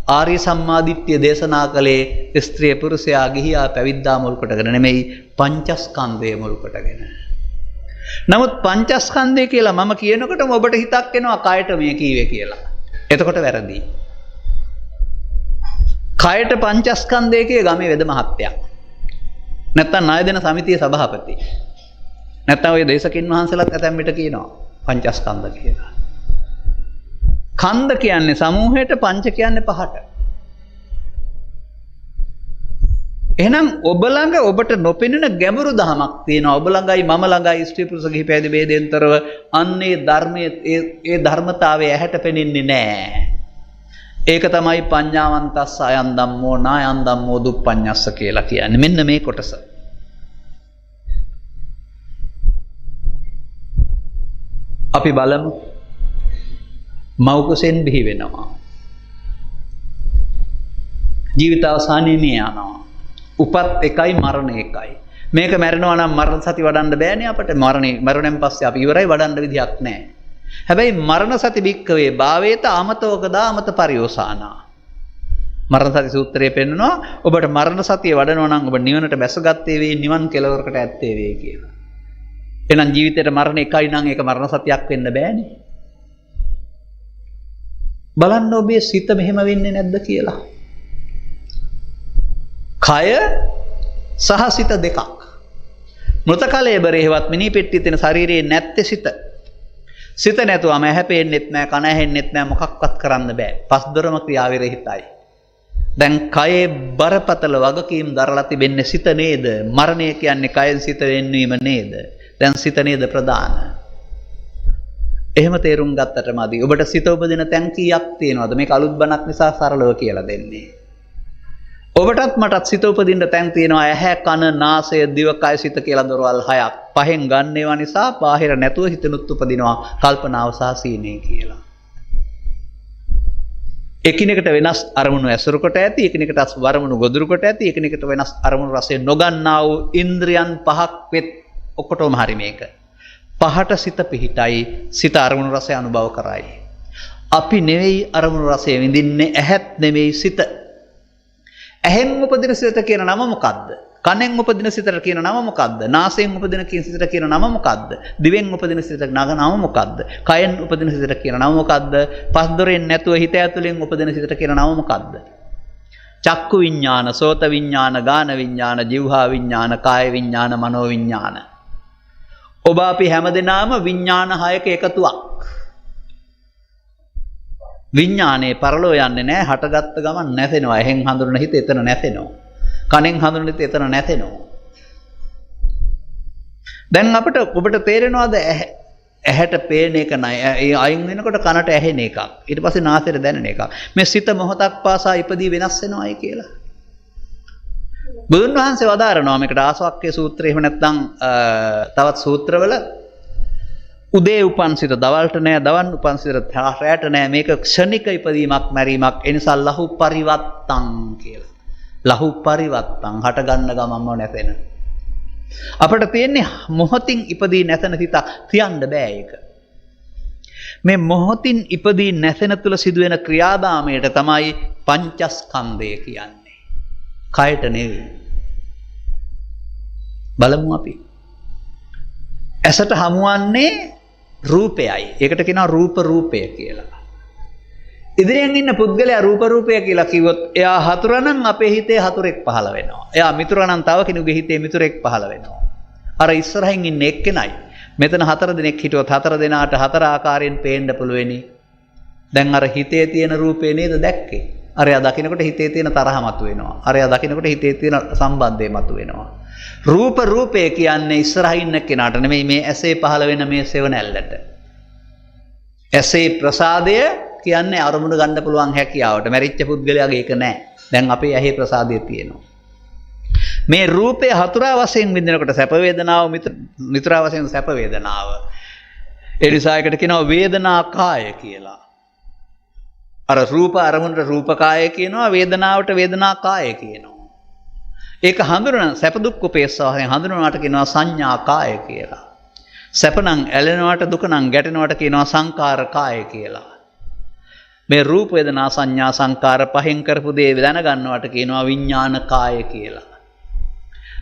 ආර්ය සම්මාදිට්ඨිය දේශනා කළේ ස්ත්‍රිය පුරුෂයා ගිහියා පැවිද්දා මුල් කොටගෙන නෙමෙයි, පංචස්කන්ධය මුල් කොටගෙන. නමුත් පංචස්කන්ධය කියලා මම කියනකොටම ඔබට හිතක් එනවා කයට මේ කීවේ කියලා. එතකොට වැරදි. කයට පංචස්කන්ධය කිය ගමේ වෙද මහත්තයා. නැත්තම් ණය දෙන සමිතියේ සභාපති. නැත්තම් ඔය දේශකින් වහන්සේලාත් ඇතැම් විට කියනවා පංචස්කන්ධ කියලා. කන්ද කියන්නේ සමූහයට, පංච කියන්නේ පහට. එහෙනම් ඔබ ළඟ ඔබට නොපෙනෙන ගැඹුරු දහමක් තියෙනවා. ඔබ ළඟයි මම ළඟයි ස්ත්‍රී පුරුෂ ගිහි පැවිදි ભેදෙන්තරව අන්නේ ධර්මයේ ඒ ධර්මතාවය ඇහැට පෙනෙන්නේ නැහැ. ඒක තමයි පඤ්ඤාවන්තස්ස අයං ධම්මෝ නායං ධම්මෝ දුප්පඤ්ඤස්ස කියලා කියන්නේ. මෙන්න මේ කොටස. අපි බලමු. මව් කුසෙන් බිහි වෙනවා. ජීවිත අවසානයේ මේ යනවා. උපත් එකයි මරණ එකයි. මේක මැරෙනවා නම් මරණ සති වඩන්න බෑනේ අපිට. මරණයෙන් පස්සේ අපි ඉවරයි, වඩන්න විදියක් නැහැ. හැබැයි මරණ සති භික්කවේ භාවේත අමතෝකදා අමත පරියෝසානා. මරණ සති සූත්‍රයේ පෙන්නනවා ඔබට මරණ සතිය වඩනවා නම් ඔබ නිවනට බැසගත්තේ වේ, නිවන් කෙලවරකට ඇත්තේ වේ කියලා. එහෙනම් ජීවිතේට මරණ එකයි නම් ඒක මරණ සතියක් වෙන්න බෑනේ. බලන්න ඔබේ සිත මෙහෙම වෙන්නේ නැද්ද කියලා. කය සහ සිත දෙකක්. මృత කලෙබරේවත් මිනි පෙට්ටිය තියෙන ශරීරයේ නැත්තේ සිත. සිත නැතුවම ඇහැ පේන්නෙත් නැහැ, කන ඇහෙන්නෙත් නැහැ, මොකක්වත් කරන්න බෑ. පස්දොරම ක්‍රියාවිරහිතයි. දැන් කයේ බරපතල වගකීම් දරලා තිබෙන්නේ සිත නේද? මරණය කියන්නේ කයෙන් සිත වෙන්වීම නේද? දැන් සිත නේද ප්‍රධාන? එහෙම තේරුම් ගත්තට මදි. ඔබට සිත උපදින තැන් කීයක් තියෙනවද? මේක අලුත් බණක් නිසා සරලව කියලා දෙන්නේ. ඔබටත් මටත් සිත උපදින්න තැන් තියෙනවා. ඇහැ, කන, නාසය, දිව, කය, සිත කියලා දොරවල් 6ක්. පහෙන් ගන්න ඒවා නිසා බාහිර නැතුව හිතනුත් උපදිනවා කල්පනාව සහ සීනේ කියලා. එකිනෙකට වෙනස් අරමුණු ඇසුරු කොට ඇති, එකිනෙකට වරමුණු ගොදුරු කොට ඇති, එකිනෙකට වෙනස් අරමුණු රසය නොගන්නා වූ ඉන්ද්‍රියන් පහක් වෙත් ඔක්කොටම හරි මේක. පහට සිත පිහිටයි, සිත අරමුණු රසය අනුභව කරයි. අපි නෙවෙයි අරමුණු රසය විඳින්නේ, ඇහත් නෙවෙයි සිත. ඇහෙන් උපදින සිත කියන නම මොකද්ද? කනෙන් උපදින සිතට කියන නම මොකද්ද? නාසයෙන් උපදින සිතට කියන නම මොකද්ද? දිවෙන් උපදින සිතට නම මොකද්ද? කයෙන් උපදින සිතට කියන නම මොකද්ද? පස්දොරෙන් නැතුව හිත ඇතුලෙන් උපදින සිතට කියන නම මොකද්ද? චක්කු විඥාන, සෝත විඥාන, ගාන විඥාන, જીවහා විඥාන, කාය විඥාන, මනෝ විඥාන. ඔබ අපි හැමදෙනාම විඥාන හයක එකතුවක්. විඥානේ පරලෝ යන්නේ නැහැ. හටගත්ත ගමන් නැසෙනවා. එහෙන් හඳුනන හිත එතන නැසෙනවා. කනෙන් හඳුනන හිත එතන නැසෙනවා. දැන් අපිට ඔබට තේරෙනවද ඇහැට පේන එක නයි. ඒ අයින් වෙනකොට කනට ඇහෙන එකක්. ඊට පස්සේ නාසයට දැනෙන එකක්. මේ සිත මොහොතක් පාසා ඉපදී වෙනස් වෙනවායි කියලා. බුදුන් වහන්සේ වදාරනවා මේකට ආසවක්ඛ්‍ය සූත්‍රය. එහෙම නැත්නම් තවත් සූත්‍රවල උදේ උපන් සිත දවල්ට නෑ, දවන් උපන් සිත රැට නෑ. මේක ක්ෂණික ඉපදීමක් මැරීමක්. ඒ නිසා ලහු පරිවත්තං කියලා. ලහු පරිවත්තං හට ගන්න ගමන්ම නැතෙන. අපිට තියෙන්නේ මොහොතින් ඉපදී නැසෙන සිතක්. තියන්න බෑ ඒක. මේ මොහොතින් ඉපදී නැසෙන තුල සිදුවෙන ක්‍රියාදාමයට තමයි පංචස්කන්ධය කියන්නේ. කයට නෙවෙයි. බලමු අපි. ඇසට හමුවන්නේ රූපයයි. ඒකට කියනවා රූප රූපය කියලා. ඉදිරියෙන් ඉන්න පුද්ගලයා රූප රූපය කියලා කිව්වොත් එයා හතුර නම් අපේ හිතේ හතුරෙක් පහළ වෙනවා. එයා මිතුර නම් තව කෙනෙකුගේ හිතේ මිතුරෙක් පහළ වෙනවා. අර ඉස්සරහින් ඉන්න එක්කෙනයි. මෙතන 4 දෙනෙක් හිටියොත් 4 දෙනාට 4 ආකාරයෙන් පේන්න පුළුවෙනි. දැන් අර හිතේ තියෙන රූපේ නේද දැක්කේ? අරයා දකින්නකොට හිතේ තියෙන තරහ මතුවෙනවා. අරයා දකින්නකොට හිතේ තියෙන සම්බන්ධය මතුවෙනවා. රූප රූපය කියන්නේ ඉස්සරහින් ඉන්න කෙනාට නෙමෙයි, මේ ඇසේ පහළ වෙන මේ සෙවණැල්ලට. ඇසේ ප්‍රසාදය කියන්නේ අරමුණු ගන්න පුළුවන් හැකියාවට. මැරිච්ච පුද්ගලයාගේ ඒක නෑ. දැන් අපේ ඇහි ප්‍රසාදය තියෙනවා. මේ රූපය හතුරා වශයෙන් විඳිනකොට සැප වේදනාව, මිතුරා වශයෙන් සැප වේදනාව. ඒ නිසා එකට කියනවා වේදනා කාය කියලා. අර රූප අරමුණට රූප කාය කියනවා, වේදනාවට වේදනා කාය කියනවා. ඒක හඳුනන සැප දුක් උපේක්ෂාවෙන් හඳුනනවාට කියනවා සංඥා කාය කියලා. සැප නම් ඇලෙනවාට, දුක නම් ගැටෙනවාට කියනවා සංකාර කාය කියලා. මේ රූප වේදනා සංඥා සංකාර පහෙන් කරපු දේ දැනගන්නවට කියනවා විඥාන කාය කියලා.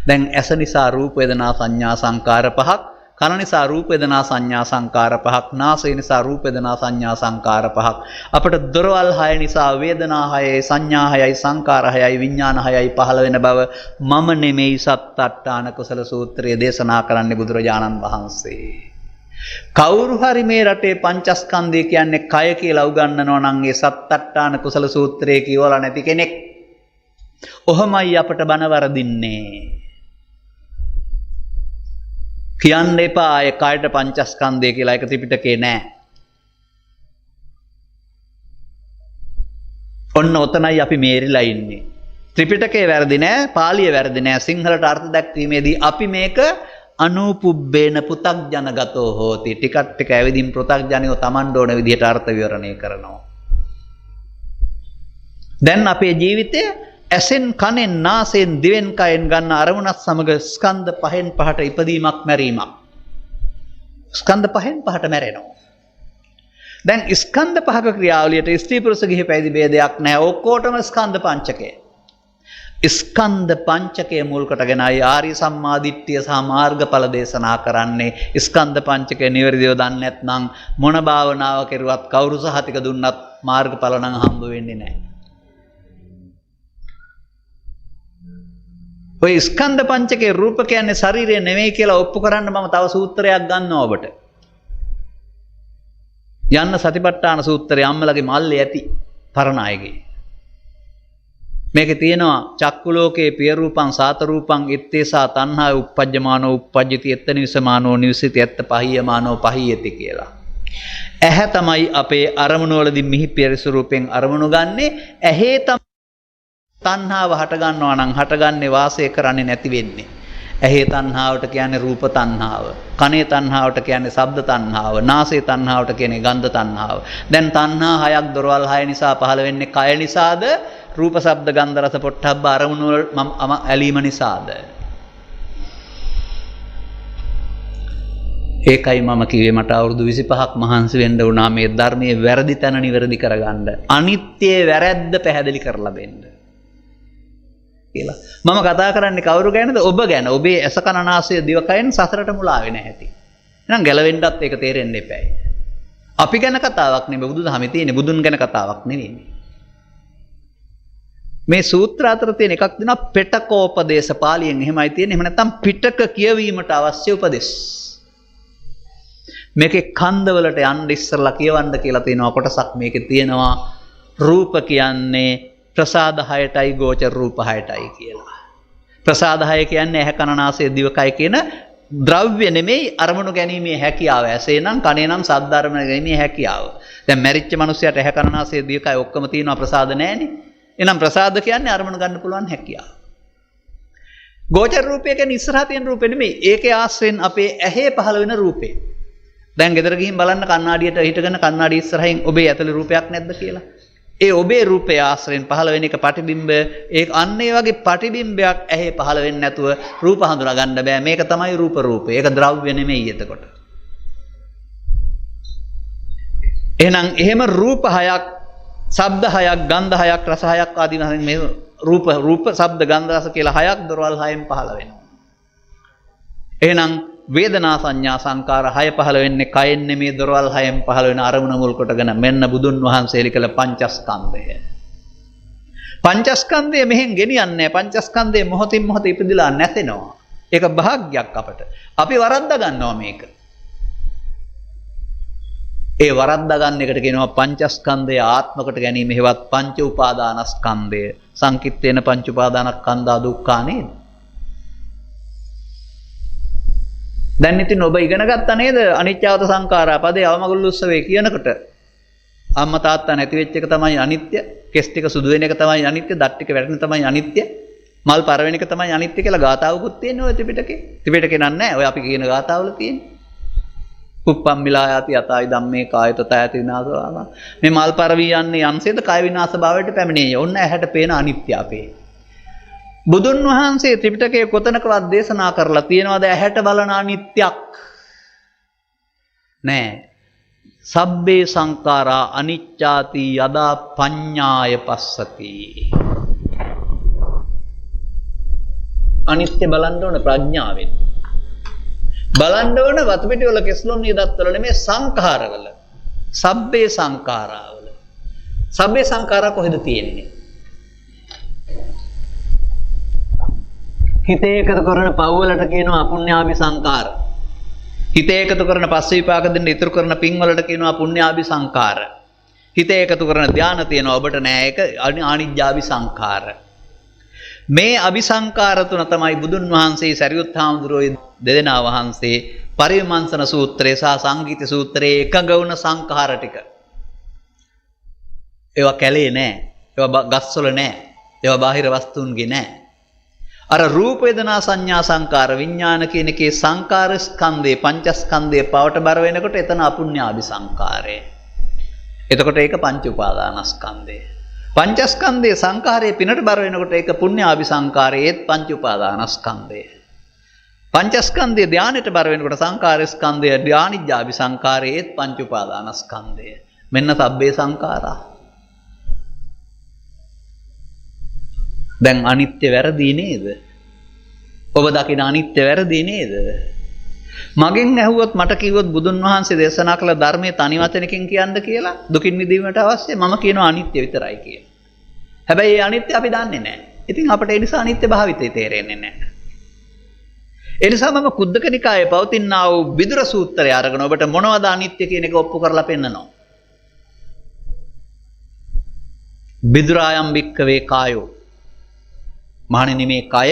දැන් ඇස නිසා රූප වේදනා සංඥා සංකාර පහක්, කන නිසා රූප වේදනා සංඥා සංකාර පහක්, නාසය නිසා රූප වේදනා සංඥා සංකාර පහක්. අපට දොරවල් 6 නිසා වේදනා 6යි, සංඥා 6යි, සංකාර 6යි, විඥාන 6යි පහළ වෙන බව මම නෙමෙයි සත්තට්ඨාන කුසල සූත්‍රයේ දේශනා කරන්නේ බුදුරජාණන් වහන්සේ. කවුරු හරි මේ රටේ පංචස්කන්ධය කියන්නේ කය කියලා උගන්වනවා නම් ඒ සත්තට්ඨාන කුසල සූත්‍රයේ කියවලා නැති කෙනෙක්. ඔහමයි අපට බණ වරදින්නේ. කියන්න එපා ඒ කයට පංචස්කන්ධය කියලා. ඒක ත්‍රිපිටකේ නෑ. ඔන්න ඔතනයි අපි මේරිලා ඉන්නේ. ත්‍රිපිටකේ වැරදි නෑ, පාලිය වැරදි නෑ. සිංහලට අර්ථ දැක්වීමේදී අපි මේක අනුපුබ්බේන පෘථග්ජනගතෝ හෝති. ටික ඇවිදින් පෘථග්ජනයෝ Tamanට ඕන විදිහට අර්ථ විවරණය කරනවා. දැන් අපේ ජීවිතය ඇසෙන් කනෙන් නාසයෙන් දිවෙන් කයෙන් ගන්න අරමුණත් සමග ස්කන්ධ පහෙන් පහට ඉපදීමක් මැරීමක්. ස්කන්ධ පහෙන් පහට මැරෙනවා. දැන් ස්කන්ධ පහක ක්‍රියාවලියට ස්ත්‍රී පුරුෂ ගිහි පැවිදි ભેදයක් නැහැ. ඔක්කොටම ස්කන්ධ පංචකය. ස්කන්ධ පංචකය මුල් කොටගෙනයි ආර්ය සම්මා දිට්ඨිය සහ මාර්ගඵල දේශනා කරන්නේ. ස්කන්ධ පංචකය නිවැරදිව දන්නේ නැත්නම් මොන භාවනාව කෙරුවත් කවුරු සහතික දුන්නත් මාර්ගඵල නම් හම්බ වෙන්නේ නැහැ. ඔය ස්කන්ධ පංචකේ රූප කියන්නේ ශරීරය නෙමෙයි කියලා ඔප්පු කරන්න මම තව සූත්‍රයක් ගන්නවා ඔබට. යන්න සතිපට්ඨාන සූත්‍රය අම්මලගේ මල්ලේ ඇති පරණායගේ. මේකේ තියෙනවා චක්කු ලෝකේ පිය රූපං සාත රූපං ඉත්තේසා තණ්හාය uppajjamaano uppajjati එත්ත නිවසමානෝ නිවසිත එත්ත පහියමානෝ පහියති කියලා. ඇහැ තමයි අපේ අරමුණු වලදී මිහි පිය ස්වරූපෙන් අරමුණු ගන්නෙ. ඇහි තමයි තණ්හාව හට ගන්නවා නම් හටගන්නේ වාසය කරන්නේ නැති වෙන්නේ. ඇහි තණ්හාවට කියන්නේ රූප තණ්හාව. කනේ තණ්හාවට කියන්නේ ශබ්ද තණ්හාව. නාසයේ තණ්හාවට කියන්නේ ගන්ධ තණ්හාව. දැන් තණ්හා හයක් දොරවල් හය නිසා පහළ වෙන්නේ කය නිසාද? රූප ශබ්ද ගන්ධ රස පොට්ටබ්බ අරමුණු වල ඇලීම නිසාද? ඒකයි මම කිව්වේ මට අවුරුදු 25ක් මහන්සි වෙන්න වුණා මේ ධර්මයේ වැරදි තැන නිවැරදි කරගන්න. අනිත්‍යයේ වැරැද්ද පැහැදිලි කරලා දෙන්න. කියලා. මම කතා කරන්නේ කවුරු ගැනද? ඔබ ගැන. ඔබේ ඇස කන නාසය දිවකයෙන් සසරට මුලා වෙන්නේ නැහැටි. එහෙනම් ගැලවෙන්නත් ඒක තේරෙන්න එපායි. අපි ගැන කතාවක් නෙමෙයි බුදුදහමේ තියෙන්නේ. බුදුන් ගැන කතාවක් නෙවෙයි. මේ සූත්‍ර අතර තියෙන එකක් දෙනවා පිටකෝපදේශ පාලියෙන් එහෙමයි තියෙන්නේ. එහෙම නැත්නම් පිටක කියවීමට අවශ්‍ය උපදෙස්. මේකේ කන්දවලට යන්න ඉස්සරලා කියවන්න කියලා තියෙනවා කොටසක් මේකේ තියෙනවා. රූප කියන්නේ ප්‍රසාද 6ටයි ගෝචර රූප 6ටයි කියලා. ප්‍රසාද 6 කියන්නේ ඇහැ කන නාසය දිවකය කියන ද්‍රව්‍ය නෙමෙයි අරමුණු ගැනීමේ හැකියාව. ඇසේ නම් කනේ නම් ශබ්ද අරමුණු ගැනීමේ හැකියාව. දැන් මැරිච්ච මිනිස්සයාට ඇහැ කන නාසය දිවකය ඔක්කොම තියෙනවා ප්‍රසාද නැහැනේ. එහෙනම් ප්‍රසාද කියන්නේ අරමුණු ගන්න පුළුවන් හැකියාව. ගෝචර රූපය කියන්නේ ඉස්සරහා තියෙන රූපෙ නෙමෙයි. ඒකේ ආශ්‍රයෙන් අපේ ඇහි පහළ වෙන රූපේ. දැන් ගෙදර ගිහින් බලන්න කණ්ණාඩියට හිටගෙන කණ්ණාඩිය ඉස්සරහින් ඔබේ ඇතුලේ රූපයක් නැද්ද කියලා. ඒ ඔබේ රූපය ආශ්‍රයෙන් පහළ වෙන එක පටිබිම්බය. ඒ අන්න ඒ වගේ පටිබිම්බයක් ඇහි පහළ වෙන්නේ නැතුව රූප හඳුනා ගන්න බෑ. මේක තමයි රූපය. ඒක ද්‍රව්‍ය නෙමෙයි එතකොට. එහෙනම් එහෙම රූප 6ක්, ශබ්ද 6ක්, ගන්ධ 6ක්, රස 6ක් ආදී වශයෙන් මේ රූප, ශබ්ද, ගන්ධ, රස කියලා 6ක් දොරවල් 6න් පහළ වෙනවා. එහෙනම් වේදනා සංඥා සංකාර 6 පහළ වෙන්නේ කයෙන් නෙමේ දොරවල් 6න් පහළ වෙන අරමුණ මුල් කොටගෙන මෙන්න බුදුන් වහන්සේ ලිකල පංචස්කන්ධය. පංචස්කන්ධය මෙහෙන් ගෙනියන්නේ පංචස්කන්ධය මොහොතින් මොහොත ඉපදිලා නැතෙනවා. ඒක භාග්යක් අපට. අපි වරද්දා ගන්නවා මේක. ඒ වරද්දා ගන්න එකට කියනවා පංචස්කන්ධය ආත්මකට ගැනීම හේවත් පංච උපාදානස්කන්ධය. සංකිට්ඨේන පංච උපාදානස්කන්ධා දුක්ඛා නේද? දැන් ඉතින් ඔබ ඉගෙන ගත්තා නේද අනිත්‍යවත සංඛාරා පදේ අවමගුල් උත්සවයේ කියනකොට අම්මා තාත්තා නැති වෙච්ච එක තමයි අනිත්‍ය, කෙස් ටික සුදු වෙන එක තමයි අනිත්‍ය, දත් ටික වැටෙන තමයි අනිත්‍ය, මල් පර වෙන එක තමයි අනිත්‍ය කියලා ගාතාවකුත් තියෙනවා ඔය ත්‍රිපිටකේ. ත්‍රිපිටකේ නෑ ඔය අපි කියන ගාතාවල තියෙන්නේ. උප්පම්මිලායති යතයි ධම්මේ කායත තයති විනාශවා. මේ මල් පර වී යන්නේ යන්සේද කය විනාශ භාවයට පැමිණෙයි. ඔන්න ඇහැට පේන අනිත්‍ය අපේ. බුදුන් වහන්සේ ත්‍රිපිටකයේ කොතනකවත් දේශනා කරලා තියෙනවද ඇහැට බලන අනිත්‍යක්? නෑ. සබ්බේ සංඛාරා අනිච්චාති යදා පඤ්ඤාය පස්සති. අනිත්‍ය බලන්න ඕන ප්‍රඥාවෙන්. බලන්න ඕන වතු පිටි වල කෙස්ලොම් නියදත් වල නෙමෙයි සංඛාරවල. සබ්බේ සංඛාරාවල. සබ්බේ සංඛාරා කොහෙද තියෙන්නේ? හිතේ එකතු කරන පව් වලට කියනවා අපුඤ්ඤාභි සංඛාර. හිතේ එකතු කරන පස්ස විපාක දෙන්න ඉතුරු කරන පින් වලට කියනවා පුඤ්ඤාභි සංඛාර. හිතේ එකතු කරන ධාන තියෙනවා ඔබට නෑ ඒක ආනිජ්ජාභි සංඛාර. මේ අபிසංකාර තුන තමයි බුදුන් වහන්සේ සරියුත් හාමුදුරුවෝ දෙදෙනා වහන්සේ පරිවිමංශන සූත්‍රය සහ සංගීත සූත්‍රයේ එකඟ වුණ සංඛාර ටික. ඒවා කැලේ නෑ. ඒවා ගස්වල නැහැ. ඒවා බාහිර වස්තුන්ගේ නැහැ. අර රූප වේදනා සංඥා සංකාර විඥාන කියන එකේ සංකාර ස්කන්ධේ පංචස්කන්ධයේ පවට බර වෙනකොට එතන අපුඤ්ඤාභි සංකාරය. එතකොට ඒක පංච උපාදානස්කන්ධය. පංචස්කන්ධයේ සංකාරයේ පිනට බර වෙනකොට ඒක පුඤ්ඤාභි සංකාරය ඒත් පංච උපාදානස්කන්ධය. පංචස්කන්ධයේ ධානයට බර වෙනකොට සංකාර ස්කන්ධය ධානිජ්ජාභි සංකාරය ඒත් පංච උපාදානස්කන්ධය. මෙන්න සබ්බේ සංකාරා. දැන් අනිත්‍ය වැරදි නේද? ඔබ දකින අනිත්‍ය වැරදි නේද? මගෙන් ඇහුවොත් මට කිව්වොත් බුදුන් වහන්සේ දේශනා කළ ධර්මයේ තනි වචනකින් කියන්න කියලා දුකින් මිදීමට අවශ්‍ය මම කියනවා අනිත්‍ය විතරයි කියලා. හැබැයි මේ අනිත්‍ය අපි දන්නේ නැහැ. ඉතින් අපට ඒ නිසා අනිත්‍ය භාවිතය තේරෙන්නේ නැහැ. ඒ නිසා මම කුද්දක නිකායේ පවතිනා වූ විදුර සූත්‍රය අරගෙන ඔබට මොනවද අනිත්‍ය කියන එක ඔප්පු කරලා පෙන්නනවා. විදුරායම් වික්කවේ කායෝ මහණෙනි මේ කය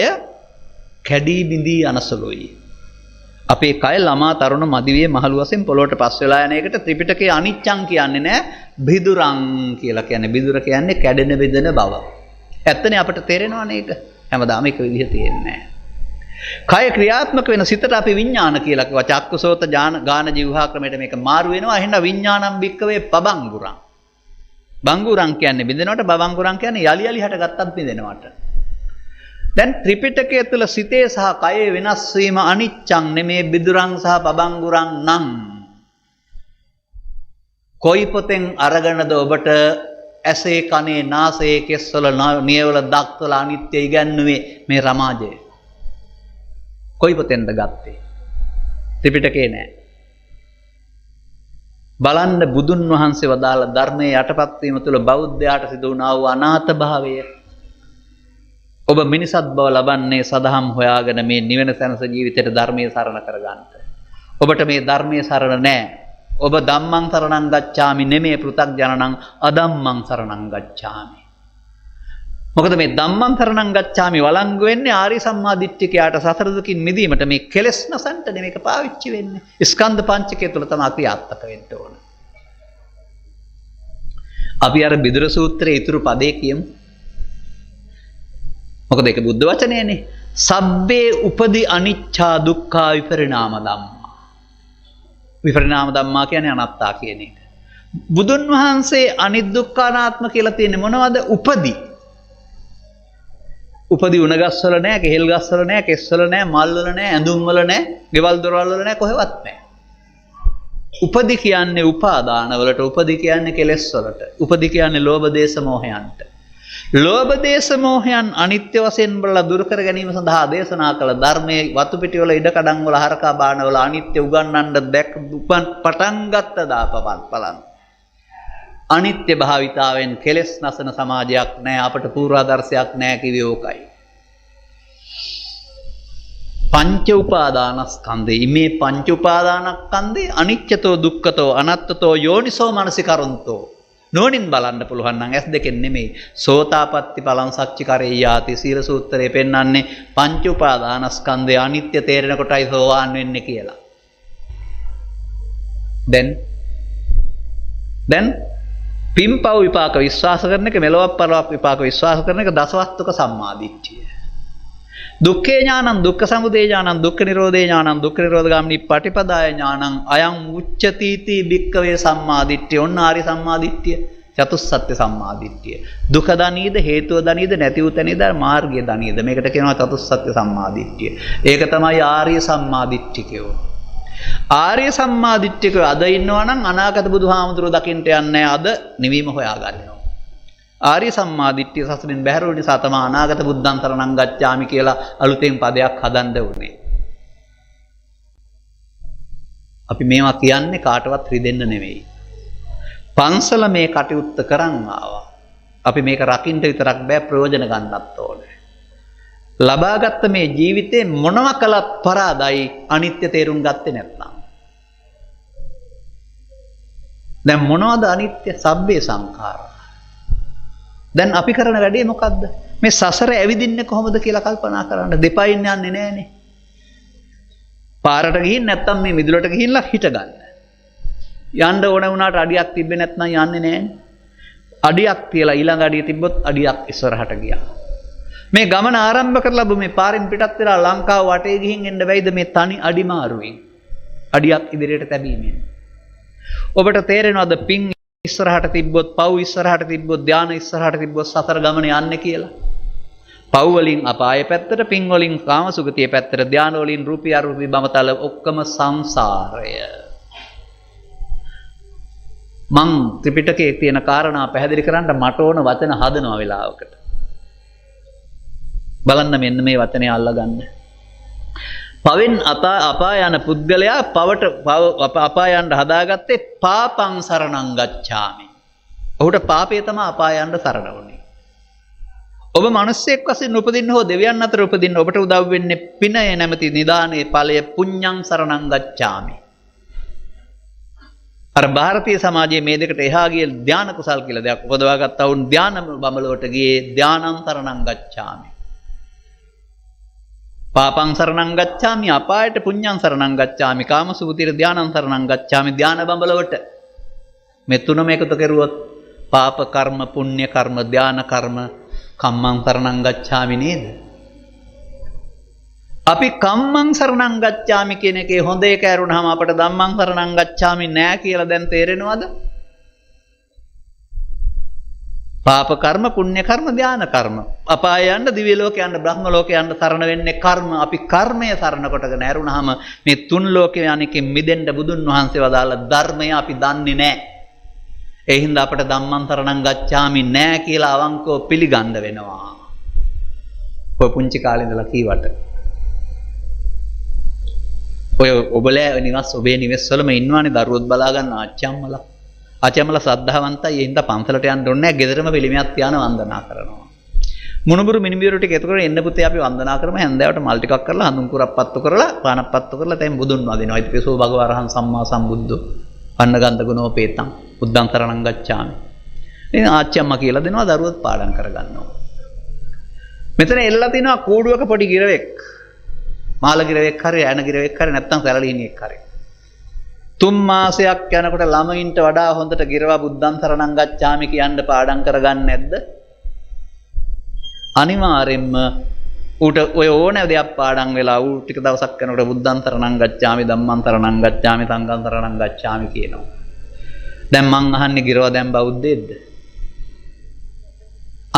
කැඩී බිඳී අනසලොයි. අපේ කය ළමා තරුණ මදිවියේ මහලු වශයෙන් පොළොවට පස් වෙලා යන එකට ත්‍රිපිටකයේ අනිච්චං කියන්නේ නැහැ බිදුරං කියලා කියන්නේ. බිදුර කියන්නේ කැඩෙන බෙදෙන බව. ඇත්තනේ අපිට තේරෙනවනේ ඒක. හැමදාම එක විදිහ තියෙන්නේ නැහැ. කය ක්‍රියාත්මක වෙන සිතට අපි විඥාන කියලා කිව්වා. චක්කසෝත ගාන ජීවහා ක්‍රමයට මේක මාරු වෙනවා. එහෙනම් විඥානම් බික්කවේ පබංගුරං. බංගුරං කියන්නේ බිඳෙනවට බබංගුරං කියන්නේ යලි යලි හටගත්තත් බිඳෙනවට. දැන් ත්‍රිපිටකය තුළ සිතේ සහ කයේ වෙනස් වීම අනිච්චං නෙමේ බිදුරං සහ පබංගුරං නම් කොයි පොතෙන් අරගෙනද ඔබට ඇසේ කනේ නාසයේ කෙස්වල නියවල දක්වල අනිත්‍ය ඉගැන්නුවේ මේ සමාජය? කොයි පොතෙන්ද ගත්තේ? ත්‍රිපිටකේ නෑ. බලන්න බුදුන් වහන්සේ වදාළ ධර්මයේ යටපත් වීම තුළ බෞද්ධයාට සිදු වුණා වූ අනාථ භාවය. ඔබ මිනිසත් බව ලබන්නේ සදහම් හොයාගෙන මේ නිවන සැනස ජීවිතයට ධර්මයේ සරණ කරගන්න. ඔබට මේ ධර්මයේ සරණ නැහැ. ඔබ ධම්මං සරණං ගච්ඡාමි නෙමේ පෘථග්ජනනං අධම්මං සරණං ගච්ඡාමි. මොකද මේ ධම්මං සරණං ගච්ඡාමි වළංගු වෙන්නේ ආර්ය සම්මා දිට්ඨිකයාට සසර දුකින් මිදීමට මේ කෙලෙස් නැසන්ට මේක පාවිච්චි වෙන්නේ. ස්කන්ධ පංචකය තුළ තමයි ක්‍රියාත්මක වෙන්න ඕන. අපි අර බිදුර සූත්‍රයේ ඊතුරු පදේ කියමු. මොකද ඒක බුද්ධ වචනයනේ. සබ්බේ උපදි අනිච්චා දුක්ඛා විපරිණාම ධම්මා. විපරිණාම ධම්මා කියන්නේ අනාත්තා කියන එක. බුදුන් වහන්සේ අනිදුක්ඛානාත්ම කියලා තියෙන්නේ මොනවද? උපදි. උපදි උණ ගස්වල නැහැ, කෙහෙල් ගස්වල නැහැ, කෙස්වල නැහැ, මල් වල නැහැ, ඇඳුම් වල නැහැ, ගෙවල් දොරවල් වල නැහැ, කොහෙවත් නැහැ. උපදි කියන්නේ උපාදාන වලට, උපදි කියන්නේ කෙලෙස් වලට, උපදි කියන්නේ ලෝභ දේශ මොහයන්ට. ලෝභ දේශ මොහයන් අනිත්‍ය වශයෙන් බලලා දුරු කර ගැනීම සඳහා දේශනා කළ ධර්මයේ වතු පිටි වල ඉඩ කඩන් වල හරකා බාන වල අනිත්‍ය උගන්වන්න පටන් ගත්ත දාපපන් බලන්න. අනිත්‍ය භාවිතාවෙන් කෙලෙස් නැසන සමාජයක් නැහැ, අපට පූර්වාදර්ශයක් නැහැ කිව්වේ ඕකයි. පංච උපාදානස්කන්ධේ මේ පංච උපාදානස්කන්ධේ අනිච්චතෝ දුක්ඛතෝ අනත්තතෝ යෝනිසෝ මනසිකරන්තෝ නෝනින් බලන්න පුළුවන් නම් ඇස් දෙකෙන් නෙමෙයි. සෝතාපට්ටි පලං සච්චිකරේ යාති සීල සූත්‍රයේ පෙන්වන්නේ පංච උපාදානස්කන්ධය අනිත්‍ය තේරෙන කොටයි සෝවාන් වෙන්නේ කියලා. දැන් පින්පව් විපාක විශ්වාස කරන එක, මෙලොවක් පරලොවක් විපාක විශ්වාස කරන එක දසවස්තුක සම්මාදිට්ඨිය. දුක්ඛේ ඥානං දුක්ඛ සමුදය ඥානං දුක්ඛ නිරෝධේ ඥානං දුක්ඛ නිරෝධගාමිනී පටිපදාය ඥානං අයං උච්චතිති භික්ඛවේ සම්මාදිට්ඨිය. ඔන්න ආරි සම්මාදිට්ඨිය, චතුස්සත්‍ය සම්මාදිට්ඨිය. දුක දනීද, හේතුව දනීද, නැති වූ තැනීද, මාර්ගය දනීද, මේකට කියනවා චතුස්සත්‍ය සම්මාදිට්ඨිය. ඒක තමයි ආර්ය සම්මාදිට්ඨිකයෝ. ආර්ය සම්මාදිට්ඨිකයෝ අද ඉන්නවා නම් අනාගත බුදුහාමුදුරුවෝ දකින්න යන්නේ අද නිවීම හොයාගන්නවා. ආර්ය සම්මාදිට්ඨිය සසරින් බැහැර වූ නිසා තමයි අනාගත බුද්ධං සරණං ගච්ඡාමි කියලා අලුතෙන් පදයක් හදන්න උනේ. අපි මේවා කියන්නේ කාටවත් රිදෙන්න නෙවෙයි. පන්සල මේ කටයුත්ත කරන් ආවා. අපි මේක රකින්න විතරක් බෑ, ප්‍රයෝජන ගන්නත් ඕනේ. ලබාගත්ත මේ ජීවිතේ මොනවා කළත් පරාදයි අනිත්‍ය තේරුම් ගත්තේ නැත්නම්. දැන් මොනවද අනිත්‍ය? සබ්බේ සංඛාරා. දැන් අපි කරන වැඩේ මොකද්ද? මේ සසර ඇවිදින්නේ කොහොමද කියලා කල්පනා කරන්න. දෙපයින් යන්නේ නැහනේ. පාරට ගිහින් නැත්තම් මේ මිදුලට ගිහින්ලා හිට ගන්න. යන්න ඕන වුණාට අඩියක් තිබ්බේ නැත්නම් යන්නේ නැහනේ. අඩියක් තියලා ඊළඟ අඩිය තිබ්බොත් අඩියක් ඉස්සරහට ගියා. මේ ගමන ආරම්භ කරලා ඔබ මේ පාරින් පිටත් වෙලා ලංකාව වටේ ගිහින් එන්න බැයිද මේ තනි අඩි මාරුවෙන්? අඩියක් ඉදිරියට තැබීමෙන්. ඔබට තේරෙනවද පින් ඉස්සරහට තිබ්බොත්, පව් ඉස්සරහට තිබ්බොත්, ධානය ඉස්සරහට තිබ්බොත් සතර ගමන යන්නේ කියලා? පව් වලින් අපාය පැත්තට, පින් වලින් කාමසුගතිය පැත්තට, ධාන වලින් රූපී අරූපී බමතල ඔක්කොම සංසාරය. මං ත්‍රිපිටකයේ තියෙන කාරණා පැහැදිලි කරන්න මට ඕන වචන හදනවා වෙලාවකට. බලන්න මෙන්න මේ වචනේ අල්ලගන්න. පවෙන් අපාය යන පුද්ගලයා අපාය යන්න හදාගත්තේ පාපං සරණං ගච්ඡාමි. ඔහුට පාපේ තමයි අපාය යන්න සරණ වුනේ. ඔබ මිනිස්සෙක් වශයෙන් උපදින්න හෝ දෙවියන් අතර උපදින්න ඔබට උදව් වෙන්නේ පිනය නැමැති නිදානේ ඵලය පුඤ්ඤං සරණං ගච්ඡාමි. අර ಭಾರತೀಯ සමාජයේ මේ දෙකට එහා ගිය ධාන කුසල් කියලා දෙයක් උපදවා ගත්තා වුන් ධාන බඹලවට ගියේ ධානං සරණං ගච්ඡාමි. පාපං සරණං ගච්ඡාමි, අපායට පුඤ්ඤං සරණං ගච්ඡාමි, කාමසුගතියට ධානං සරණං ගච්ඡාමි. ධාන බඹලවට මේ තුනම එකතු කරුවොත් පාප කර්ම, පුණ්‍ය කර්ම, ධාන කර්ම, කම්මං සරණං ගච්ඡාමි නේද? අපි කම්මං සරණං ගච්ඡාමි කියන එකේ හොඳ එක ඇරුණාම අපට ධම්මං සරණං ගච්ඡාමි නෑ කියලා දැන් තේරෙනවද? පාප කර්ම, පුණ්‍ය කර්ම, ධාන කර්ම. අපාය යන්න, දිව්‍ය ලෝකේ යන්න, බ්‍රහ්ම ලෝකේ යන්න සරණ වෙන්නේ කර්ම. අපි කර්මය සරණ කොටගෙන ඇරුණාම මේ තුන් ලෝකේ යන්නකින් මිදෙන්න බුදුන් වහන්සේ වදාළ ධර්මය අපි දන්නේ නෑ. ඒ හින්දා අපට ධම්මං සරණං ගච්ඡාමි නෑ කියලා අවංකව පිළිගන්න වෙනවා. ඔය පුංචි කාලේ ඉඳලා කීවට. ඔය ඔබලා නිවස් ඔබේ නිවෙස්වලම ඉන්නවනේ දරුවොත් බලා ගන්න ආච්චිම්මලා. ආච්චිම්මලා ශ්‍රද්ධාවන්තයි. ඒ හින්දා පන්සලට යන්න ඕනේ නැහැ. ගෙදරම පිළිමයක් තියාන වන්දනා කරනවා. මුණුබුරු මිනිබිරු ටික එකතු කරගෙන එන්න පුතේ අපි වන්දනා කරමු. හැන්දෑවට මල් ටිකක් කරලා හඳුන් කුරක් පත්තු කරලා පානක් පත්තු කරලා දැන් බුදුන් වදිනවා. ඉතිපිසෝ භගවරහං සම්මා සම්බුද්ධෝ පන්නගන්ධ ගුණෝපේතං බුද්ධං සරණං ගච්ඡාමි. ඉතින් ආච්චිම්මා කියලා දෙනවා දරුවොත් පාඩම් කරගන්නවා. මෙතන එල්ලලා තිනවා කූඩුවක පොඩි ගිරවෙක්. මාළ ගිරවෙක් හරි ඇන ගිරවෙක් හරි නැත්නම් සැලලීනියෙක් හරි. 3 මාසයක් යනකොට ළමයින්ට වඩා හොඳට ගිරවා බුද්ධං සරණං ගච්ඡාමි කියන්න පාඩම් කරගන්නේ නැද්ද? අනිවාර්යෙන්ම ඌට ඔය ඕනෑ දෙයක් පාඩම් වෙලා ඌ ටික දවසක් යනකොට බුද්ධං සරණං ගච්ඡාමි, ධම්මං සරණං ගච්ඡාමි, සංඝං සරණං ගච්ඡාමි කියනවා. දැන් මං අහන්නේ ගිරවා දැන් බෞද්ධයෙක්ද?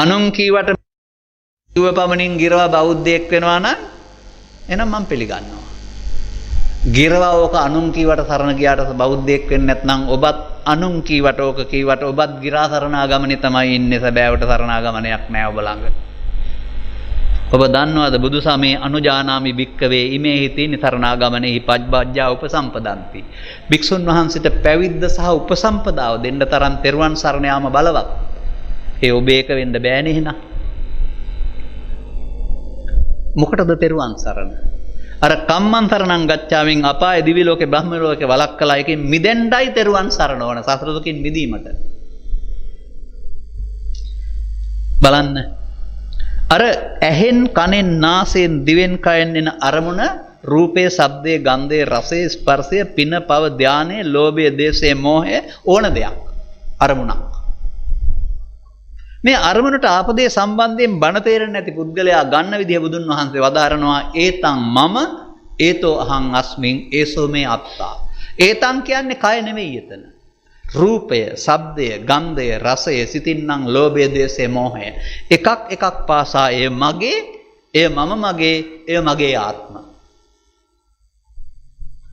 අනුන් කීවට දුව පමණින් ගිරවා බෞද්ධයෙක් වෙනවා නම් එහෙනම් මම පිළිගන්නවා. ගිරවා ඕක අනුන් කීවට සරණ ගියාට බෞද්ධයෙක් වෙන්නේ නැත්නම් ඔබත් අනුන් කීවට ඕක කීවට ඔබත් ගිරා සරණාගමනේ තමයි ඉන්නේ. සැබෑවට සරණාගමනයක් නෑ ඔබ ළඟ. ඔබ දන්නවද බුදු සමයේ අනුජානාමි භික්කවේ ඉමේ හිතින් සරණාගමනේ පජ්ජා උපසම්පදන්ති. භික්ෂුන් වහන්සේට පැවිද්ද සහ උපසම්පදාව දෙන්න තරම් තෙරුවන් සරණ යාම බලවත්. ඒ ඔබ ඒක වෙන්න බෑනේ එහෙනම්. මොකටද තෙරුවන් සරණ? අර කම්මං සරණං ගච්ඡාමින් අපාය දිවි ලෝකේ බ්‍රහ්ම ලෝකේ වළක්කලා එකෙන් මිදෙන්නයි තෙරුවන් සරණ ඕන. සසර දුකින් මිදීමට. බලන්න. අර ඇහෙන්, කනෙන්, නාසයෙන්, දිවෙන්, කයෙන් එන අරමුණ රූපේ, ශබ්දේ, ගන්ධේ, රසේ, ස්පර්ශය, පින, පව, ධානය, ලෝභය, දේශය, මෝහය ඕන දෙයක්. අරමුණක්. මේ අරමුණට ආපදේ සම්බන්ධයෙන් බණ තේරෙන්නේ නැති පුද්ගලයා ගන්න විදිහ බුදුන් වහන්සේ වදාරනවා ඒතං මම ඒතෝ අහං අස්මින් ඒසෝ මේ අත්තා. ඒතං කියන්නේ කය නෙමෙයි එතන. රූපය, ශබ්දය, ගන්ධය, රසය, සිතින්නම් ලෝභය, දේශය, මෝහය. එකක් එකක් පාසා එය මගේ, එය මම මගේ, එය මගේ ආත්ම.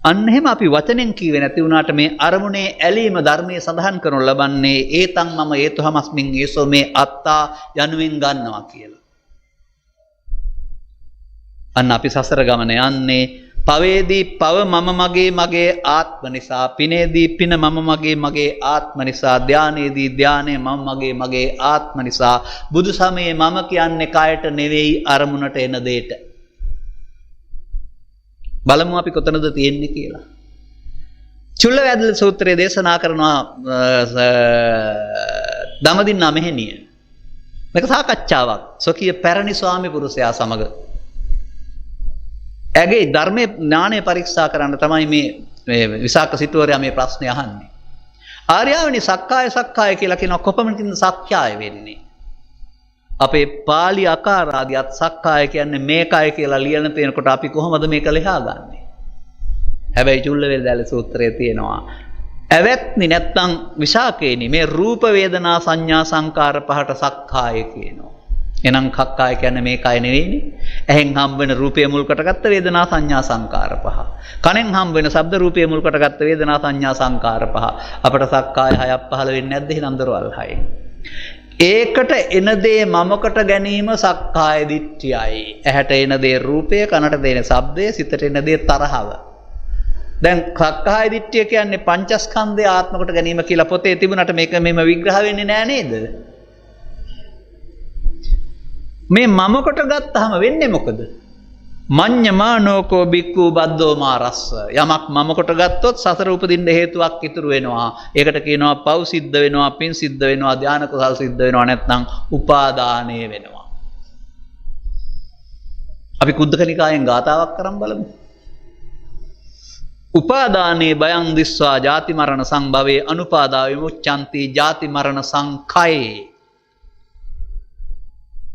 අන්න එහෙම අපි වචනෙන් කියවේ නැති වුණාට මේ අරමුණේ ඇලීම ධර්මයේ සඳහන් කරනු ලබන්නේ ඒතං මම ඒතොහමස්මින් ඒසෝ මේ අත්තා යනුවෙන් ගන්නවා කියලා. අන්න අපි සසර ගමන යන්නේ පවේදී පව මම මගේ මගේ ආත්ම නිසා, පිනේදී පින මම මගේ මගේ ආත්ම නිසා, ධානයේදී ධානය මම මගේ මගේ ආත්ම නිසා. බුදු සමයේ මම කියන්නේ කයට නෙවෙයි අරමුණට එන දෙයට. බලමු අපි කොතනද තියෙන්නේ කියලා. චුල්ලවැදල සූත්‍රයේ දේශනා කරනවා දමදින්නා මෙහෙණිය. මේක සාකච්ඡාවක්. සොකිය පැරණි ස්වාමි පුරුෂයා සමග. ඇගේ ධර්මයේ ඥානය පරීක්ෂා කරන්න තමයි මේ විසාක සිටුවරයා මේ ප්‍රශ්නේ අහන්නේ. ආර්යාවනි සක්කාය කියලා කියනවා කොපමණකින්ද සක්කාය වෙන්නේ? අපේ පාලි අකාරාදියත් සක්කාය කියන්නේ මේකයි කියලා ලියන තැනකොට අපි කොහොමද මේක ලියාගන්නේ? හැබැයි චුල්ලවේල්දාල සූත්‍රයේ තියෙනවා ඇවැත්නි නැත්තම් විසාකේනි මේ රූප වේදනා සංඥා සංකාර පහට සක්කාය කියනවා. එහෙනම් කක්කාය කියන්නේ මේකයි නෙවෙයිනේ. ඇහෙන් හම්බ වෙන රූපය මුල් කොටගත්ත වේදනා සංඥා සංකාර පහ. කනෙන් හම්බ වෙන ශබ්ද රූපය මුල් කොටගත්ත වේදනා සංඥා සංකාර පහ. අපට සක්කාය හයක් පහළ වෙන්නේ නැද්ද? එහෙනම් දරවල් හයෙන්. ඒකට එන දේ මමකට ගැනීම සක්කාය දිට්ඨියයි. ඇහැට එන දේ රූපය, කනට දෙන ශබ්දය, සිතට එන දේ තරහව. දැන් සක්කාය දිට්ඨිය කියන්නේ පංචස්කන්ධය ආත්මකට ගැනීම කියලා පොතේ තිබුණාට මේක මෙහෙම විග්‍රහ වෙන්නේ නෑ නේද? මේ මමකට ගත්තාම වෙන්නේ මොකද? මඤ්ඤමානෝකෝ බික්ඛු බද්දෝ මාරස්ස. යමක් මමකට ගත්තොත් සසර උපදින්න හේතුවක් ඉතුරු වෙනවා. ඒකට කියනවා පව් සිද්ධ වෙනවා, පින් සිද්ධ වෙනවා, ධාන කුසල් සිද්ධ වෙනවා, නැත්නම් උපාදානය වෙනවා. අපි කුද්දක නිකායෙන් ගාතාවක් කරන් බලමු. උපාදානේ බයං දිස්වා ජාති මරණ සංභවේ අනුපාදා විමුච්ඡanti ජාති මරණ සංඛයේ.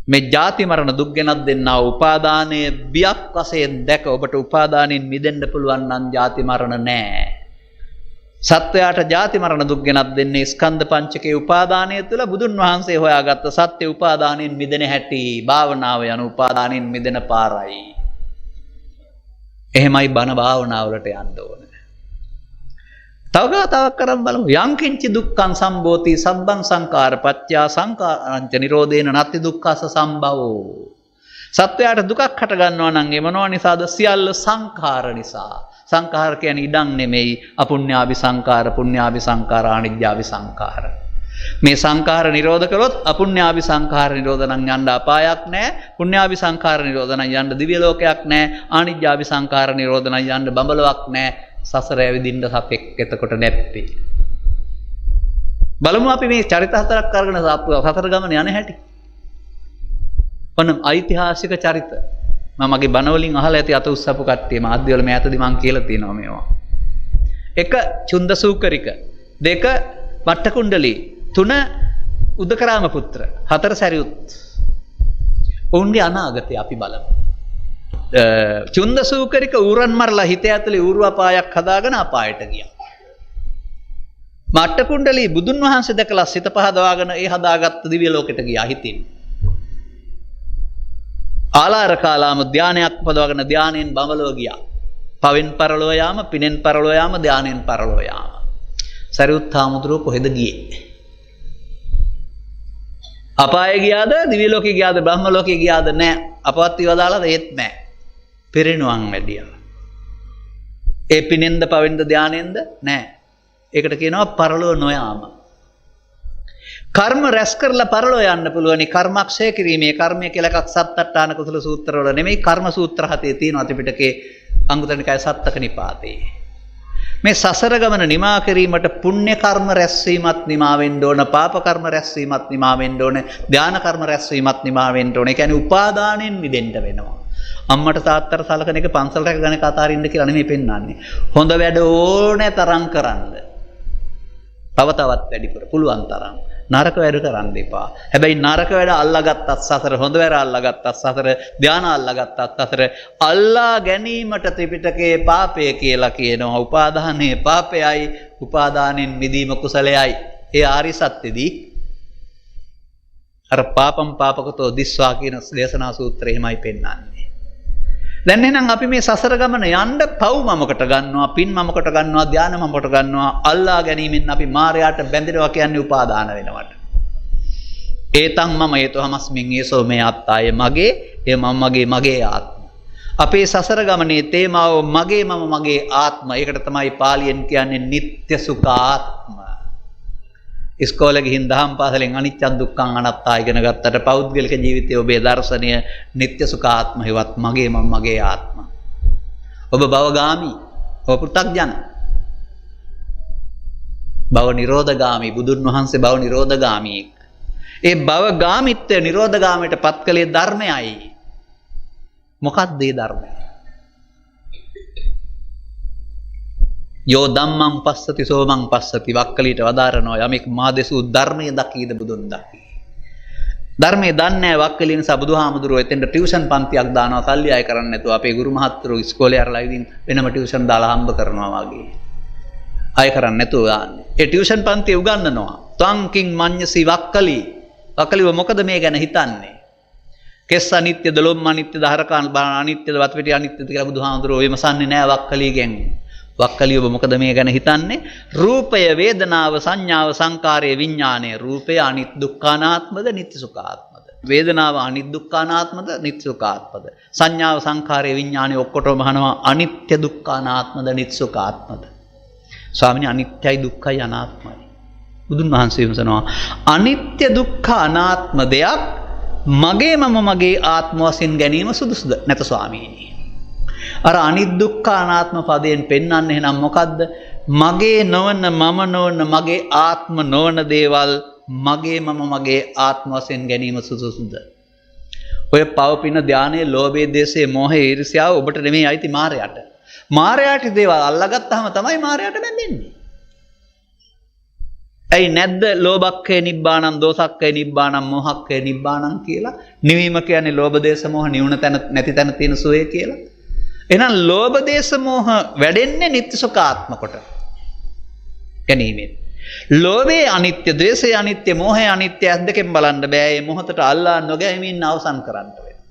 මේ ජාති මරණ දුක් ගෙනත් දෙන්නා උපාදානයේ බියක් වශයෙන් දැක ඔබට උපාදානෙන් මිදෙන්න පුළුවන් නම් ජාති මරණ නැහැ. සත්වයාට ජාති මරණ දුක් ගෙනත් දෙන්නේ ස්කන්ධ පංචකයේ උපාදානය තුළ බුදුන් වහන්සේ හොයාගත්ත සත්‍ය උපාදානෙන් මිදෙන හැටි භාවනාව යන උපාදානෙන් මිදෙන පාරයි. එහෙමයි බණ භාවනාවලට යන්න ඕනේ. තව ගාතාවක් කරන් බලමු. යංකින්චි දුක්ඛං සම්භෝති සබ්බං සංඛාර පත්‍යා සංඛාරංච නිරෝධේන නත්ති දුක්ඛස සම්භවෝ. සත්වයාට දුකක් හට ගන්නවා නම් ඒ මොනවා නිසාද? සියල්ල සංඛාර නිසා. සංඛාර කියන්නේ ඉඩම් නෙමෙයි. අපුඤ්ඤාභි සංඛාර, පුඤ්ඤාභි සංඛාර, අනිජ්ජාභි සංඛාර. මේ සංඛාර නිරෝධ කළොත් අපුඤ්ඤාභි සංඛාර නිරෝධ නම් යන්න අපායක් නැහැ. පුඤ්ඤාභි සංඛාර නිරෝධ නම් යන්න දිව්‍ය ලෝකයක් නැහැ. අනිජ්ජාභි සංඛාර නිරෝධ නම් යන්න බඹලොවක් නැහැ. සසර ඇවිදින්න සපෙක් එතකොට නැත්තේ. බලමු අපි මේ චරිත හතරක් අරගෙන සතර ගමන යන හැටි. ඔන්න ඓතිහාසික චරිත. මම මගේ බණ වලින් අහලා ඇති අත උස්සපු කට්ටිය මාධ්‍ය වල මෑතදී මම කියලා තියෙනවා මේවා. 1 චුන්දසූකරික, 2 වට්ටකුණ්ඩලී, 3 උදකරාම පුත්‍ර, 4 සරියුත්. ඔවුන්ගේ අනාගතය අපි බලමු. චුන්දසූකරික ඌරන් මරලා හිත ඇතුලේ ඌරු අපායක් හදාගෙන අපායට ගියා. මට්ටකුණ්ඩලී බුදුන් වහන්සේ දැකලා සිත පහදවාගෙන ඒ හදාගත්ත දිව්‍ය ලෝකෙට ගියා හිතින්. ආලාරකාලාම ධානයක් උපදවගෙන ධානයෙන් බඹලව ගියා. පවෙන් පරලෝ යාම, පිනෙන් පරලෝ යාම, ධානයෙන් පරලෝ යාම. සරියුත් හාමුදුරුවෝ කොහෙද ගියේ? අපායේ ගියාද? දිව්‍ය ලෝකෙ ගියාද? බ්‍රහ්ම ලෝකෙ ගියාද? නැහැ. අපවත් ඉවදාලාද? ඒත් නැහැ. පිරිනුවන් වැඩියා. ඒ පිනෙන්ද පවෙන්ද ධානයෙන්ද? නැහැ. ඒකට කියනවා පරලෝ නොයාම. කර්ම රැස් කරලා පරලෝ යන්න පුළුවනි. කර්මක්ෂය කිරීමේ කර්මය කියලා එකක් සත්අට්ඨාන කුසල සූත්‍රවල නෙමෙයි, කර්ම සූත්‍ර 7 තියෙනවා ත්‍රිපිටකේ අංගුත්තර නිකාය සත්තක නිපාතේ. මේ සසර ගමන නිමා කිරීමට පුණ්‍ය කර්ම රැස්වීමත් නිමා වෙන්න ඕන, පාප කර්ම රැස්වීමත් නිමා වෙන්න ඕන, ධාන කර්ම රැස්වීමත් නිමා වෙන්න ඕන. ඒ කියන්නේ උපාදානෙන් මිදෙන්න වෙනවා. අම්මට තාත්තට සලකන එක පන්සල් රැකගෙන කතාරින්න කියලා නෙමෙයි පෙන්වන්නේ. හොඳ වැඩ ඕනේ තරම් කරන්න. තව තවත් වැඩිපුර පුළුවන් තරම්. නරක වැඩ කරන්න එපා. හැබැයි නරක වැඩ අල්ලාගත්තත් සසර, හොඳ වැඩ අල්ලාගත්තත් සසර, ධාන අල්ලාගත්තත් සසර. අල්ලා ගැනීමට ත්‍රිපිටකයේ පාපය කියලා කියනවා. උපාදානයේ පාපයයි, උපාදානෙන් මිදීම කුසලයයි. ඒ ආරි සත්‍යදී අර පාපම් පාපකතෝ දිස්වා කියන දේශනා සූත්‍රය එහෙමයි පෙන්වන්නේ. දැන් එහෙනම් අපි මේ සසර ගමන යන්න පව් මමකට ගන්නවා, පින් මමකට ගන්නවා, ධාන මමකට ගන්නවා. අල්ලා ගැනීමෙන් අපි මායයට බැඳෙනවා කියන්නේ උපාදාන වෙනවට. ඒතං මම ඒතෝහමස්මින් ඒසෝ මේ ආත්තාය මගේ, ඒ මම මගේ ආත්ම. අපේ සසර ගමනේ තේමාව මගේ මම මගේ ආත්ම. ඒකට තමයි පාලියෙන් කියන්නේ නিত্য සුඛ ආත්ම. ඉස්කෝලේ ගිහින් දහම් පාසලෙන් අනිච්ච දුක්ඛං අනාත්තා ඉගෙන ගත්තට පෞද්ගලික ජීවිතයේ ඔබේ දර්ශනය නিত্য සුඛ ආත්ම හේවත් මගේ මම මගේ ආත්ම. ඔබ භවගාමි, ඔබ පෘථග්ජන. භව නිරෝධගාමි, බුදුන් වහන්සේ භව නිරෝධගාමි. ඒ භවගාමිත්වය නිරෝධගාමයට පත් කළේ ධර්මයයි. මොකක්ද ඒ ධර්මය? යෝ ධම්මං පස්සති සෝමං පස්සති වක්කලිට වදාරනවා යමෙක් මා දෙසූ ධර්මයේ දකීද බුදුන් දකි. ධර්මයේ දන්නේ වක්කලින සබුදුහාමුදුරුවෝ එතෙන්ට ටියුෂන් පන්තියක් දානවා සල්ලි අය කරන්නේ නැතුව අපේ ගුරු මහත්තුරු ඉස්කෝලේ අරලා ඉදින් වෙනම ටියුෂන් දාලා හම්බ කරනවා වගේ. අය කරන්නේ නැතුව දාන්නේ. ඒ ටියුෂන් පන්තිය උගන්වනවා. ත්වංකින් මඤ්ඤසි වක්කලි. වක්කලිව මොකද මේ ගැන හිතන්නේ? කෙස් අනිත්‍යද ලොම් අනිත්‍යද හරකාන් බාන අනිත්‍යද වත්පිටි අනිත්‍යද කියලා බුදුහාමුදුරුවෝ විමසන්නේ නැහැ වක්කලිගෙන්. වක්කලිය ඔබ මොකද මේ ගැන හිතන්නේ? රූපය වේදනාව සංඥාව සංකාරය විඥානය. රූපය අනිත්‍ය දුක්ඛානාත්මද නිත්‍ය සුඛාත්මද? වේදනාව අනිත්‍ය දුක්ඛානාත්මද නිත්‍ය සුඛාත්මද? සංඥාව සංකාරය විඥානය ඔක්කොටම අහනවා අනිත්‍ය දුක්ඛානාත්මද නිත්‍ය සුඛාත්මද? ස්වාමීනි අනිත්‍යයි දුක්ඛයි අනාත්මයි. බුදුන් වහන්සේ විමසනවා අනිත්‍ය දුක්ඛ අනාත්ම දෙයක් මගේ මම මගේ ආත්ම වශයෙන් ගැනීම සුදුසුද නැත ස්වාමීනි. අර අනිත්‍ය දුක්ඛ අනාත්ම පදයෙන් පෙන්වන්නේ එහෙනම් මොකද්ද? මගේ නොවන මම නොවන මගේ ආත්ම නොවන දේවල් මගේ මම මගේ ආත්ම වශයෙන් ගැනීම සුදුසුද? ඔය පවපින ධානයේ ලෝභයේ දේශයේ මෝහයේ ඊර්ෂ්‍යාව ඔබට නෙමෙයි අයිති මායයට. මායයට දේවල් අල්ලගත්තාම තමයි මායයට බැඳෙන්නේ. ඇයි නැද්ද ලෝභක්ඛේ නිබ්බාණං දෝසක්ඛේ නිබ්බාණං මෝහක්ඛේ නිබ්බාණං කියලා? නිවීම කියන්නේ ලෝභ දේශ මොහ නිවුණ තැන නැති තැන තියෙන සෝය කියලා. එහෙනම් ලෝභ දේශ මොහ වැඩෙන්නේ නිත්‍ය සුඛාත්ම කොට ගැනීමෙන්. ලෝභයේ අනිත්‍ය, ද්වේෂයේ අනිත්‍ය, මෝහයේ අනිත්‍ය ඇස් දෙකෙන් බලන්න බෑ. මේ මොහොතට අල්ලා නොගැහිමින් අවසන් කරන්න වෙනවා.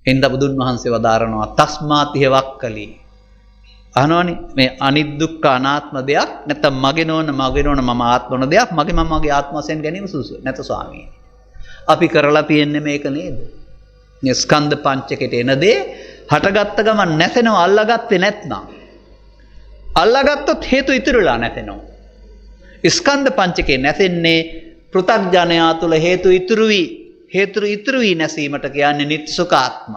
එඳ බුදුන් වහන්සේ වදාරනවා තස්මාතිහ වක්කලි. අහනවනේ මේ අනිත් දුක්ඛ අනාත්ම දෙයක් නැත්නම් මගේ නොවන මම ආත්ම නොවන දෙයක් මගේ මම මගේ ආත්ම වශයෙන් ගැනීම සුසු නැත ස්වාමීනි. අපි කරලා තියෙන්නේ මේක නේද? මේ ස්කන්ධ පංචකයට එන දේ හටගත්ත ගමන් නැසෙනව අල්ලාගත්තේ නැත්නම්. අල්ලාගත්තොත් හේතු ඉතුරුලා නැසෙනවා. ස්කන්ධ පංචකේ නැසෙන්නේ පෘථග්ජනයා තුල හේතු ඉතුරු වී නැසීමට කියන්නේ නිත්‍ය සුඛාත්ම.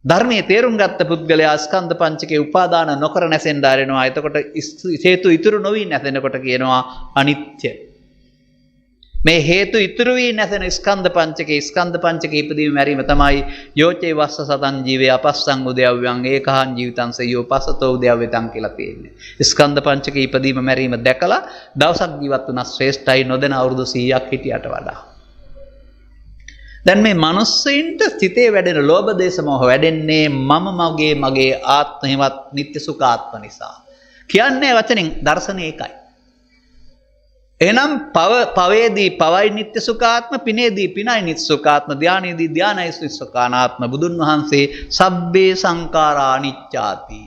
ධර්මයේ තේරුම් ගත්ත පුද්ගලයා ස්කන්ධ පංචකේ උපාදාන නොකර නැසෙන්න ආරෙනවා. එතකොට හේතු ඉතුරු නොවි නැසෙනකොට කියනවා අනිත්‍ය. මේ හේතු ඉතුරු වී නැසෙන ස්කන්ධ පංචකේ ඉදීම මැරීම තමයි යෝචේ වස්ස සතං ජීවේ අපස්සං උදයව්‍යං ඒකහං ජීවිතං සයෝ පසතෝ උදයව්‍යතං කියලා තියෙන්නේ. ස්කන්ධ පංචකේ ඉදීම මැරීම දැකලා දවසක් ජීවත් වුණා ශ්‍රේෂ්ඨයි නොදෙන අවුරුදු 100ක් හිටියට වඩා. දැන් මේ මනුස්සයින්ට සිතේ වැඩෙන ලෝභ දේශ මොහ වැඩෙන්නේ මම මගේ ආත්මෙවත් නිත්‍ය සුඛාත්ම නිසා. කියන්නේ වචනෙන් දර්ශනය එකයි. එහෙනම් පවේදී පවයි නිත්‍ය සුඛාත්ම, පිනේදී පිනයි නිත්‍ය සුඛාත්ම, ධානයේදී ධානයි නිත්‍ය සුඛානාත්ම. බුදුන් වහන්සේ සබ්බේ සංඛාරා අනිච්චාති.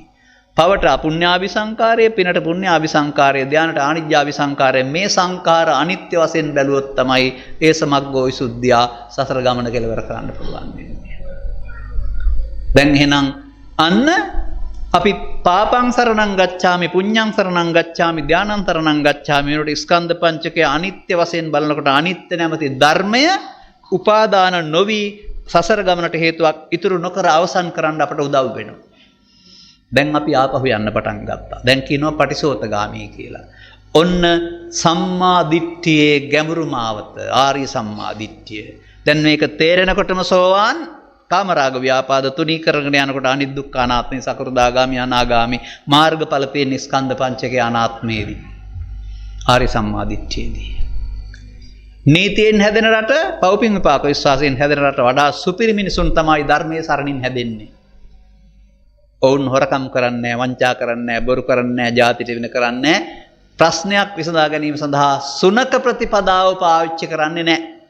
පවට අපුඤ්ඤාභි සංකාරය, පිනට පුඤ්ඤාභි සංකාරය, ධානට ආනිජ්ජාභි සංකාරය. මේ සංකාර අනිත්‍ය වශයෙන් බැලුවොත් තමයි ඒ සමග්ගෝ විසුද්ධිය සසර ගමන කෙලවර කරන්න පුළුවන් වෙන්නේ. දැන් එහෙනම් අන්න අපි පාපං සරණං ගච්ඡාමි පුඤ්ඤං සරණං ගච්ඡාමි ධානං සරණං ගච්ඡාමි මේකට ස්කන්ධ පංචකය අනිත්‍ය වශයෙන් බලනකොට අනිත්‍ය නැමැති ධර්මය උපාදාන නොවි සසර ගමනට හේතුවක් ඉතුරු නොකර අවසන් කරන්න අපට උදව් වෙනවා. දැන් අපි ආපහු යන්න පටන් ගත්තා. දැන් කියනවා පටිසෝතගාමී කියලා. ඔන්න සම්මා දිට්ඨියේ ගැඹුරු මාවත ආර්ය සම්මා දිට්ඨිය. දැන් මේක තේරෙනකොටම සෝවාන් කාමරාග ව්‍යාපාද තුනී කරගෙන යනකොට අනිත් දුක්ඛ අනාත්මේ සකෘදාගාමි අනාගාමි මාර්ගඵල තියෙන ස්කන්ධ පංචකේ අනාත්මේදී ආර්ය සම්මා දිට්ඨියේදී. නීතියෙන් හැදෙන රට, පෞපින් විපාක විශ්වාසයෙන් හැදෙන රට වඩා සුපිරි මිනිසුන් තමයි ධර්මයේ සරණින් හැදෙන්නේ. ඔවුන් හොරකම් කරන්නේ, වංචා කරන්නේ, බොරු කරන්නේ, ජාති ටිවින කරන්නේ, ප්‍රශ්නයක් විසඳා ගැනීම සඳහා සුනක ප්‍රතිපදාව පාවිච්චි කරන්නේ නැහැ.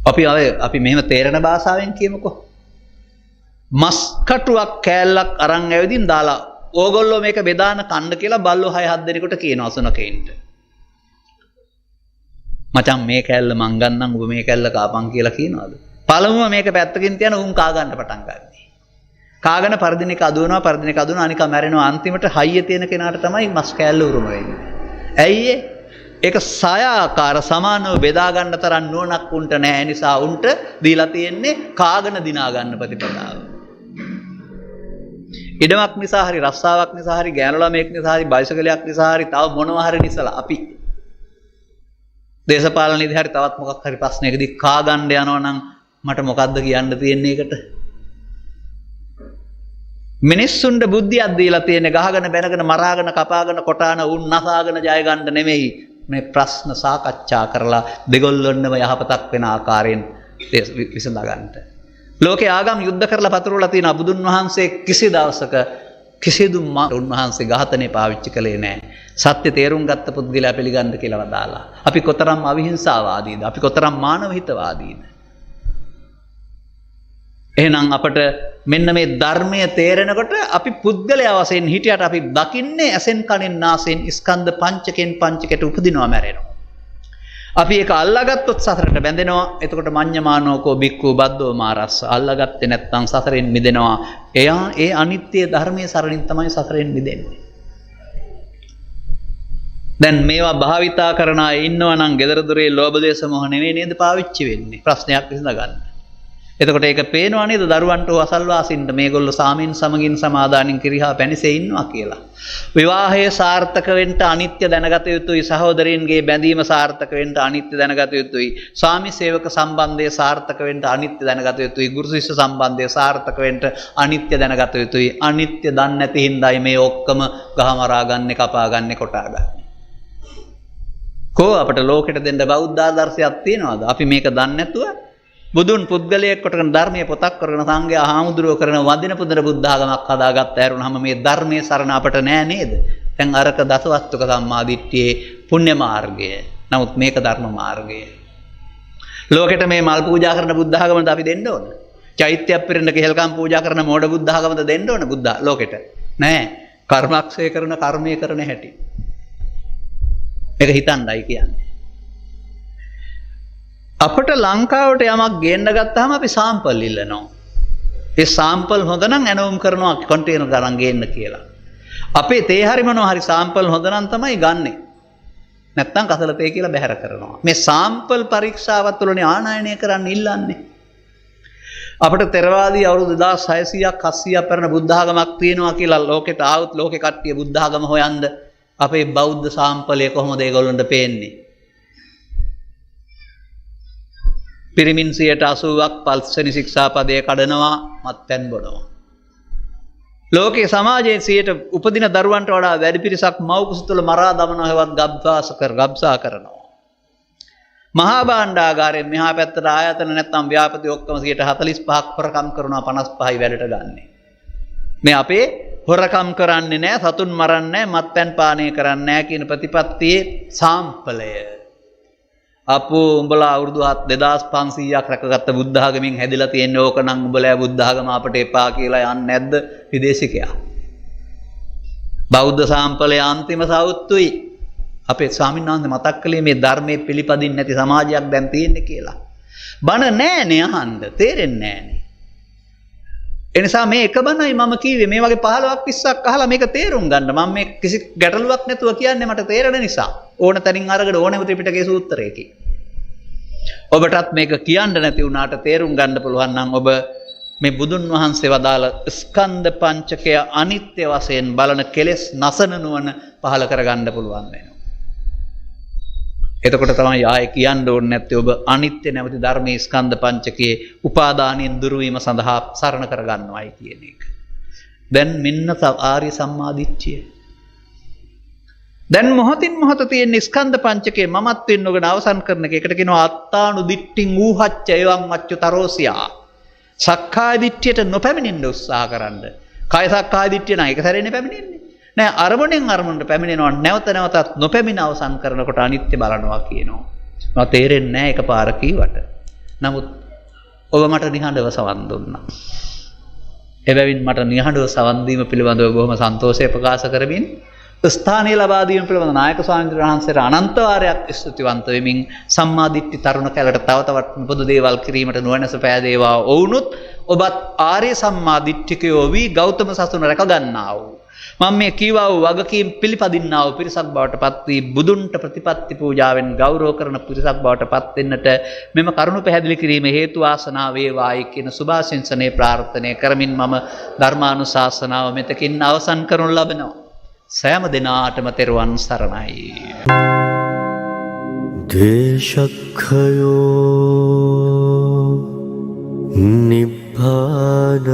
අපි මෙහෙම තේරෙන භාෂාවෙන් කියමුකෝ. මස් කටුවක් කෑල්ලක් අරන් ඇවිදින් දාලා ඕගොල්ලෝ මේක බෙදාන කන්න කියලා බල්ලෝ 6-7 දෙනෙකුට කියනවා සුනකෙයින්ට. මචං මේ කෑල්ල මං ගන්නම් ඔබ මේ කෑල්ල කාපන් කියලා කියනවාද? පළමුව මේක පැත්තකින් තියන උන් කා ගන්න පටන් ගන්නවා. කාගෙන පරදිනේක අදුවනවා අනික මැරෙනවා. අන්තිමට හයිය තියෙන කෙනාට තමයි මස් කෑල්ල උරුම වෙන්නේ. ඇයි ඒක සායාකාර සමානව බෙදා ගන්න තරම් නුවණක් උන්ට නැහැ. නිසා උන්ට දීලා තියෙන්නේ කාගෙන දිනා ගන්න ප්‍රතිපදාව. ඉඩමක් නිසා හරි, රස්සාවක් නිසා හරි, ගෑනු ළමයෙක් නිසා හරි, බයිසිකලයක් නිසා හරි, තව මොනවා හරි නිසා අපි දේශපාලනයේදී හරි තවත් මොකක් හරි ප්‍රශ්නයකදී කා ගන්න යනවා නම් මට මොකද්ද කියන්න තියෙන්නේ ඒකට? මිනිස්සුන්ට බුද්ධියක් දීලා තියෙන්නේ ගහගෙන බැනගෙන මරාගෙන කපාගෙන කොටාන උන් නසාගෙන ජය ගන්න නෙමෙයි මේ ප්‍රශ්න සාකච්ඡා කරලා දෙගොල්ලොන්නම යහපතක් වෙන ආකාරයෙන් විසඳ ගන්නට. ලෝකේ ආගම් යුද්ධ කරලා පතුරවලා තියෙන බුදුන් වහන්සේ කිසි දවසක කිසිදු උන්වහන්සේ ඝාතනය පාවිච්චි කළේ නැහැ. සත්‍ය තේරුම් ගත්ත පුද්ගලයා පිළිගන්න කියලා වදාලා. අපි කොතරම් අවිහිංසාවාදීද? අපි කොතරම් මානව හිතවාදීද? එහෙනම් අපට මෙන්න මේ ධර්මය තේරෙනකොට අපි පුද්ගලයා වශයෙන් හිටියට අපි දකින්නේ ඇසෙන් කනෙන් නාසයෙන් ස්කන්ධ පංචකෙන් පංචකයට උපදිනවා මැරෙනවා. අපි ඒක අල්ලාගත්තොත් සසරට බැඳෙනවා. එතකොට මඤ්ඤමානෝකෝ බික්ඛු බද්දෝ මාරස්ස. අල්ලාගත්තේ නැත්නම් සසරෙන් මිදෙනවා. එයා ඒ අනිත්‍ය ධර්මයේ සරණින් තමයි සසරෙන් මිදෙන්නේ. දැන් මේවා භාවිතා කරන අය ඉන්නවා නම් gedara dore ලෝභ දේශ මොහ නෙවෙයි නේද පාවිච්චි වෙන්නේ. ප්‍රශ්නයක් විසඳ ගන්න. එතකොට ඒක පේනවා නේද දරුවන්ට අසල්වාසින්ට මේගොල්ලෝ සාමින් සමගින් සමාදානින් කිරිහා පැනිසේ ඉන්නවා කියලා. විවාහය සාර්ථක වෙන්න අනිත්‍ය දැනගත යුතුයි. සහෝදරයන්ගේ බැඳීම සාර්ථක වෙන්න අනිත්‍ය දැනගත යුතුයි. ස්වාමි සේවක සම්බන්ධය සාර්ථක වෙන්න අනිත්‍ය දැනගත යුතුයි. ගුරු ශිෂ්‍ය සම්බන්ධය සාර්ථක වෙන්න අනිත්‍ය දැනගත යුතුයි. අනිත්‍ය දන්නේ නැති හින්දායි මේ ඔක්කොම ගහමරා ගන්න, කපා ගන්න, කොටා ගන්න. කෝ අපට ලෝකෙට දෙන්න බෞද්ධ ආදර්ශයක් තියනවාද? අපි මේක දන්නේ නැතුව බුදුන් පුද්ගලයෙක් කොටගෙන ධර්මයේ පොතක් කරගෙන සංඝයා හාමුදුරුවෝ කරන වදින පුදන බුද්ධ ආගමක් හදාගත්ත ඇරුණාම මේ ධර්මයේ සරණ අපට නෑ නේද? දැන් අරක දසවස්තුක සම්මාදිට්ඨියේ පුණ්‍ය මාර්ගය. නමුත් මේක ධර්ම මාර්ගය. ලෝකෙට මේ මල් පූජා කරන බුද්ධ ආගමද අපි දෙන්න ඕන? චෛත්‍යයක් පිරෙන්න කෙහෙල්කම් පූජා කරන මෝඩ බුද්ධ ආගමද දෙන්න ඕන බුද්ධ ලෝකෙට? නෑ. කර්මක්ෂය කරන කර්මය කරන හැටි. මේක හිතන්නයි කියන්නේ. අපට ලංකාවට යමක් ගේන්න ගත්තාම අපි සාම්පල් ඉල්ලනවා. ඒ සාම්පල් හොඳ නම් ඇනවුම් කරනවා කන්ටේනර් ගණන් ගේන්න කියලා. අපේ තේ හරි මොනවා හරි සාම්පල් හොඳ නම් තමයි ගන්නෙ. නැත්තම් කසල තේ කියලා බැහැර කරනවා. මේ සාම්පල් පරීක්ෂාවත් වලනේ ආනයනය කරන්න ඉල්ලන්නේ. අපිට තරවාදී අවුරුදු 2600ක් 700ක් පරණ බුද්ධ ආගමක් තියෙනවා කියලා ලෝකෙට ආවොත් ලෝකේ කට්ටිය බුද්ධ ආගම හොයන්න අපේ බෞද්ධ සාම්පලය කොහොමද ඒගොල්ලන්ට පේන්නේ? පිරිමින් 80ක් පල්සනි ශික්ෂාපදයේ කඩනවා, මත්පැන් බොනවා. ලෝකේ සමාජයේ උපදින දරුවන්ට වඩා වැඩි පිරිසක් මව් කුස තුළ මරා දමනවා, හේවත් ගබ්සා කරනවා. මහා භාණ්ඩාගාරයෙන් මෙහා පැත්තට ආයතන නැත්තම් ව්‍යාපෘති ඔක්කොම 45ක් හොරකම් කරනවා, 55යි වැඩට ගන්නෙ. මේ අපේ හොරකම් කරන්නේ නැහැ, සතුන් මරන්නේ නැහැ, මත්පැන් පානය කරන්නේ නැහැ කියන ප්‍රතිපත්තියේ සාම්පලය. අපෝ උඹලා අවුරුදු 2500ක් රැකගත්ත බුද්ධ ආගමෙන් හැදිලා තියෙන්නේ ඕක නම් උඹලා බුද්ධ ආගම අපට එපා කියලා යන්නේ නැද්ද විදේශිකයා? බෞද්ධ සාම්පලයේ අන්තිම සවුත්තුයි. අපේ ස්වාමීන් වහන්සේ මතක් කළේ මේ ධර්මයේ පිළිපදින්න නැති සමාජයක් දැන් තියෙන්නේ කියලා. බණ නෑනේ අහන්න, තේරෙන්නේ නෑනේ. එනිසා මේ එක බණයි මම කිව්වේ මේ වගේ 15ක් 20ක් අහලා මේක තේරුම් ගන්න. මම මේ කිසි ගැටලුවක් නැතුව කියන්නේ මට තේරෙන නිසා. ඕන තැනින් අරගෙන ඕනෙම ත්‍රිපිටකයේ සූත්‍රයකින්. ඔබටත් මේක කියන්න නැති වුණාට තේරුම් ගන්න පුළුවන් නම් ඔබ මේ බුදුන් වහන්සේ වදාළ ස්කන්ධ පංචකය අනිත්‍ය වශයෙන් බලන කෙලෙස් නසන නුවණ පහල කරගන්න පුළුවන් වෙනවා. එතකොට තමයි ආයේ කියන්න ඕනේ නැත්තේ ඔබ අනිත්‍ය නැවති ධර්මයේ ස්කන්ධ පංචකයේ උපාදානයෙන් දුරු වීම සඳහා සරණ කරගන්නවයි කියන එක. දැන් මෙන්න ආර්ය සම්මාදිට්ඨිය. දැන් මොහොතින් මොහොත තියෙන ස්කන්ධ පංචකයේ මමත්වෙන් නොගෙන අවසන් කරන එක. ඒකට කියනවා අත්තානු දිට්ඨින් ඌහච්ච එවං මච්චුතරෝසියා. සක්කාය දිට්ඨියට නොපැමිණෙන්න උත්සාහ කරන්න. කාය සක්කාය දිට්ඨිය නම් එක සැරේනේ පැමිණෙන්නේ. නෑ අරමුණෙන් අරමුණට පැමිණෙනවා, නැවත නැවතත් නොපැමිණ අවසන් කරනකොට අනිත්‍ය බලනවා කියනවා. මම තේරෙන්නේ නෑ එකපාර කීවට. නමුත් ඔබ මට නිහඬව සවන් දුන්නා. එබැවින් මට නිහඬව සවන් දීම පිළිබඳව බොහොම සන්තෝෂය ප්‍රකාශ කරමින් ස්ථානීය ලබා දීම පිළිබඳ නායක ස්වාමීන් වහන්සේට අනන්ත වාරයක් ස්තුතිවන්ත වෙමින් සම්මාදිට්ඨි තරුණ කැලට තව තවත් පොදු දේවල් කිරීමට නොවනස පෑදේවා. ඔවුනුත් ඔබත් ආර්ය සම්මාදිට්ඨිකයෝ වී ගෞතම සසුන රැක ගන්නා වූ මම මේ කීවා වූ වගකීම් පිළිපදින්නා වූ පිරිසක් බවට පත් වී බුදුන්ට ප්‍රතිපත්ති පූජාවෙන් ගෞරව කරන පිරිසක් බවට පත් වෙන්නට මෙම කරුණ පැහැදිලි කිරීම හේතු වාසනා වේවායි කියන සුභාශිංසනයේ ප්‍රාර්ථනා කරමින් මම ධර්මානුශාසනාව මෙතකින් අවසන් කරනු ලබනවා. සෑම දිනාටම තෙරුවන් සරණයි. දේශක්ඛයෝ නිබ්බානං